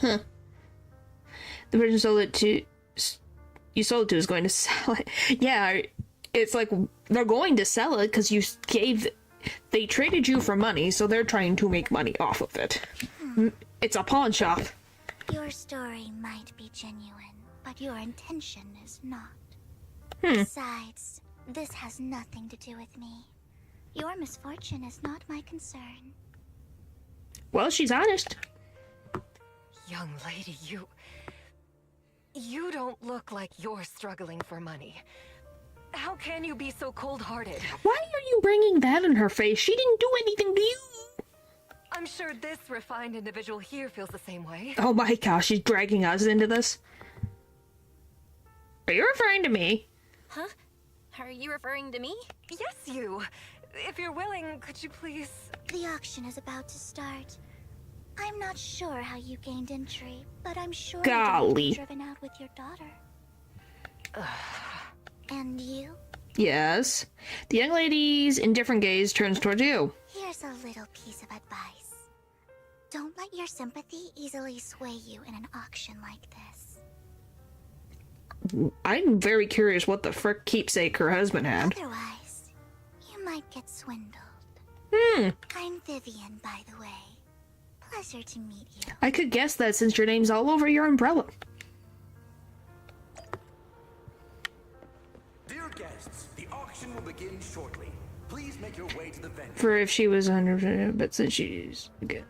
Huh. The person you sold it to is going to sell it. Yeah, it's like they're going to sell it because they traded you for money, so they're trying to make money off of it. It's a pawn shop. Your story might be genuine, but your intention is not. Hmm. Besides, this has nothing to do with me. Your misfortune is not my concern. Well, she's honest. Young lady, you don't look like you're struggling for money. How can you be so cold-hearted? Why are you bringing that in her face? She didn't do anything to you. I'm sure this refined individual here feels the same way. Oh my gosh, she's dragging us into this. Are you referring to me? Huh? Are you referring to me? Yes, you. If you're willing, could you please... The auction is about to start. I'm not sure how you gained entry, but I'm sure Golly. you driven out with your daughter. And you? Yes. The young lady's indifferent gaze turns towards you. Here's a little piece of advice. Don't let your sympathy easily sway you in an auction like this. I'm very curious what the frick keepsake her husband had. Otherwise, you might get swindled. I'm Vivian, by the way. Pleasure to meet you. I could guess that since your name's all over your umbrella. Dear guests, the auction will begin shortly. Please make your way to the venue. For if she was under, but since she's again,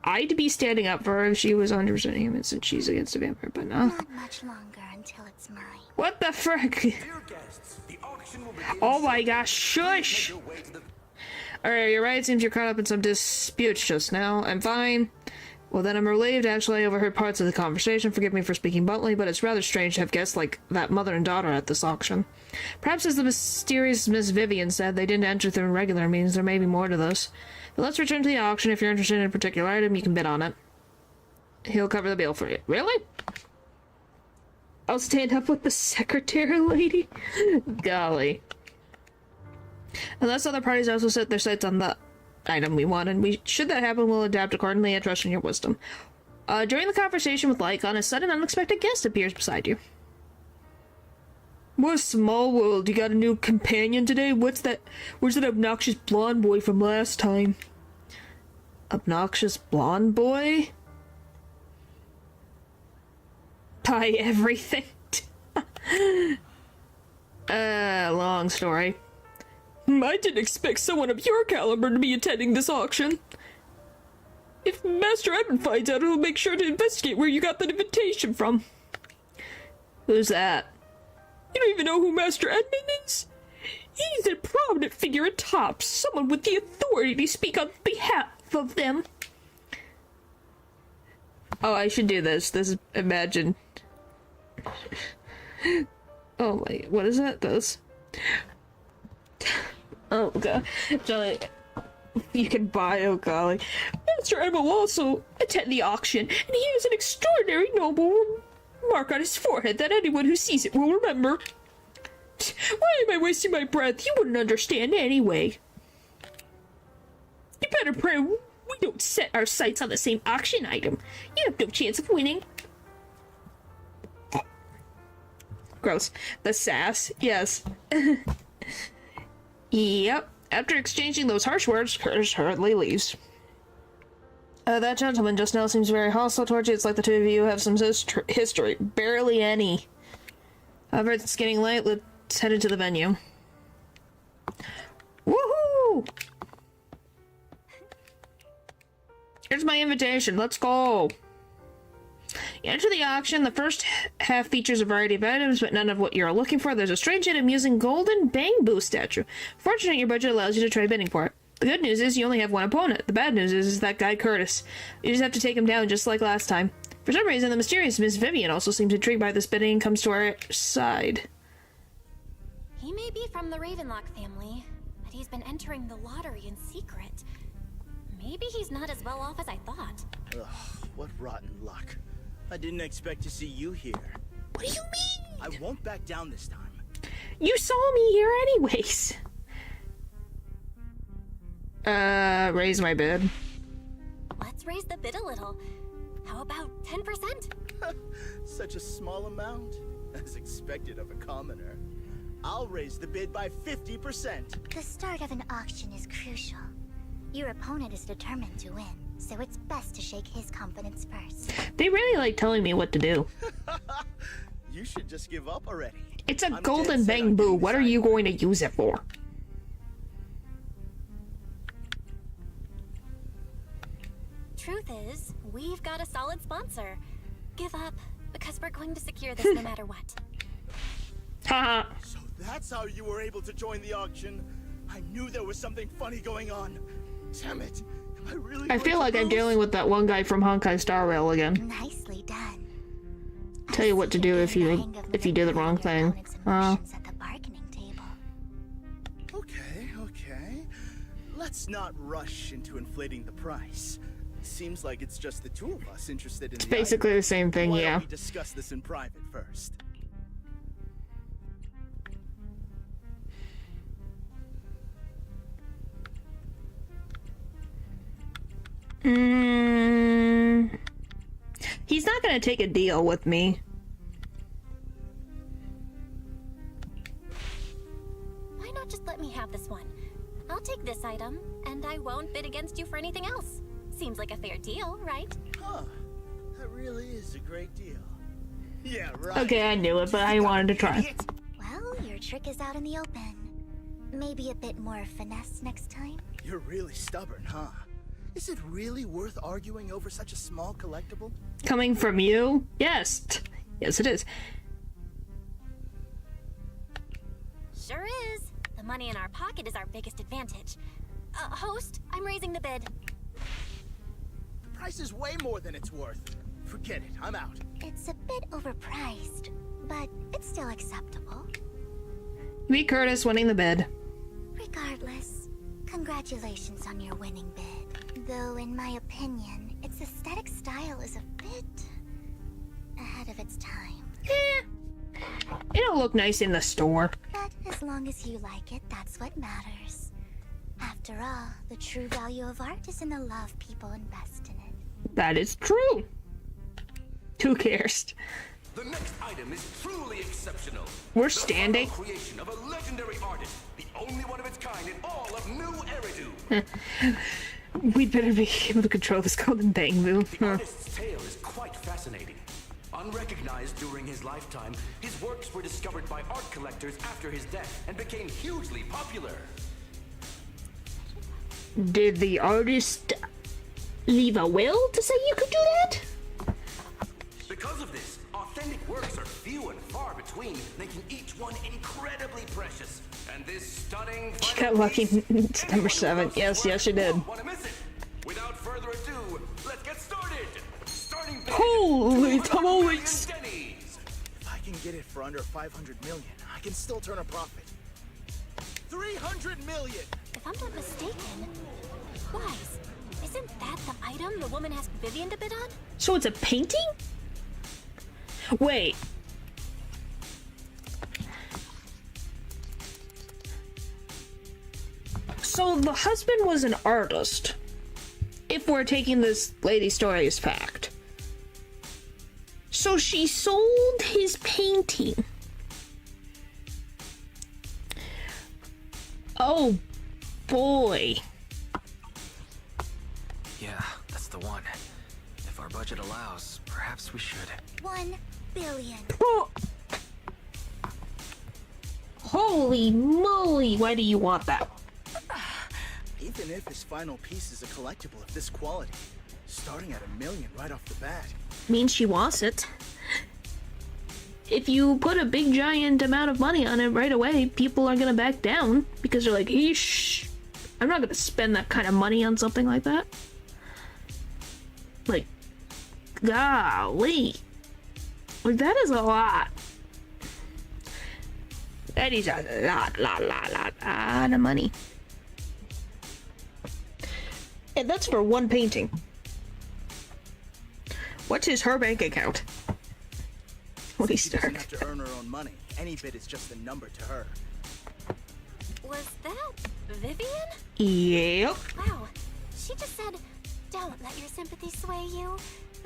I'd be standing up for her if she was 100% human since she's against a vampire, but no. Not much longer until it's mine. What the frick? Dear guests, the auction will begin. Oh my gosh, shush! Alright, you're right, seems you're caught up in some disputes just now. I'm fine. Well then I'm relieved. Actually, I overheard parts of the conversation. Forgive me for speaking bluntly, but it's rather strange to have guests like that mother and daughter at this auction. Perhaps as the mysterious Miss Vivian said, they didn't enter through regular means. There may be more to this. But let's return to the auction. If you're interested in a particular item, you can bid on it. He'll cover the bill for you. Really? I'll stand up with the secretary lady? Golly. Unless other parties also set their sights on the item we want, and should that happen, we'll adapt accordingly. I trust in your wisdom. During the conversation with Lycon, a sudden unexpected guest appears beside you. What a small world. You got a new companion today? Where's that obnoxious blonde boy from last time? Obnoxious blonde boy? Buy everything. Long story. I didn't expect someone of your caliber to be attending this auction. If Master Edmund finds out, he'll make sure to investigate where you got that invitation from. Who's that? You don't even know who Master Edmund is? He's a prominent figure at Tops, someone with the authority to speak on behalf of them. Oh, I should do this. This is, imagine. Oh my, what is that? This? Oh god. Johnny, you can buy, oh golly. Master Edmund will also attend the auction, and he has an extraordinary noble mark on his forehead that anyone who sees it will remember. Why am I wasting my breath? You wouldn't understand anyway. You better pray we don't set our sights on the same auction item. You have no chance of winning. Gross. The sass. Yes. Yep. After exchanging those harsh words, Curtis hurriedly leaves. That gentleman just now seems very hostile towards you. It's like the two of you have some history. Barely any. However, it's getting late. Let's head into the venue. Woohoo! Here's my invitation. Let's go. You enter the auction. The first half features a variety of items, but none of what you're looking for. There's a strange yet amusing golden Bang-Boo statue. Fortunately, your budget allows you to try bidding for it. The good news is you only have one opponent. The bad news is that guy Curtis. You just have to take him down just like last time. For some reason, the mysterious Miss Vivian also seems intrigued by this bidding and comes to our side. He may be from the Ravenlock family, but he's been entering the lottery in secret. Maybe he's not as well off as I thought. Ugh, what rotten luck. I didn't expect to see you here. What do you mean? I won't back down this time. You saw me here anyways. Uh, raise my bid. Let's raise the bid a little. about 10%? Such a small amount, as expected of a commoner. I'll raise the bid by 50%. The start of an auction is crucial. Your opponent is determined to win, so it's best to shake his confidence first. They really like telling me what to do. You should just give up already. It's a golden bamboo. What are you going to use it for? Truth is, we've got a solid sponsor. Give up, because we're going to secure this no matter what. Haha. So that's how you were able to join the auction? I knew there was something funny going on. Damn it. Am I really I feel like I'm dealing with that one guy from Honkai Star Rail again. Nicely done. Tell you what to do if you do the wrong thing. At the bargaining table. Okay. Let's not rush into inflating the price. Seems like it's just the two of us interested in It's basically the same thing, Why yeah. don't we discuss this in private first? He's not gonna take a deal with me. Why not just let me have this one? I'll take this item, and I won't bid against you for anything else. Seems like a fair deal, right? Huh. That really is a great deal. Yeah, right. Okay, I knew it, but I wanted to try. Well, your trick is out in the open. Maybe a bit more finesse next time. You're really stubborn, huh? Is it really worth arguing over such a small collectible? Coming from you? Yes. Yes, it is. Sure is. The money in our pocket is our biggest advantage. Host, I'm raising the bid. The price is way more than it's worth. Forget it, I'm out. It's a bit overpriced, but it's still acceptable. Me, Curtis, winning the bid. Regardless, congratulations on your winning bid. Though, in my opinion, its aesthetic style is a bit ahead of its time. It'll look nice in the store. But as long as you like it, that's what matters. After all, the true value of art is in the love people invest in it. That is true. Who cares? The next item is truly exceptional. We're standing. The creation of a legendary artist, the only one of its kind in all of New Eridu. We'd better be able to control this golden bamboo. The artist's tale is quite fascinating. Unrecognized during his lifetime, his works were discovered by art collectors after his death and became hugely popular. Did the artist leave a will to say you could do that? Because of this, authentic works are few and far between, making each one incredibly precious. And this stunning She got lucky. It's number 7. Yes, you did. Want to miss it? Without further ado, let's get started. Starting bid, Holy tamales! If I can get it for under 500 million, I can still turn a profit. 300 million! If I'm not mistaken, Wise, isn't that the item the woman asked Vivian to bid on? So it's a painting? Wait. So the husband was an artist. If we're taking this lady's story as fact. So she sold his painting. Oh boy. Yeah, that's the one. If our budget allows, perhaps we should. 1 billion. Oh. Holy moly, why do you want that? Even if his final piece is a collectible of this quality, starting at $1 million right off the bat. Means she wants it. If you put a big giant amount of money on it right away, people are gonna back down because they're like, eesh, I'm not gonna spend that kind of money on something like that. Like, golly. Like, that is a lot. That is a lot of money. And that's for one painting. What's her bank account? Holy She doesn't Stark. have to earn her own money. Any bid is just a number to her. Was that Vivian? Yep. Wow, she just said, don't let your sympathy sway you.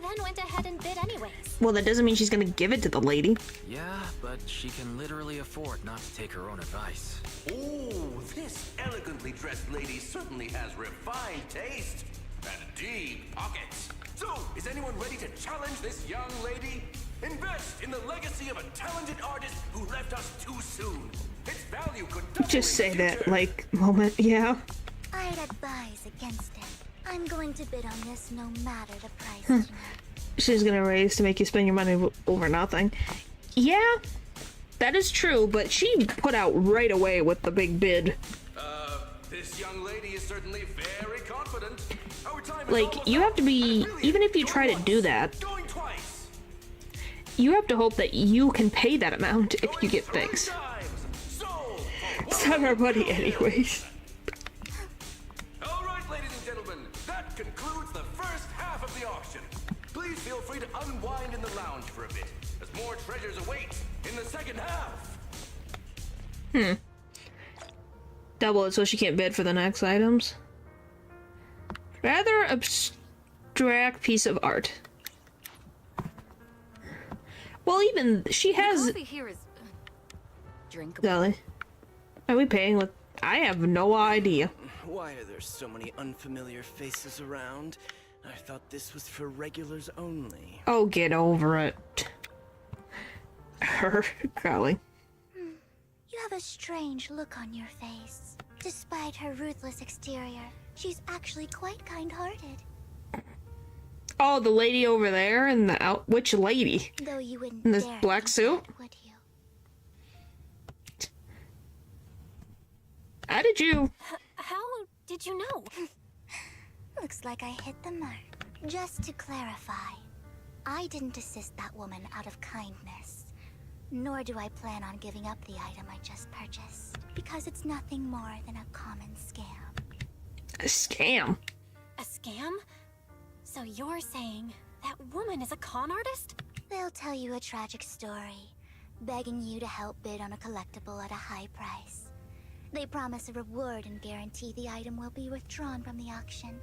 then went ahead and bid anyways. Well, that doesn't mean she's gonna give it to the lady. Yeah, but she can literally afford not to take her own advice. Oh, this elegantly dressed lady certainly has refined taste and deep pockets. So, is anyone ready to challenge this young lady? Invest in the legacy of a talented artist who left us too soon. Its value could Just say that, like, moment, yeah. I'd advise against it. I'm going to bid on this no matter the price. She's gonna raise to make you spend your money over nothing. Yeah, that is true, but she put out right away with the big bid. This young lady is certainly very confident. Our time is Like, you have to be, even if you try to do that, you have to hope that you can pay that amount if you get things. It's not our money anyways. All right, ladies and gentlemen, that concludes the first half of the auction. Please feel free to unwind in the lounge for a bit, as more treasures await in the second half. Double it so she can't bid for the next items. Rather abstract piece of art. Well, even she has. The coffee here is drinkable. Golly. Are we paying with? I have no idea. Why are there so many unfamiliar faces around? I thought this was for regulars only. Oh, get over it. Her, golly. You have a strange look on your face. Despite her ruthless exterior, she's actually quite kind-hearted. Oh, the lady over there in the out. Which lady? Though you wouldn't In this dare black suit? that, would you? How did you? How did you know? Looks like I hit the mark. Just to clarify, I didn't assist that woman out of kindness. Nor do I plan on giving up the item I just purchased, because it's nothing more than a common scam. A scam? A scam? So you're saying that woman is a con artist? They'll tell you a tragic story, begging you to help bid on a collectible at a high price. They promise a reward and guarantee the item will be withdrawn from the auction,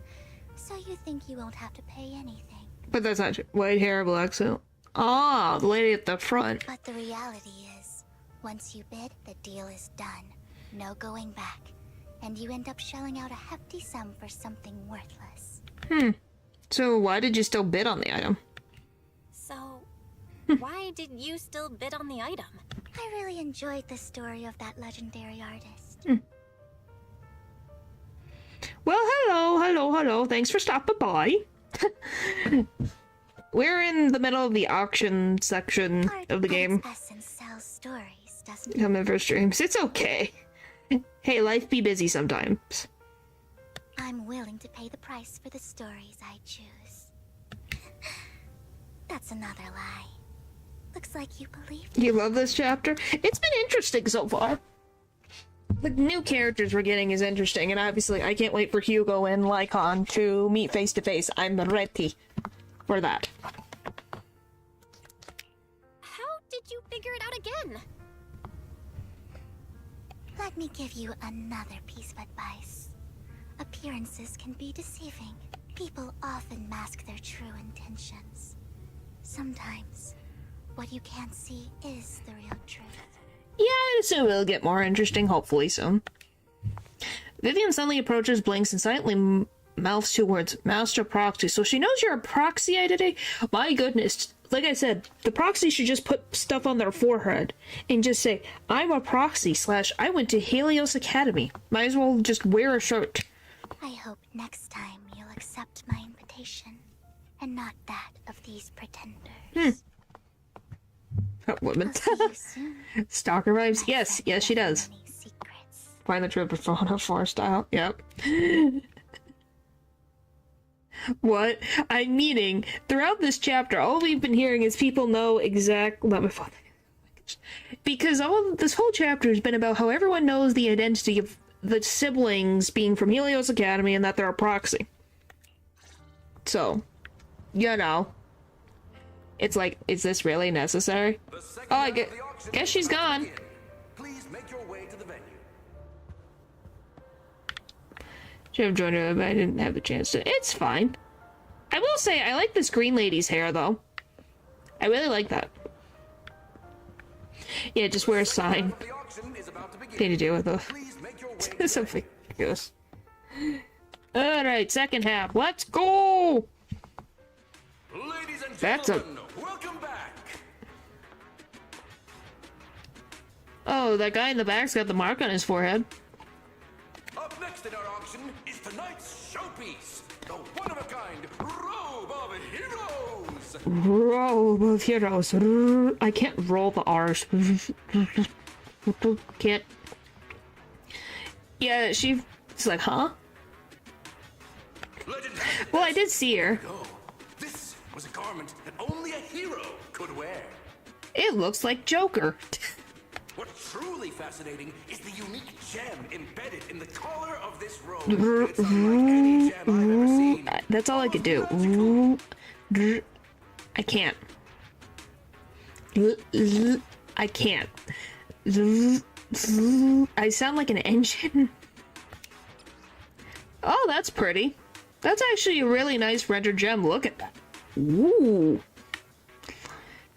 so you think you won't have to pay anything. But that's not true. White hair, black suit. Ah, the lady at the front. But the reality is, once you bid, the deal is done. No going back. And you end up shelling out a hefty sum for something worthless. So why did you still bid on the item? So, why did you still bid on the item? I really enjoyed the story of that legendary artist. Well, hello. Thanks for stopping by. We're in the middle of the auction section of the game. Essence sells stories, doesn't it? Coming for streams. It's okay. Hey, life be busy sometimes. I'm willing to pay the price for the stories I choose. That's another lie. Looks like you believe me. You love this chapter? It's been interesting so far. The new characters we're getting is interesting, and obviously I can't wait for Hugo and Lycon to meet face to face. I'm ready for that. How did you figure it out again? Let me give you another piece of advice. Appearances can be deceiving. People often mask their true intentions. Sometimes, what you can't see is the real truth. Yeah, so it'll get more interesting, hopefully soon. Vivian suddenly approaches, blinks, and silently mouths two words, Master Proxy. So she knows you're a proxy today? My goodness. Like I said, the proxy should just put stuff on their forehead and just say, I'm a proxy / I went to Helios Academy. Might as well just wear a shirt. I hope next time you'll accept my invitation, and not that of these pretenders. Woman. Stalker vibes? Yes, she does. Find the truth before a forced out. Yep. What? I'm meaning, throughout this chapter, all we've been hearing is people know exactly. Because this whole chapter has been about how everyone knows the identity of the siblings being from Helios Academy and that they're a proxy. So, you know. It's like, is this really necessary? Oh, I guess she's gone. Please make your way to the venue. Should have joined her, but I didn't have the chance to. It's fine. I will say, I like this green lady's hair, though. I really like that. Yeah, just wear a sign. Pay to deal with those. It's so ridiculous. Alright, second half. Let's go! Ladies and That's a... welcome back. Oh, that guy in the back's got the mark on his forehead. Up next in our auction is tonight's showpiece, the one-of-a-kind Robe of Heroes. Robe of Heroes. I can't roll the R's. Can't. Yeah, she's like, huh? Well, I did see her. This was a garment that only a hero could wear. It looks like Joker. What's truly fascinating is the unique gem embedded in the collar of this robe. It's unlike any gem I've ever seen. That's all I could do. I can't. I can't. I sound like an engine. Oh, that's pretty. That's actually a really nice rendered gem. Look at that. Ooh.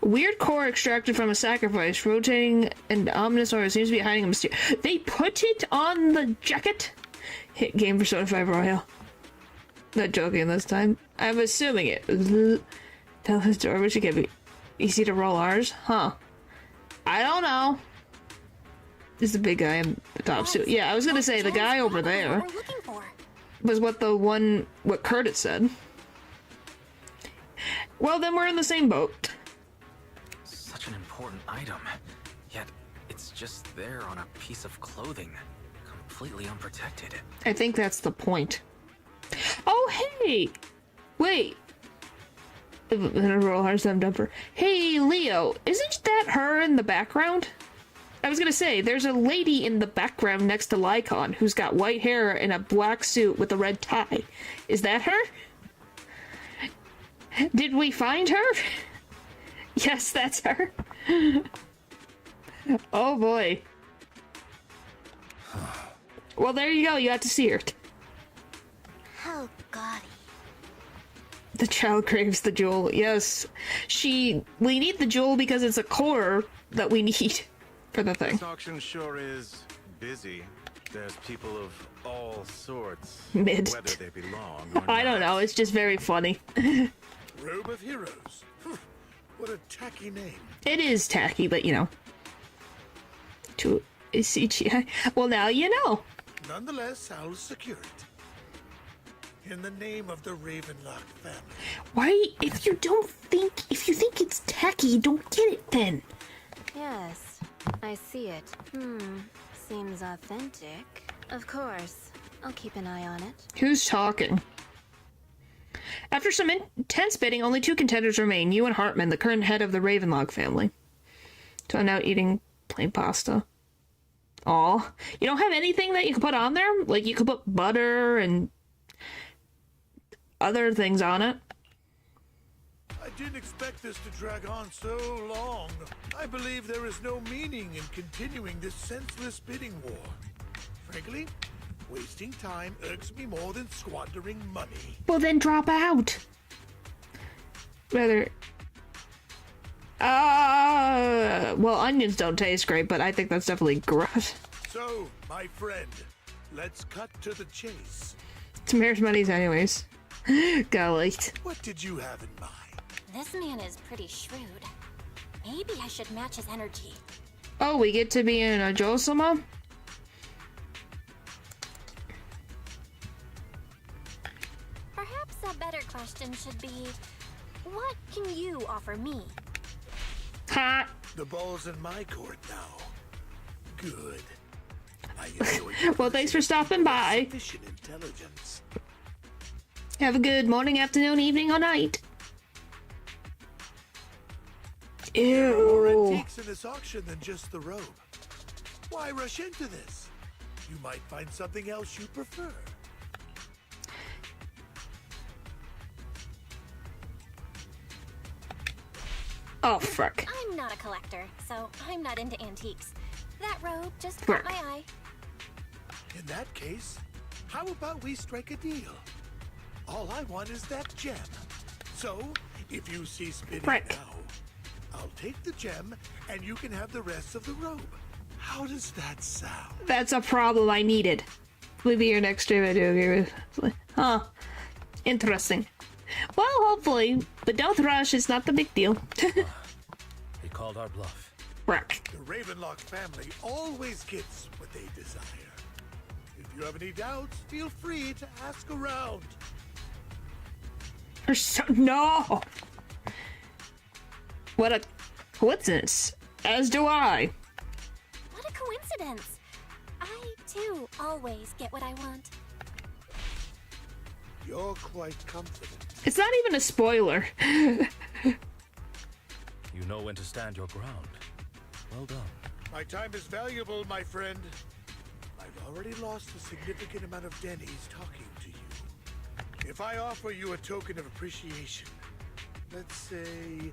Weird core extracted from a sacrifice, rotating and ominous aura seems to be hiding a mysterious. They put it on the jacket. Hit game Persona 5 Royal. Not joking this time. I'm assuming it. Tell his door, which it can be easy to roll R's, huh? I don't know. This is the big guy in the top suit. Yeah, I was gonna say the guy over there was what Curtis said. Well, then we're in the same boat. Such an important item, yet it's just there on a piece of clothing, completely unprotected. I think that's the point. Oh, hey! Wait. Roll hard dumper. Hey, Leo, isn't that her in the background? I was gonna say, there's a lady in the background next to Lycon who's got white hair and a black suit with a red tie. Is that her? Did we find her? Yes, that's her. Oh boy. Well, there you go. You got to see her. How gaudy. The child craves the jewel. Yes. We need the jewel because it's a core that we need for the thing. This auction sure is busy. There's people of all sorts. Mid. Whether they belong or I don't know. It's just very funny. Robe of Heroes. What a tacky name. It is tacky, but you know. To CGI. Well, now you know. Nonetheless, I'll secure it. In the name of the Ravenlock family. Why, if you think it's tacky, don't get it then. Yes, I see it. Seems authentic. Of course, I'll keep an eye on it. Who's talking? After some intense bidding, only 2 contenders remain. You and Hartman, the current head of the Ravenlock family. So I'm now eating plain pasta. Aw. You don't have anything that you can put on there? Like, you could put butter and other things on it. I didn't expect this to drag on so long. I believe there is no meaning in continuing this senseless bidding war. Frankly, wasting time irks me more than squandering money. Well, then drop out. Rather... well, onions don't taste great, but I think that's definitely gross. So, my friend, let's cut to the chase. Tamara's money's anyways. Got leaked. What did you have in mind? This man is pretty shrewd. Maybe I should match his energy. Oh, we get to be in a Josama? Perhaps a better question should be, what can you offer me? Ha! The ball's in my court now. Good. I enjoy well, thanks for stopping by. sufficient intelligence. Have a good morning, afternoon, evening, or night. There are more Ew. antiques in this auction than just the robe. Why rush into this? You might find something else you prefer. Oh, frick. I'm not a collector, so I'm not into antiques. That robe just caught my eye. In that case, how about we strike a deal? All I want is that gem. So, if you cease bidding now, I'll take the gem and you can have the rest of the robe. How does that sound? That's a problem I needed. Maybe your next stream I do agree with. Huh. Interesting. Well, hopefully. But don't rush, it's not the big deal. He called our bluff. Right. The Ravenlock family always gets what they desire. If you have any doubts, feel free to ask around. No! What a coincidence. As do I. What a coincidence. I, too, always get what I want. You're quite confident. It's not even a spoiler. You know when to stand your ground. Well done. My time is valuable, my friend. I've already lost a significant amount of Denny's talking to you. If I offer you a token of appreciation, let's say...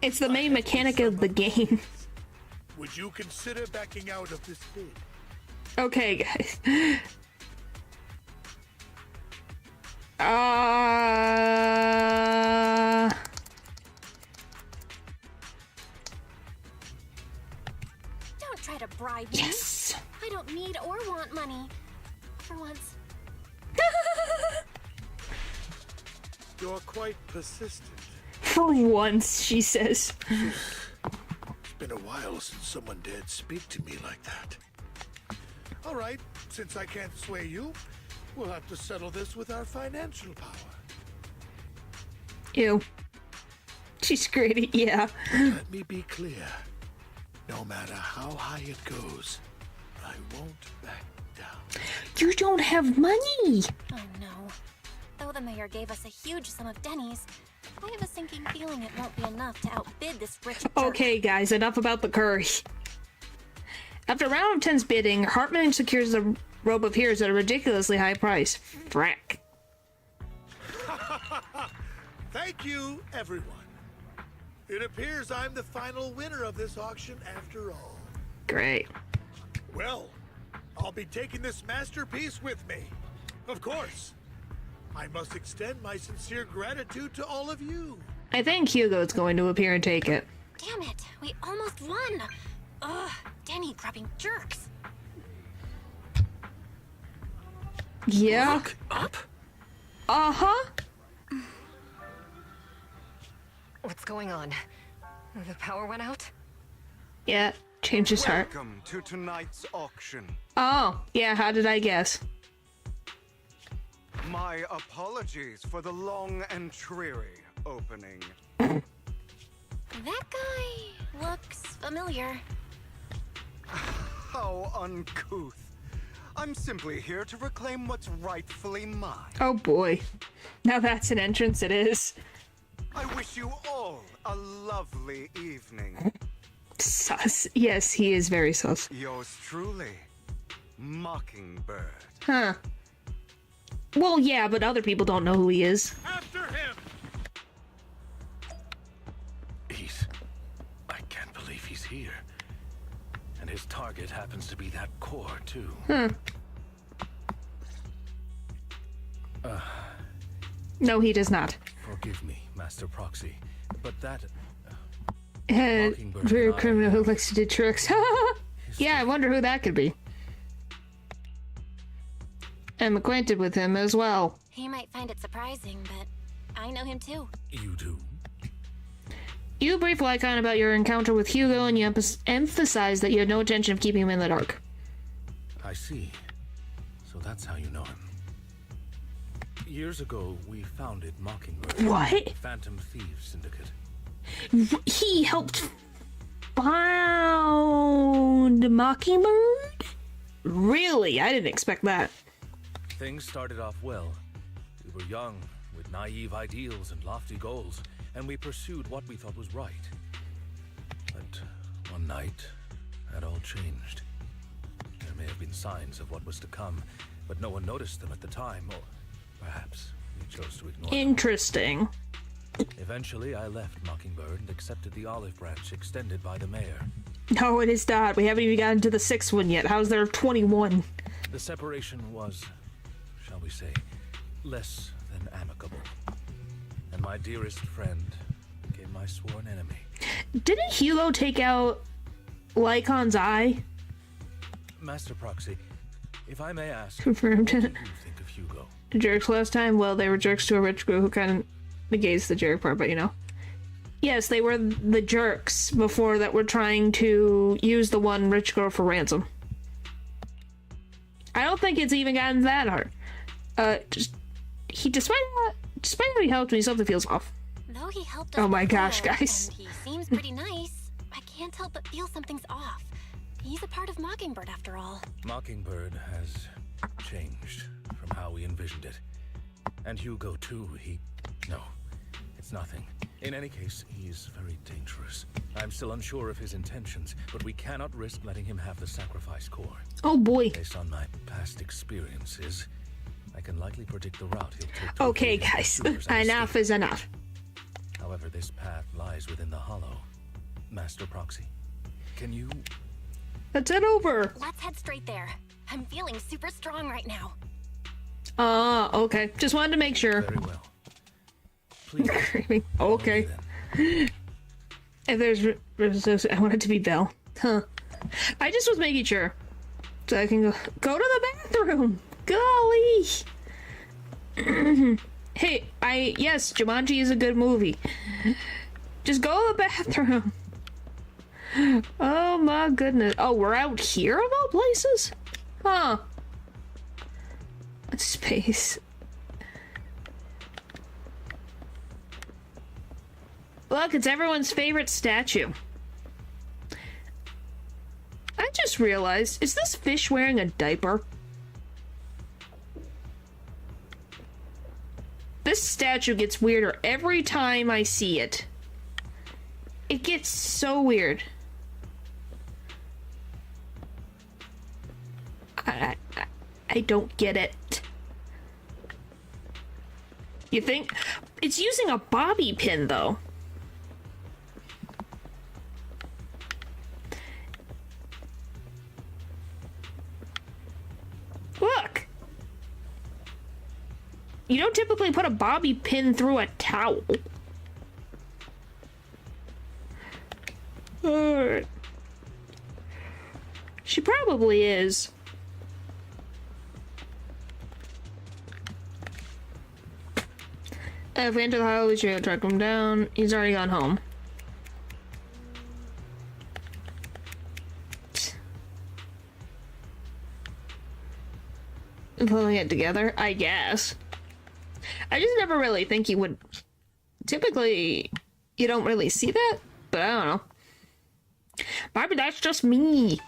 It's the main mechanic of the game. Would you consider backing out of this bid? Okay, guys. Don't try to bribe me. Yes! I don't need or want money. For once. You're quite persistent. For once, she says. It's been a while since someone dared speak to me like that. All right, since I can't sway you, we'll have to settle this with our financial power. Ew. She's great, yeah. Let me be clear. No matter how high it goes, I won't back down. You don't have money! Oh no. Though the mayor gave us a huge sum of Denny's, I have a sinking feeling it won't be enough to outbid this rich jerk. Okay, guys, enough about the curry. After a round of 10's bidding, Hartman secures the robe of heroes at a ridiculously high price. Frack. Thank you, everyone. It appears I'm the final winner of this auction after all. Great. Well, I'll be taking this masterpiece with me. Of course. I must extend my sincere gratitude to all of you. I think Hugo's going to appear and take it. Damn it, we almost won. Ugh, Denny grabbing jerks. Yeah. Look up? Uh-huh. What's going on? The power went out? Yeah, changed his heart. Welcome to tonight's auction. Oh, yeah, how did I guess? My apologies for the long and dreary opening. That guy looks familiar. How uncouth. I'm simply here to reclaim what's rightfully mine. Oh boy. Now that's an entrance, it is. I wish you all a lovely evening. Sus. Yes, he is very sus. Yours truly, Mockingbird. Huh. Well, yeah, but other people don't know who he is. After him! I can't believe he's here. And his target happens to be that core, too. No, he does not. Forgive me, Master Proxy, but that... Very criminal who likes to do tricks. Yeah, I wonder who that could be. I'm acquainted with him as well. He might find it surprising, but I know him too. You do? You brief Lycon about your encounter with Hugo, and you emphasize that you had no intention of keeping him in the dark. I see. So that's how you know him. Years ago, we founded Mockingbird. What? Phantom Thieves Syndicate. He helped found Mockingbird? Really? I didn't expect that. Things started off well. We were young, with naive ideals and lofty goals, and we pursued what we thought was right. But one night, that all changed. There may have been signs of what was to come, but no one noticed them at the time, or perhaps we chose to ignore them. Interesting. Eventually, I left Mockingbird and accepted the olive branch extended by the mayor. No, it is not. We haven't even gotten to the 6th one yet. How's there 21? The separation was, shall we say, less than amicable. And And my dearest friend became my sworn enemy. Didn't Hugo take out Lycon's eye? Master Proxy, if I may ask, Confirmed. what do you think of Hugo? Jerks last time? Well, they were jerks to a rich girl who kind of negates the jerk part, but you know. Yes, they were the jerks before that were trying to use the one rich girl for ransom. I don't think it's even gotten that hard. Despite how he helped me, something feels off. Though he helped us Oh my before, gosh, guys. and he seems pretty nice, I can't help but feel something's off. He's a part of Mockingbird after all. Mockingbird has changed from how we envisioned it. And Hugo too, No, it's nothing. In any case, he's very dangerous. I'm still unsure of his intentions, but we cannot risk letting him have the sacrifice core. Oh boy. Based on my past experiences, I can likely predict the route he'll take to Okay, evade guys. pursuers and Enough escape. is enough. However, this path lies within the hollow. Master Proxy, can you... Let's head over. Let's head straight there. I'm feeling super strong right now. Okay. Just wanted to make sure. Very well. Please. Okay. If there's resistance, I want it to be Belle. Huh. I just was making sure. So I can go to the bathroom. Golly. Hey, yes, Jumanji is a good movie. Just go to the bathroom. Oh my goodness. Oh, we're out here of all places? Huh. Space. Look, it's everyone's favorite statue. I just realized, is this fish wearing a diaper? This statue gets weirder every time I see it. It gets so weird. I don't get it. You think? It's using a bobby pin, though. Look! You don't typically put a bobby pin through a towel. Alright. She probably is. If we enter the hollow, we should track him down. He's already gone home. Pulling it together, I guess. I just never really think you would. Typically, you don't really see that, but I don't know. Maybe that's just me.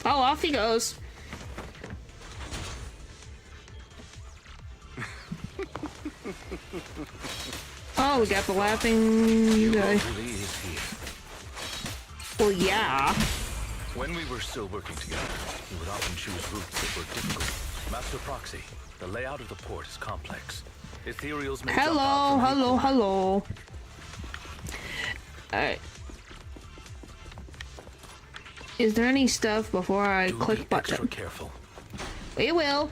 Oh, off he goes. Oh, we got the laughing guy. Well, yeah. When we were still working together, we would often choose routes that were difficult. Master Proxy, the layout of the port is complex. Ethereals may jump out from Hello. Alright. Is there any stuff before I click button? extra careful. We will.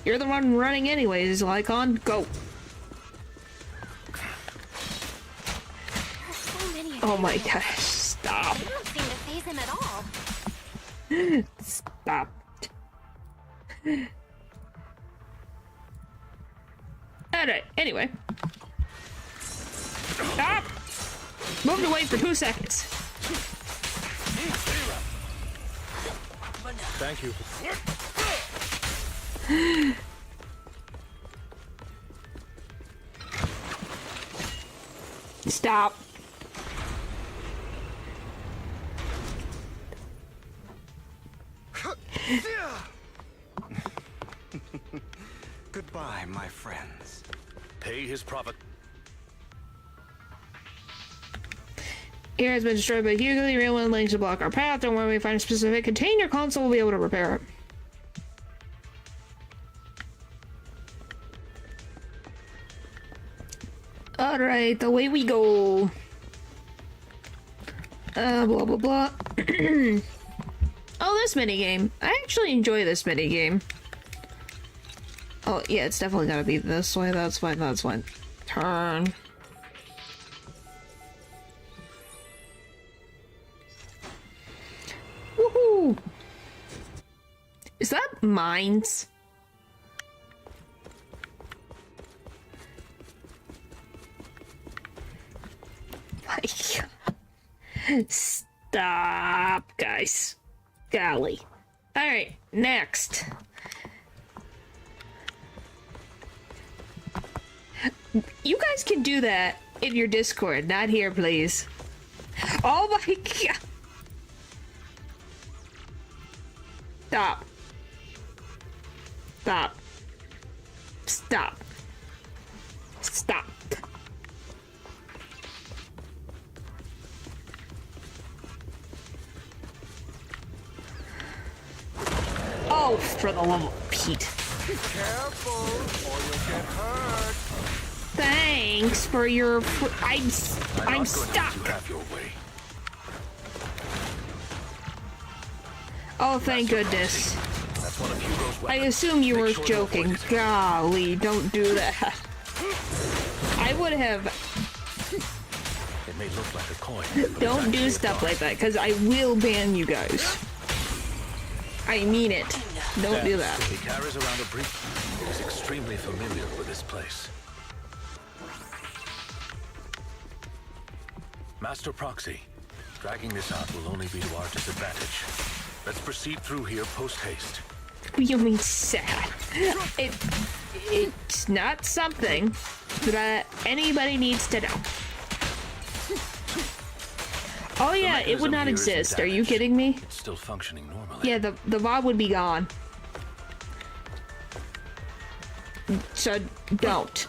You're the one running anyways, Lycon. Go. Oh my gosh, stop. They don't seem to faze him at all. Stop. Alright, anyway. Stop! Moved away for 2 seconds. Thank you. Stop. Goodbye, my friends. Pay his profit. Here has been destroyed by Hugo. The real one links to block our path. And when we find a specific container console, we'll be able to repair it. Alright, away we go. Blah blah blah. Oh, this minigame. I actually enjoy this minigame. Oh, yeah, it's definitely gotta be this way. That's fine, that's fine. Turn. Woohoo! Is that mines? My God. Stop, guys. Golly. Alright, next. You guys can do that in your Discord, not here, please. Oh my God. Stop. Stop. Stop. Stop. Oh, for the love of Pete. Careful, or you'll get hurt. Thanks for your... I'm stuck. Oh, thank goodness. I assume you were joking. Golly, don't do that. I would have... It may look like a coin. Don't do stuff like that, because I will ban you guys. I mean it. Don't do that. He carries around a brief. He is extremely familiar with this place. Master Proxy, dragging this out will only be to our disadvantage. Let's proceed through here post-haste. You mean sad? It's not something that anybody needs to know. Oh yeah, it would not exist. Are you kidding me? It's still functioning normally. Yeah, the VOD would be gone. So don't.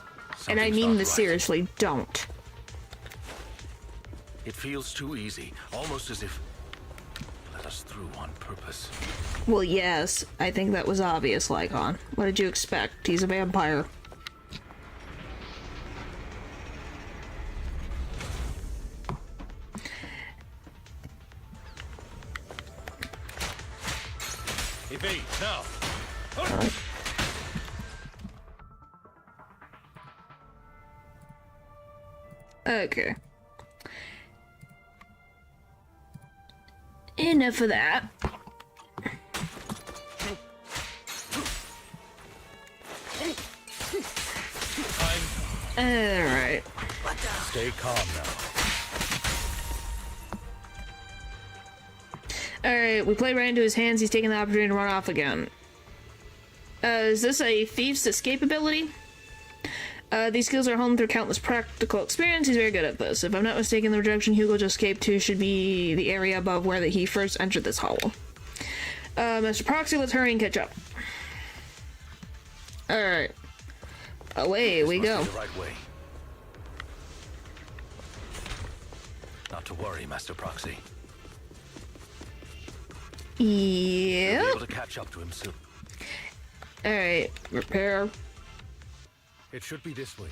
And I mean this seriously, don't. It feels too easy, almost as if let us through on purpose. Well, yes, I think that was obvious, Lycon. What did you expect? He's a vampire. Evade, now! Okay. Enough of that. Alright. Stay calm now. Alright, we play right into his hands. He's taking the opportunity to run off again. Is this a thief's escape ability? These skills are honed through countless practical experience. He's very good at this. If I'm not mistaken, the direction Hugo just escaped to should be the area above where he first entered this hollow. Mr. Proxy, let's hurry and catch up. Alright. Away we go. The right way. Not to worry, Master Proxy. Yep. You'll be able to catch up to him soon. Alright, repair. It should be this way.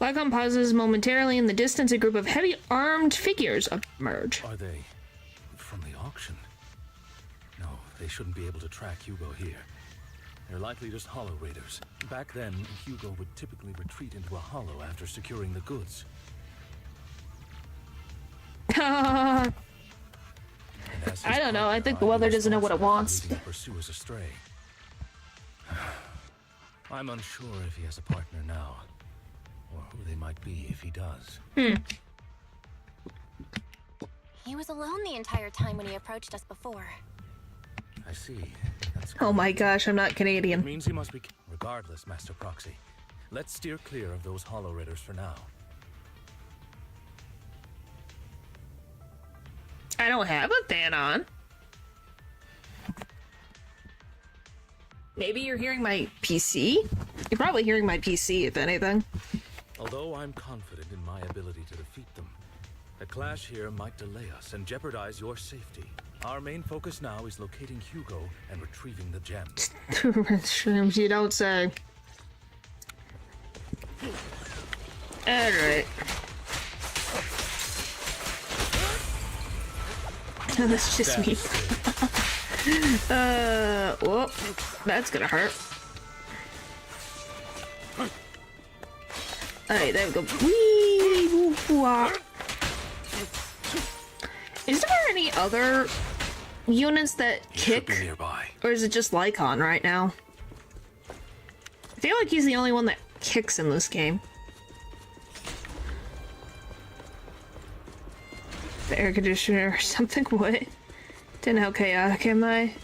Lycon pauses momentarily. In the distance, a group of heavy armed figures emerge. Are they from the auction? No, they shouldn't be able to track Hugo here. They're likely just hollow raiders. Back then, Hugo would typically retreat into a hollow after securing the goods. I don't know. I think the weather doesn't know what it wants. Pursue us astray. I'm unsure if he has a partner now, or who they might be if he does. He was alone the entire time when he approached us before. I see. That's Oh my gosh, I'm not Canadian. It means he must be... Regardless, Master Proxy, let's steer clear of those hollow raiders for now. I don't have a fan on. Maybe you're hearing my PC? You're probably hearing my PC, if anything. Although I'm confident in my ability to defeat them, a clash here might delay us and jeopardize your safety. Our main focus now is locating Hugo and retrieving the gem. Shrooms, you don't say. Alright. That's just me. Whoop. That's gonna hurt. Alright, there we go. Whee! Woo, wah. Is there any other units that kick? Nearby. Or is it just Lycon right now? I feel like he's the only one that kicks in this game. The air conditioner or something? What? Didn't know how chaotic am I?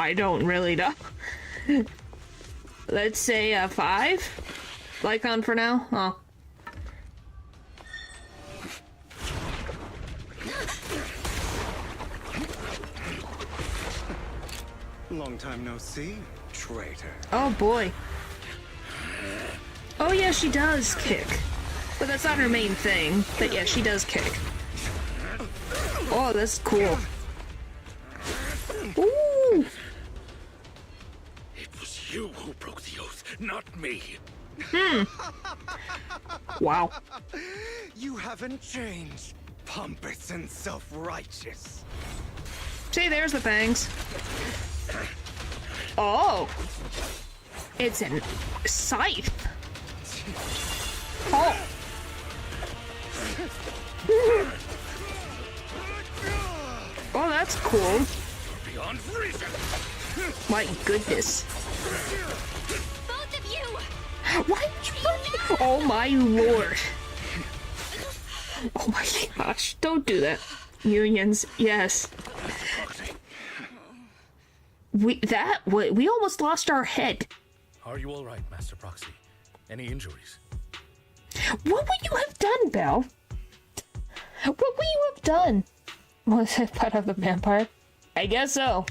I don't really know. Let's say 5? Lycon for now? Oh. Long time no see, traitor. Oh boy. Oh yeah, she does kick. But that's not her main thing. But yeah, she does kick. Oh, that's cool. Ooh! It was you who broke the oath, not me. Wow. You haven't changed, pompous and self-righteous. See, there's the fangs. Oh! It's a scythe. Oh! Oh, that's cool. Beyond reason. My goodness. Both of you! Why? Oh my lord. Oh my gosh, don't do that. Unions, yes. We almost lost our head. Are you all right, Master Proxy? Any injuries? What would you have done, Belle? What would you have done? Was it part of the vampire? I guess so.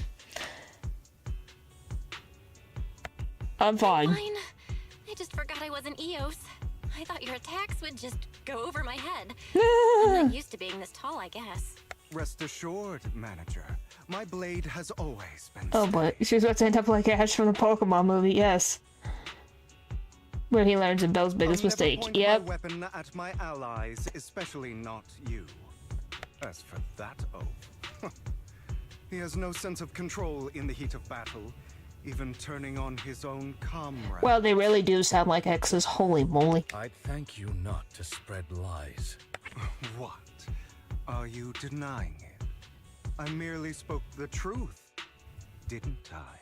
I'm fine. Fine. I just forgot I wasn't Eos. I thought your attacks would just go over my head. I'm not used to being this tall, I guess. Rest assured, manager. My blade has always been. Oh boy, she's about to end up like Ash from the Pokemon movie, yes. Where he learns of Belle's biggest mistake. Point Yep. my weapon at my allies, especially not you. As for that oath, he has no sense of control in the heat of battle, even turning on his own comrade. Well, they really do sound like exes. Holy moly. I'd thank you not to spread lies. What? Are you denying it? I merely spoke the truth, didn't I?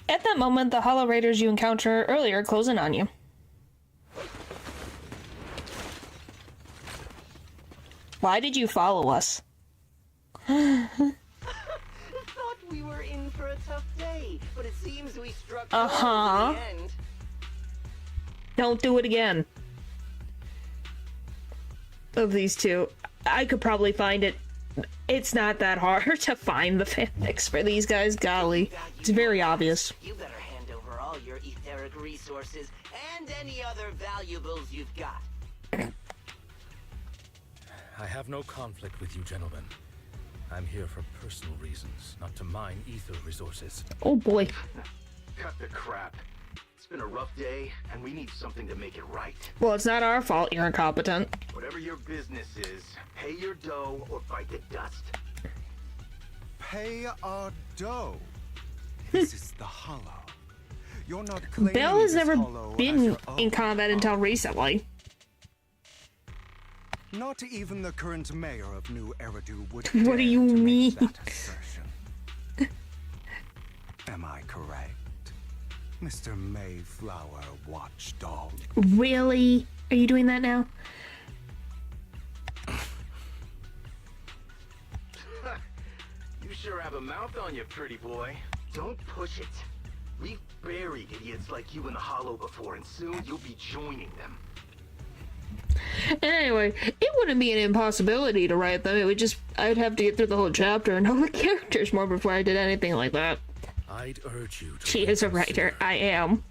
At that moment, the Hollow Raiders you encountered earlier close in on you. Why did you follow us? Thought we were in for a tough day, but it seems we struck gold in the end. Don't do it again. Of these two, I could probably find it. It's not that hard to find the fanfics for these guys. Golly, it's very obvious. You better hand over all your etheric resources and any other valuables you've got. I have no conflict with you, gentlemen. I'm here for personal reasons, not to mine ether resources. Oh boy. Cut the crap. It's been a rough day, and we need something to make it right. Well, it's not our fault you're incompetent. Whatever your business is, pay your dough or bite the dust. Pay our dough. This is the Hollow. You're not claiming Belle has this never Hollow as been your own. in combat until recently. Not even the current mayor of New Eridu would What do you mean? that assertion. Am I correct, Mr. Mayflower Watchdog? Really? Are you doing that now? You sure have a mouth on you, pretty boy. Don't push it. We've buried idiots like you in the Hollow before, and soon you'll be joining them. Anyway, it wouldn't be an impossibility to write them. It would just, I'd have to get through the whole chapter and know the characters more before I did anything like that. I'd urge you to... She is a writer. I am.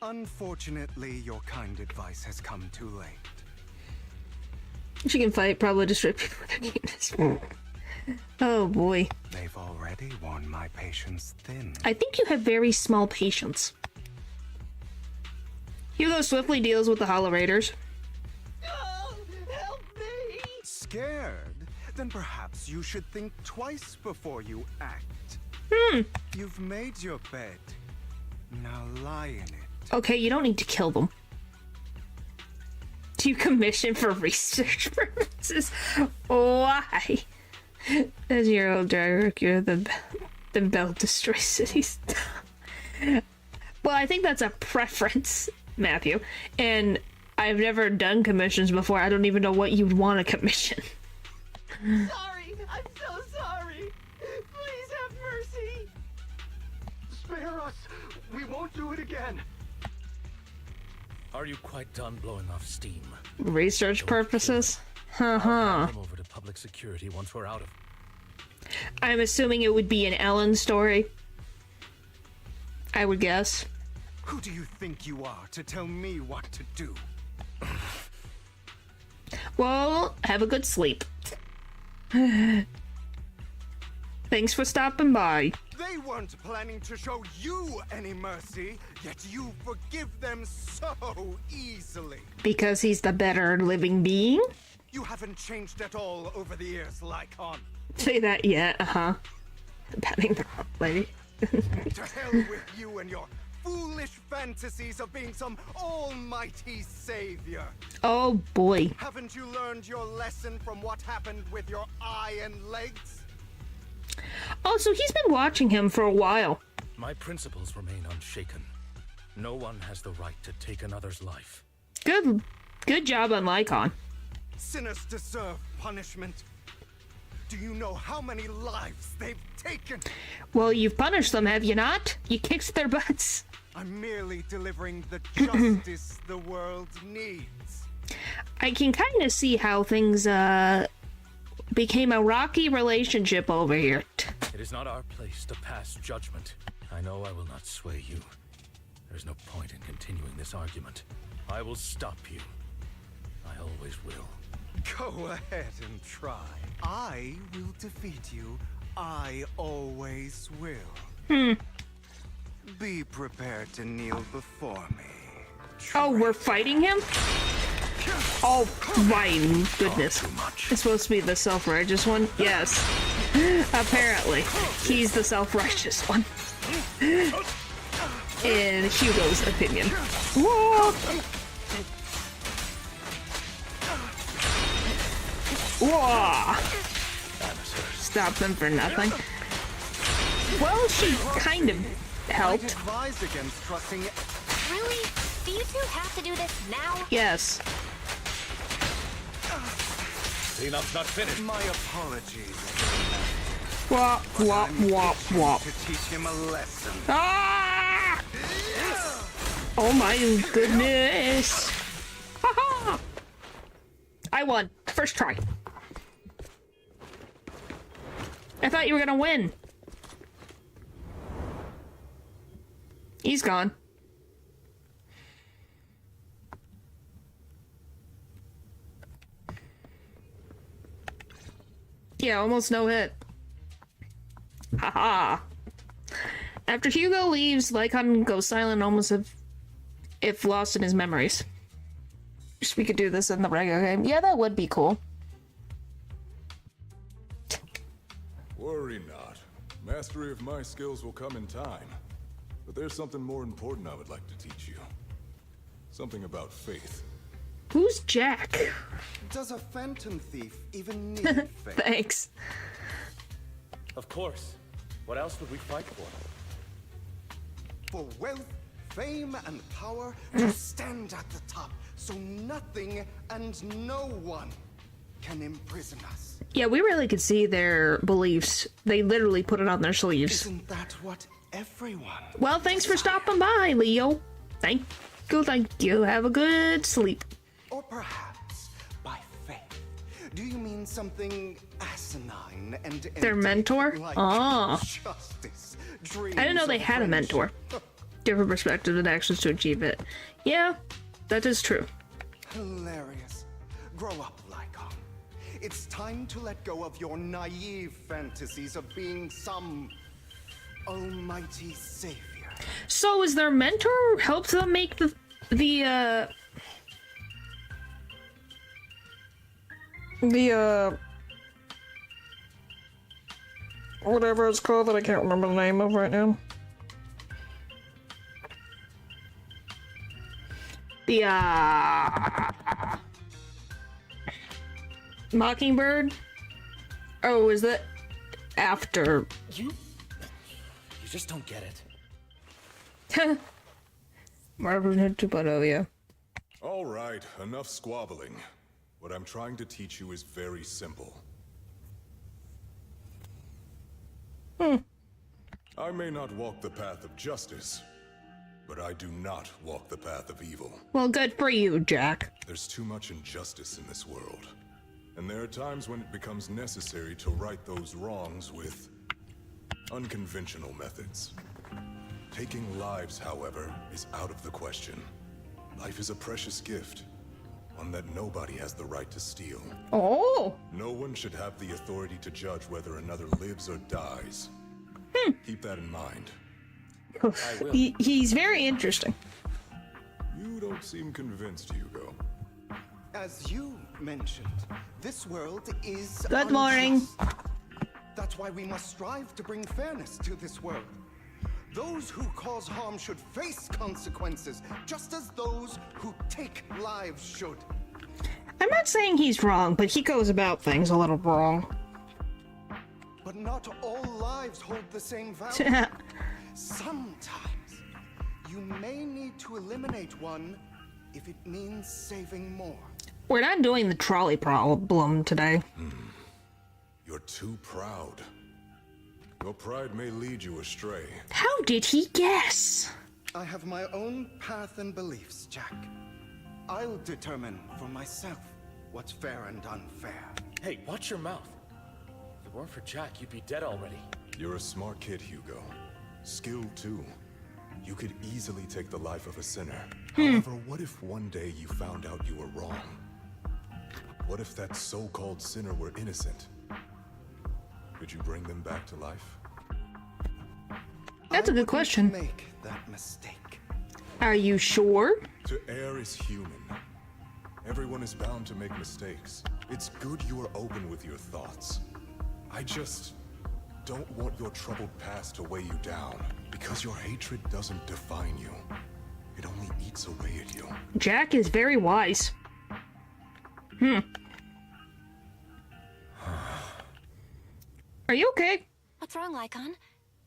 Unfortunately, your kind advice has come too late. She can fight, probably destroy people with her penis. Oh boy. They've already worn my patience thin. I think you have very small patience. Hugo swiftly deals with the Hollow Raiders. Scared? Then perhaps you should think twice before you act. You've made your bed. Now lie in it. Okay, you don't need to kill them. Do you commission for research purposes? Why? As your old director, the bell destroys cities. Well, I think that's a preference, Matthew. And I've never done commissions before. I don't even know what you'd want to commission. Sorry, I'm so sorry. Please have mercy. Spare us! We won't do it again! Are you quite done blowing off steam? Research purposes? I'll hand him over to public security once we're out of. I'm assuming it would be an Ellen story. I would guess. Who do you think you are to tell me what to do? Well, have a good sleep. Thanks for stopping by. They weren't planning to show you any mercy, yet you forgive them so easily. Because he's the better living being? You haven't changed at all over the years, Lycon. Say that yet, Patting the lady. To hell with you and your foolish fantasies of being some almighty savior. Oh boy. Haven't you learned your lesson from what happened with your eye and legs? Oh, so he's been watching him for a while. My principles remain unshaken. No one has the right to take another's life. Good job on Lycon. Sinners deserve punishment. Do you know how many lives they've taken? Well, you've punished them, have you not? You kicked their butts. I'm merely delivering the justice the world needs. I can kind of see how things, became a rocky relationship over here. It is not our place to pass judgment. I know I will not sway you. There's no point in continuing this argument. I will stop you. I always will. Go ahead and try. I will defeat you. I always will. Be prepared to kneel before me. Oh, we're fighting him? Oh my goodness. It's supposed to be the self-righteous one? Yes. Apparently. He's the self-righteous one. In Hugo's opinion. Whoa! Whoa! Stop them for nothing. Well, she kind of helped. Advise against trusting. Really? Do you two have to do this now? Yes. Enough, not finished. My apologies. Wop, wop, wop, wop. To teach him a lesson. Ah! Oh my goodness. Haha! I won. First try. I thought you were gonna win. He's gone. Yeah, almost no hit. Haha. After Hugo leaves, Lycon goes silent, almost if lost in his memories. Wish we could do this in the regular game. Yeah, that would be cool. Worry not. Mastery of my skills will come in time. But there's something more important I would like to teach you. Something about faith. Who's Jack? Does a phantom thief even need faith? Thanks. Of course. What else would we fight for? For wealth, fame, and power to stand at the top, so nothing and no one can imprison us. Yeah, we really could see their beliefs. They literally put it on their sleeves. Isn't that what everyone? Well, thanks for stopping by, Leo. Thank you. Have a good sleep. Or perhaps by faith. Do you mean something asinine and Their mentor? like justice, I didn't know they had a mentor. Different perspectives and actions to achieve it. Yeah, that is true. Hilarious. Grow up, Lycon. It's time to let go of your naive fantasies of being some almighty savior. So is their mentor helped them make the whatever it's called that I can't remember the name of right now. The Mockingbird? Oh, is that after? You just don't get it. Marvin 2.0, yeah. All right, enough squabbling. What I'm trying to teach you is very simple. I may not walk the path of justice, but I do not walk the path of evil. Well, good for you, Jack. There's too much injustice in this world, and there are times when it becomes necessary to right those wrongs with unconventional methods. Taking lives, however, is out of the question. Life is a precious gift, one that nobody has the right to steal. Oh! No one should have the authority to judge whether another lives or dies. Keep that in mind. He's very interesting. You don't seem convinced, Hugo. As you mentioned, this world is Good morning. unjust. That's why we must strive to bring fairness to this world. Those who cause harm should face consequences, just as those who take lives should. I'm not saying he's wrong, but he goes about things a little wrong. But not all lives hold the same value. Sometimes, you may need to eliminate one if it means saving more. We're not doing the trolley problem today. You're too proud. Your pride may lead you astray. How did he guess? I have my own path and beliefs, Jack. I'll determine for myself what's fair and unfair. Hey, watch your mouth. If it weren't for Jack, you'd be dead already. You're a smart kid, Hugo. Skilled too. You could easily take the life of a sinner. However, what if one day you found out you were wrong? What if that so-called sinner were innocent? Could you bring them back to life? That's a good question. Make that mistake. Are you sure? To err is human. Everyone is bound to make mistakes. It's good you are open with your thoughts. I just don't want your troubled past to weigh you down, because your hatred doesn't define you. It only eats away at you. Jack is very wise. Are you okay? What's wrong, Lycon?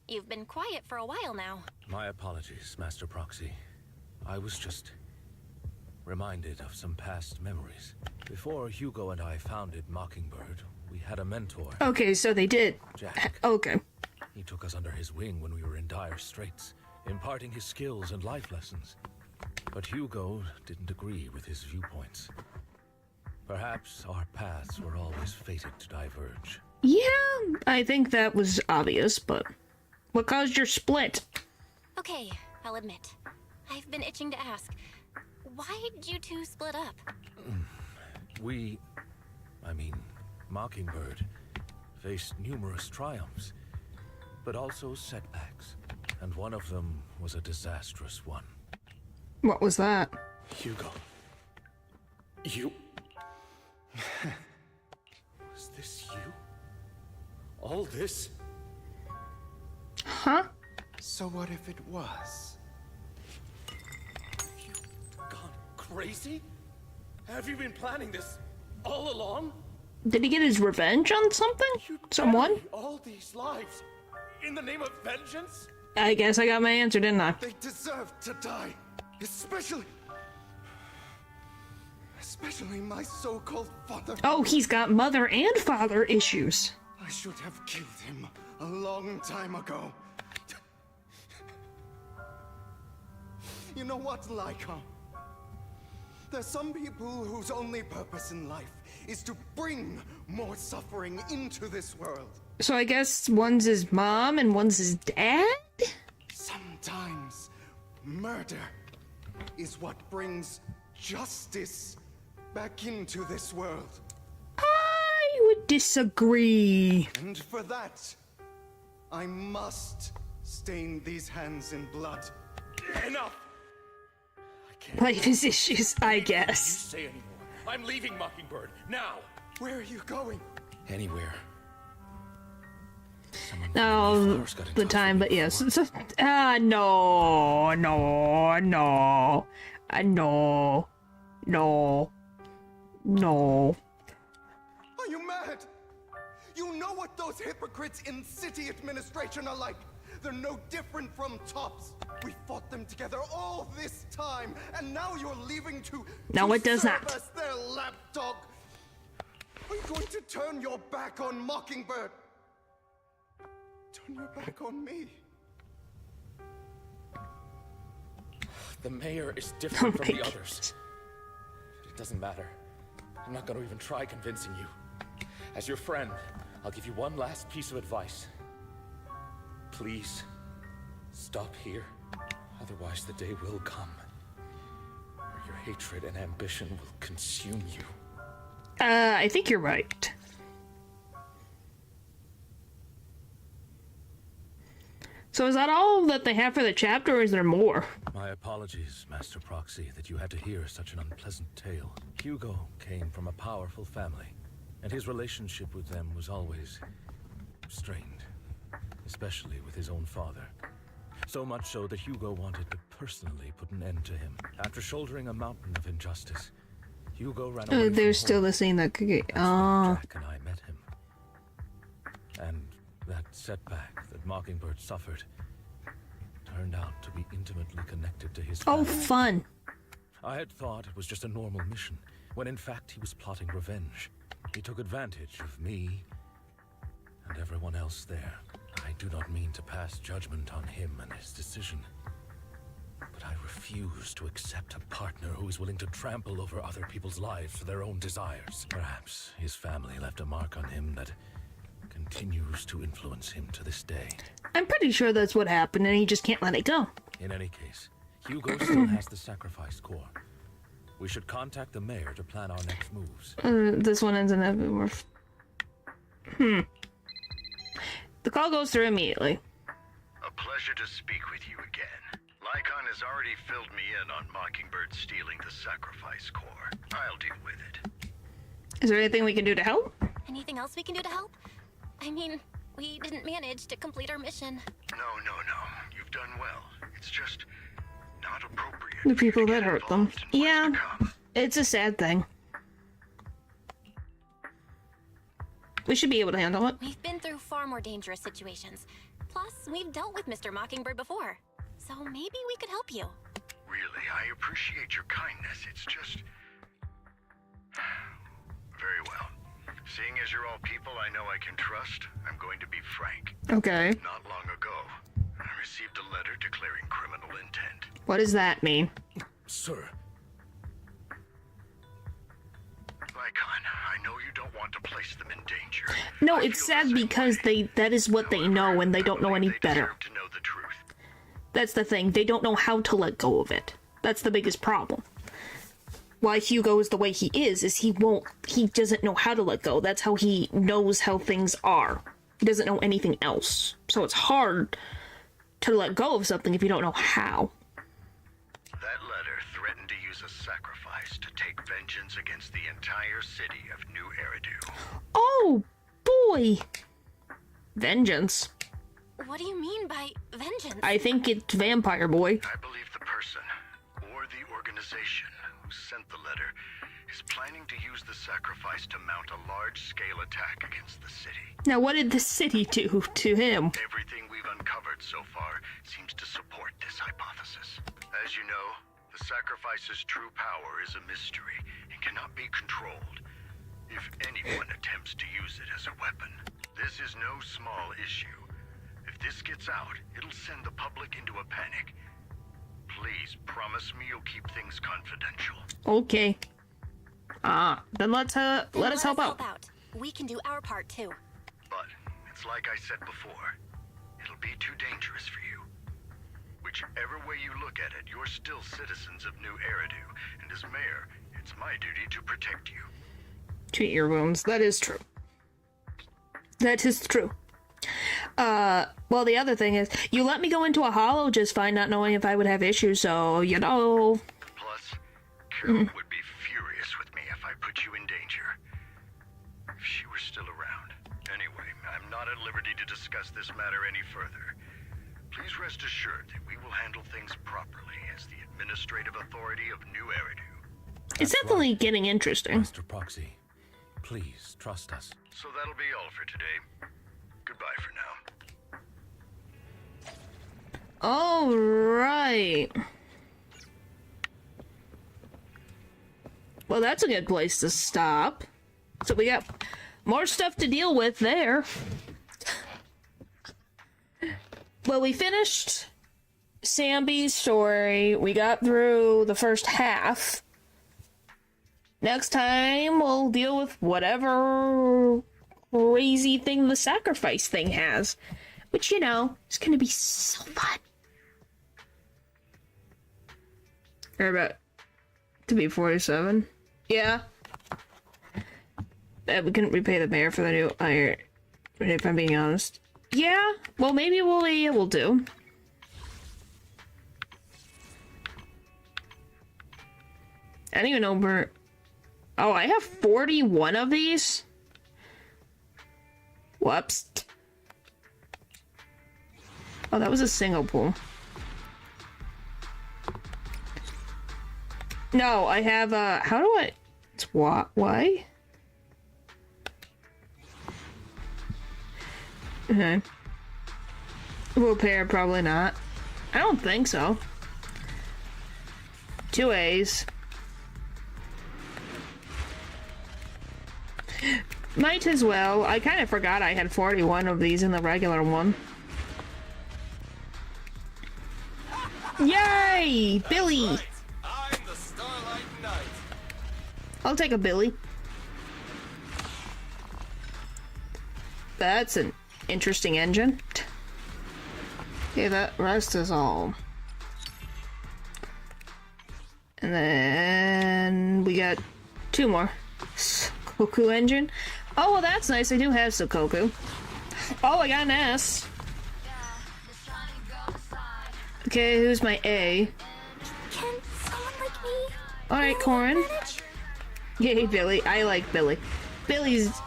You've been quiet for a while now. My apologies, Master Proxy. I was just reminded of some past memories. Before Hugo and I founded Mockingbird, we had a mentor. Okay, so they did. Jack. Okay. He took us under his wing when we were in dire straits, imparting his skills and life lessons. But Hugo didn't agree with his viewpoints. Perhaps our paths were always fated to diverge. Yeah, I think that was obvious, but what caused your split? Okay, I'll admit. I've been itching to ask. Why did you two split up? Mockingbird faced numerous triumphs, but also setbacks, and one of them was a disastrous one. What was that? Hugo. You... Was this you? All this? Huh? So what if it was? Gone crazy? Have you been planning this all along? Did he get his revenge on something? Someone? Buried all these lives in the name of vengeance? I guess I got my answer, didn't I? They deserve to die. Especially my so-called father. Oh, he's got mother and father issues. I should have killed him a long time ago. You know what, Lycon? There's some people whose only purpose in life is to bring more suffering into this world. So I guess one's his mom and one's his dad? Sometimes murder is what brings justice back into this world. I would disagree. And for that, I must stain these hands in blood. Enough! Life is issues, I guess. Say anymore. I'm leaving Mockingbird now. Where are you going? Anywhere. No, the time, but yes. No. Are you mad? You know what those hypocrites in city administration are like. They're no different from tops. We fought them together all this time, and now you're leaving to it does serve not. us their lapdog. Are you going to turn your back on Mockingbird? Turn your back on me. The mayor is different from the others. It doesn't matter. I'm not going to even try convincing you. As your friend, I'll give you one last piece of advice. Please, stop here. Otherwise, the day will come where your hatred and ambition will consume you. I think you're right. So is that all that they have for the chapter, or is there more? My apologies, Master Proxy, that you had to hear such an unpleasant tale. Hugo came from a powerful family, and his relationship with them was always strained, especially with his own father. So much so that Hugo wanted to personally put an end to him. After shouldering a mountain of injustice, Hugo ran away from There's still home. the scene that could get... Jack and I met him. And that setback that Mockingbird suffered turned out to be intimately connected to his family. Oh, fun. I had thought it was just a normal mission, when in fact he was plotting revenge. He took advantage of me and everyone else there. I do not mean to pass judgment on him and his decision, but I refuse to accept a partner who is willing to trample over other people's lives for their own desires. Perhaps his family left a mark on him that continues to influence him to this day. I'm pretty sure that's what happened, and he just can't let it go. In any case, Hugo still has the sacrifice core. We should contact the mayor to plan our next moves. This one ends in a... The call goes through immediately. A pleasure to speak with you again. Lycon has already filled me in on Mockingbird stealing the sacrifice core. I'll deal with it. Is there anything we can do to help? Anything else we can do to help? I mean, we didn't manage to complete our mission. No. You've done well. It's just not appropriate. The people that hurt them. Yeah, it's a sad thing. We should be able to handle it. We've been through far more dangerous situations. Plus, we've dealt with Mr. Mockingbird before. So maybe we could help you. Really, I appreciate your kindness. It's just... Very well. Seeing as you're all people I know I can trust, I'm going to be frank. Okay. Not long ago, I received a letter declaring criminal intent. What does that mean? Sir. Lycon, I know you don't want to place them in danger. No, it's sad because that is what they know, and they don't know any better. To know the truth. That's the thing. They don't know how to let go of it. That's the biggest problem. Why Hugo is the way he is he doesn't know how to let go. That's how he knows how things are. He doesn't know anything else. So it's hard to let go of something if you don't know how. That letter threatened to use a sacrifice to take vengeance against the entire city of New Eridu. Oh, boy! Vengeance. What do you mean by vengeance? I think it's Vampire Boy. I believe the person, or the organization, who sent the letter is planning to use the sacrifice to mount a large-scale attack against the city. Now, what did the city do to him? Everything we've uncovered so far seems to support this hypothesis. As you know, the sacrifice's true power is a mystery and cannot be controlled. If anyone attempts to use it as a weapon, this is no small issue. If this gets out, it'll send the public into a panic. Please promise me you'll keep things confidential. Okay. Then let us help out. We can do our part too. But it's like I said before, it'll be too dangerous for you. Whichever way you look at it, you're still citizens of New Eridu, and as mayor, it's my duty to protect you. Treat your wounds. That is true. That is true. Well, the other thing is, you let me go into a hollow just fine, not knowing if I would have issues, so, you know. Plus, Carol would be furious with me if I put you in danger. If she were still around. Anyway, I'm not at liberty to discuss this matter any further. Please rest assured that we will handle things properly as the administrative authority of New Eridu. It's definitely getting interesting. Master Proxy, please trust us. So that'll be all for today. Goodbye for now. All right. Well, that's a good place to stop. So we got more stuff to deal with there. Well, we finished Anby's story. We got through the first half. Next time, we'll deal with whatever crazy thing the sacrifice thing has. Which, you know, is going to be so fun. Or about to be 47. Yeah. We couldn't repay the mayor for the new iron, if I'm being honest. Yeah, well, maybe we'll be able to. I don't even know where... Oh, I have 41 of these? Whoops. Oh, that was a single pool. No, I have, how do I... It's what? Why? Okay. Will pair, probably not. I don't think so. 2 A's. Might as well. I kind of forgot I had 41 of these in the regular one. Yay! Billy! I'm the Starlight Knight. I'll take a Billy. That's an interesting engine. Okay, that rest is all. And then we got 2 more. Koku engine. Oh, well, that's nice. I do have Sukoku. Oh, I got an S. Okay, who's my A? Can someone like me? Alright, Corin. Yay, Billy. I like Billy.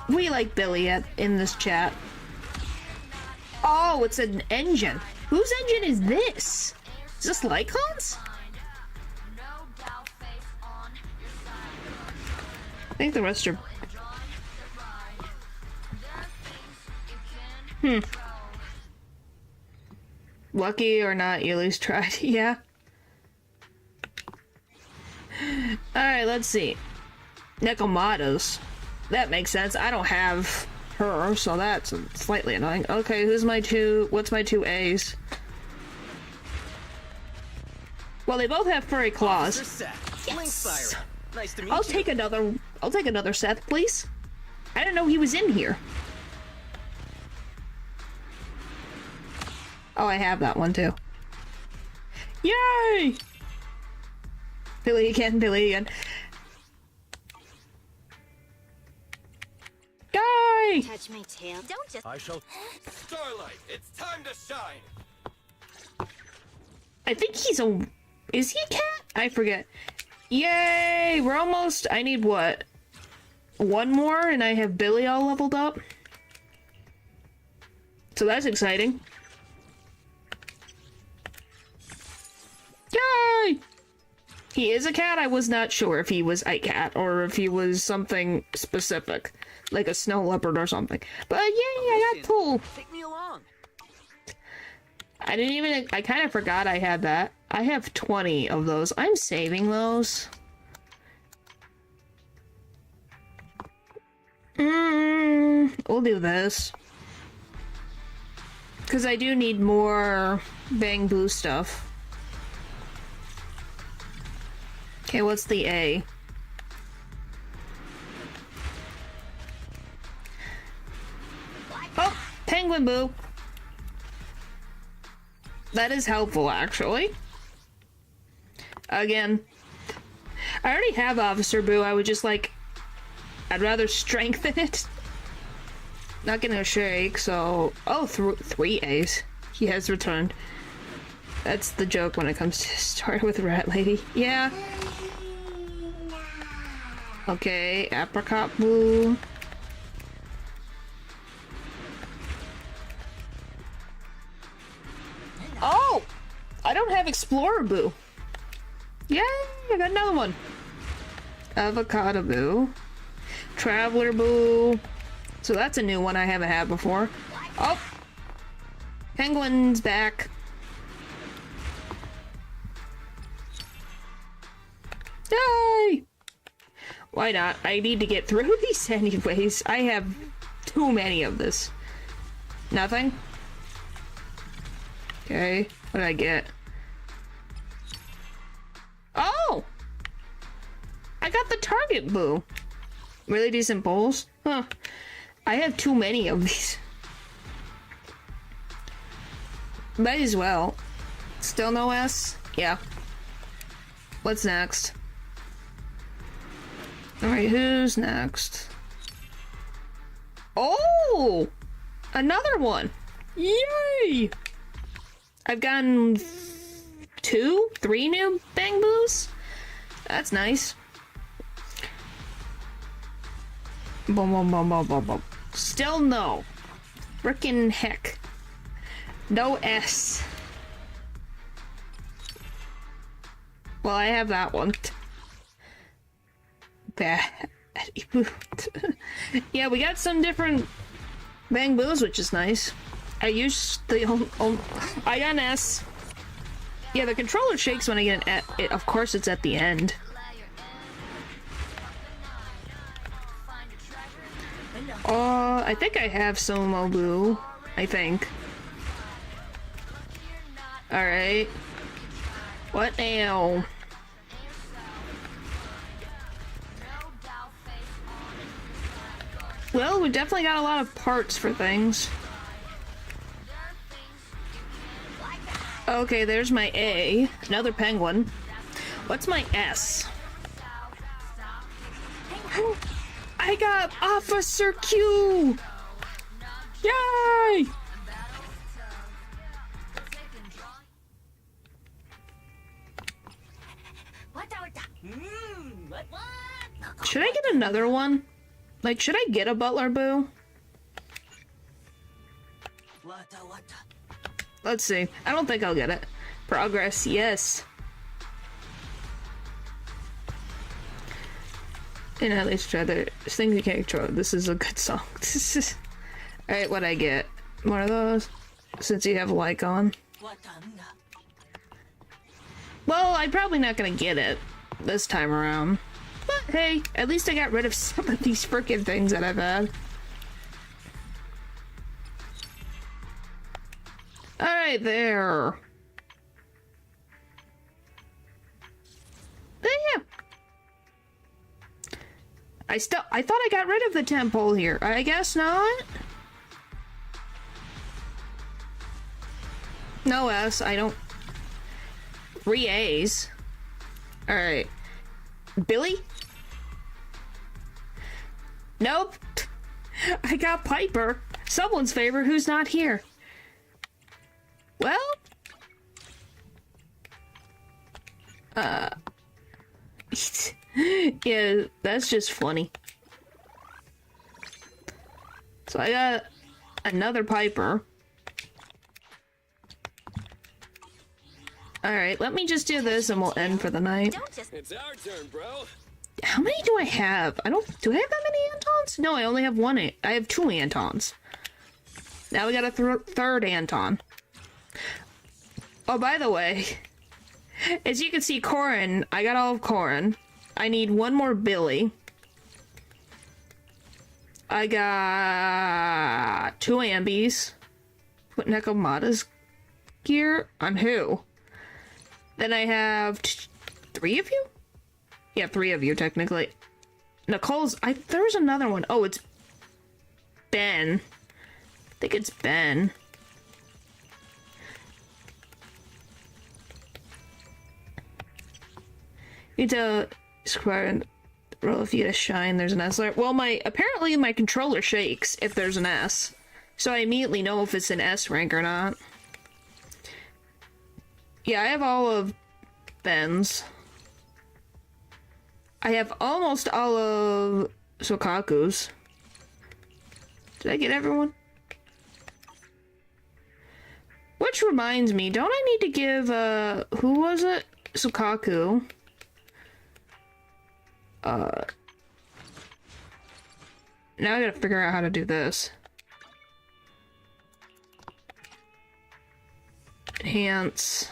We like Billy in this chat. Oh, it's an engine. Whose engine is this? Is this Lycon's? I think the rest are... Lucky or not, you at least tried. Yeah. Alright, let's see. Nekomata's. That makes sense. I don't have her, so that's slightly annoying. Okay, what's my 2 A's? Well, they both have furry claws. Yes. Nice to meet I'll take another Seth, please. I didn't know he was in here. Oh, I have that one too. Yay! Billy again, Billy again. Guy! Touch my tail. Don't just... I shall... Starlight, it's time to shine. I think he's a... Is he a cat? I forget. Yay! We're almost... I need what? 1 more and I have Billy all leveled up? So that's exciting. Yay! He is a cat. I was not sure if he was a cat or if he was something specific. Like a snow leopard or something. But yay, I got Pool. Take me along. I kind of forgot I had that. I have 20 of those. I'm saving those. We'll do this. Because I do need more Bang Boo stuff. Okay, what's the A? Oh, Penguin Boo. That is helpful, actually. Again, I already have Officer Boo. I would just like... I'd rather strengthen it. Not gonna shake, so... Oh, 3 A's. He has returned. That's the joke when it comes to start with Rat Lady. Yeah. Okay, Apricot Boo. I don't have Explorer Boo. Yay! I got another one. Avocado Boo. Traveler Boo. So that's a new one I haven't had before. Oh! Penguin's back. Yay! Why not? I need to get through these anyways. I have too many of this. Nothing? Okay. What did I get? Oh! I got the Target Boo. Really decent bowls? Huh. I have too many of these. Might as well. Still no S? Yeah. What's next? Alright, who's next? Oh! Another one! Yay! I've gotten 3 new Bang Boos? That's nice. Boom, boom, boom, boom, boom, boom. Still no. Frickin' heck. No S. Well, I have that one. Yeah, we got some different Bang Boos, which is nice. I used the I got an S. Yeah, the controller shakes when I get an S. Of course, it's at the end. I think I have Somo Boo. I think. Alright. What now? Well, we definitely got a lot of parts for things. Okay, there's my A. Another penguin. What's my S? I got Officer Q! Yay! Should I get another one? Like, should I get a Butler Boo? Let's see. I don't think I'll get it. Progress, yes. And at least try the things you can't control. This is a good song. Alright, what'd I get? One of those? Since you have a like on. Well, I'm probably not gonna get it this time around. But hey, at least I got rid of some of these frickin' things that I've had. Alright, there. Yeah. I thought I got rid of the temple here. I guess not. No S, I don't. 3 A's. Alright. Billy? Nope. I got Piper. Someone's favorite who's not here. Well? Yeah, that's just funny. So I got another Piper. Alright, let me just do this and we'll end for the night. It's our turn, bro. How many do I have? Do I have that many Antons? No, I only have one. I have 2 Antons. Now we got a third Anton. Oh, by the way, as you can see, Corin, I got all of Corin. I need one more Billy. I got 2 Ambys. Put Nekomata's gear on who? Then I have 3 of you? Yeah, 3 of you, technically. Nicole's... There's another one. Oh, it's Ben. I think it's Ben. You to square roll if you get a shine, there's an S there. Well, apparently my controller shakes if there's an S. So I immediately know if it's an S rank or not. Yeah, I have all of Ben's. I have almost all of Sokaku's. Did I get everyone? Which reminds me, don't I need to give, who was it? Sukaku. Now I gotta figure out how to do this. Enhance.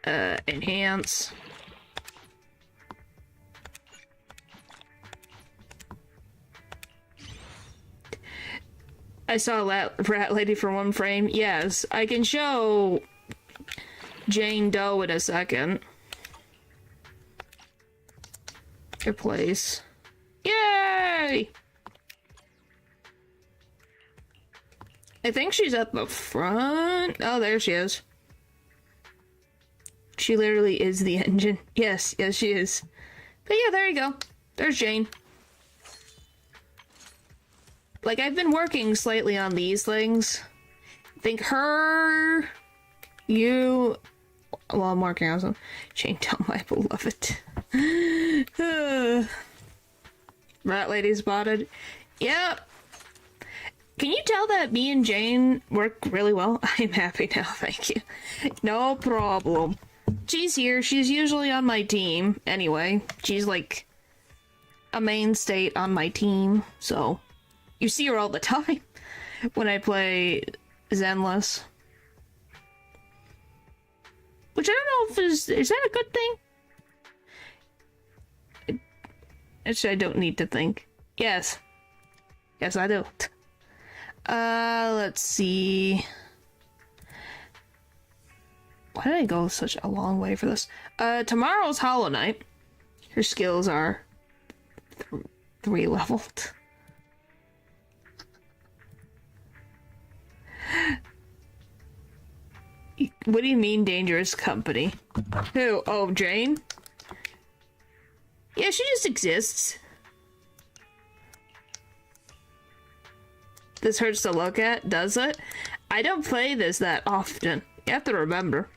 Enhance. I saw a rat lady for one frame. Yes, I can show Jane Doe in a second. Replace. Yay! I think she's at the front. Oh, there she is. She literally is the engine. Yes, yes, she is. But yeah, there you go. There's Jane. Like, I've been working slightly on these things. I think her, you, well, I'm working on some. Jane Doe, my beloved. Rat lady spotted. Yep. Can you tell that me and Jane work really well? I'm happy now, thank you. No problem. She's here. She's usually on my team. Anyway, she's like a mainstay on my team, so you see her all the time when I play Zenless. Which I don't know if is that a good thing? Actually, I don't need to think. Yes. Yes, I do. Let's see. Why did I go such a long way for this? Tomorrow's Hollow Knight. Her skills are 3 leveled. What do you mean, dangerous company? Who? Oh, Jane? Yeah, she just exists. This hurts to look at, does it? I don't play this that often. You have to remember.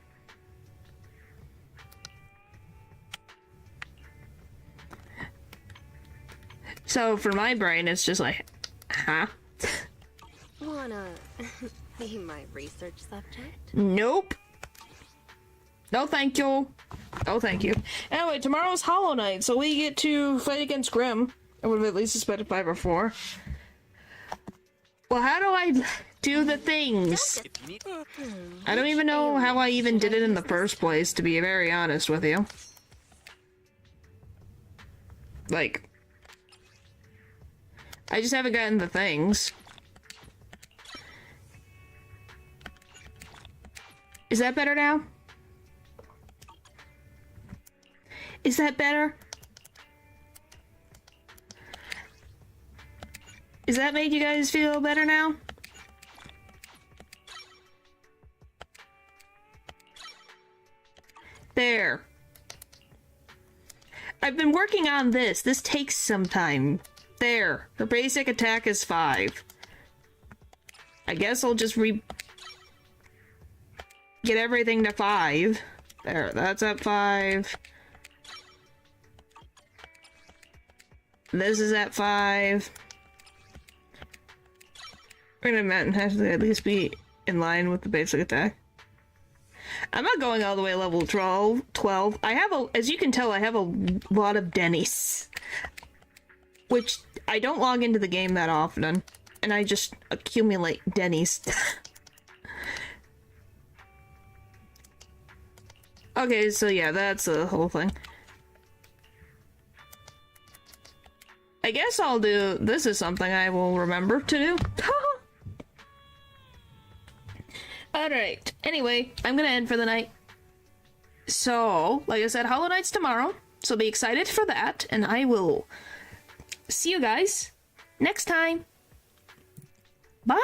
So for my brain, it's just like, huh? Wanna be my research subject? Nope. No, thank you. Oh, thank you. Anyway, tomorrow's Hollow Knight, so we get to fight against Grimm. I would have at least suspected 5 or 4. Well, how do I do the things? I don't even know how I even did it in the first place, to be very honest with you. Like, I just haven't gotten the things. Is that better now? Is that better? Does that make you guys feel better now? There. I've been working on this. This takes some time. There. Her basic attack is 5. I guess I'll just get everything to 5. There, that's at 5. This is at 5. We're gonna have to at least be in line with the basic attack. I'm not going all the way level 12. I have as you can tell, I have a lot of Denny's. Which, I don't log into the game that often. And I just accumulate Denny's. Okay, so yeah, that's the whole thing. I guess I'll do... This is something I will remember to do. Alright, anyway, I'm gonna end for the night. So, like I said, Hollow Knight's tomorrow, so be excited for that, and I will see you guys next time. Bye!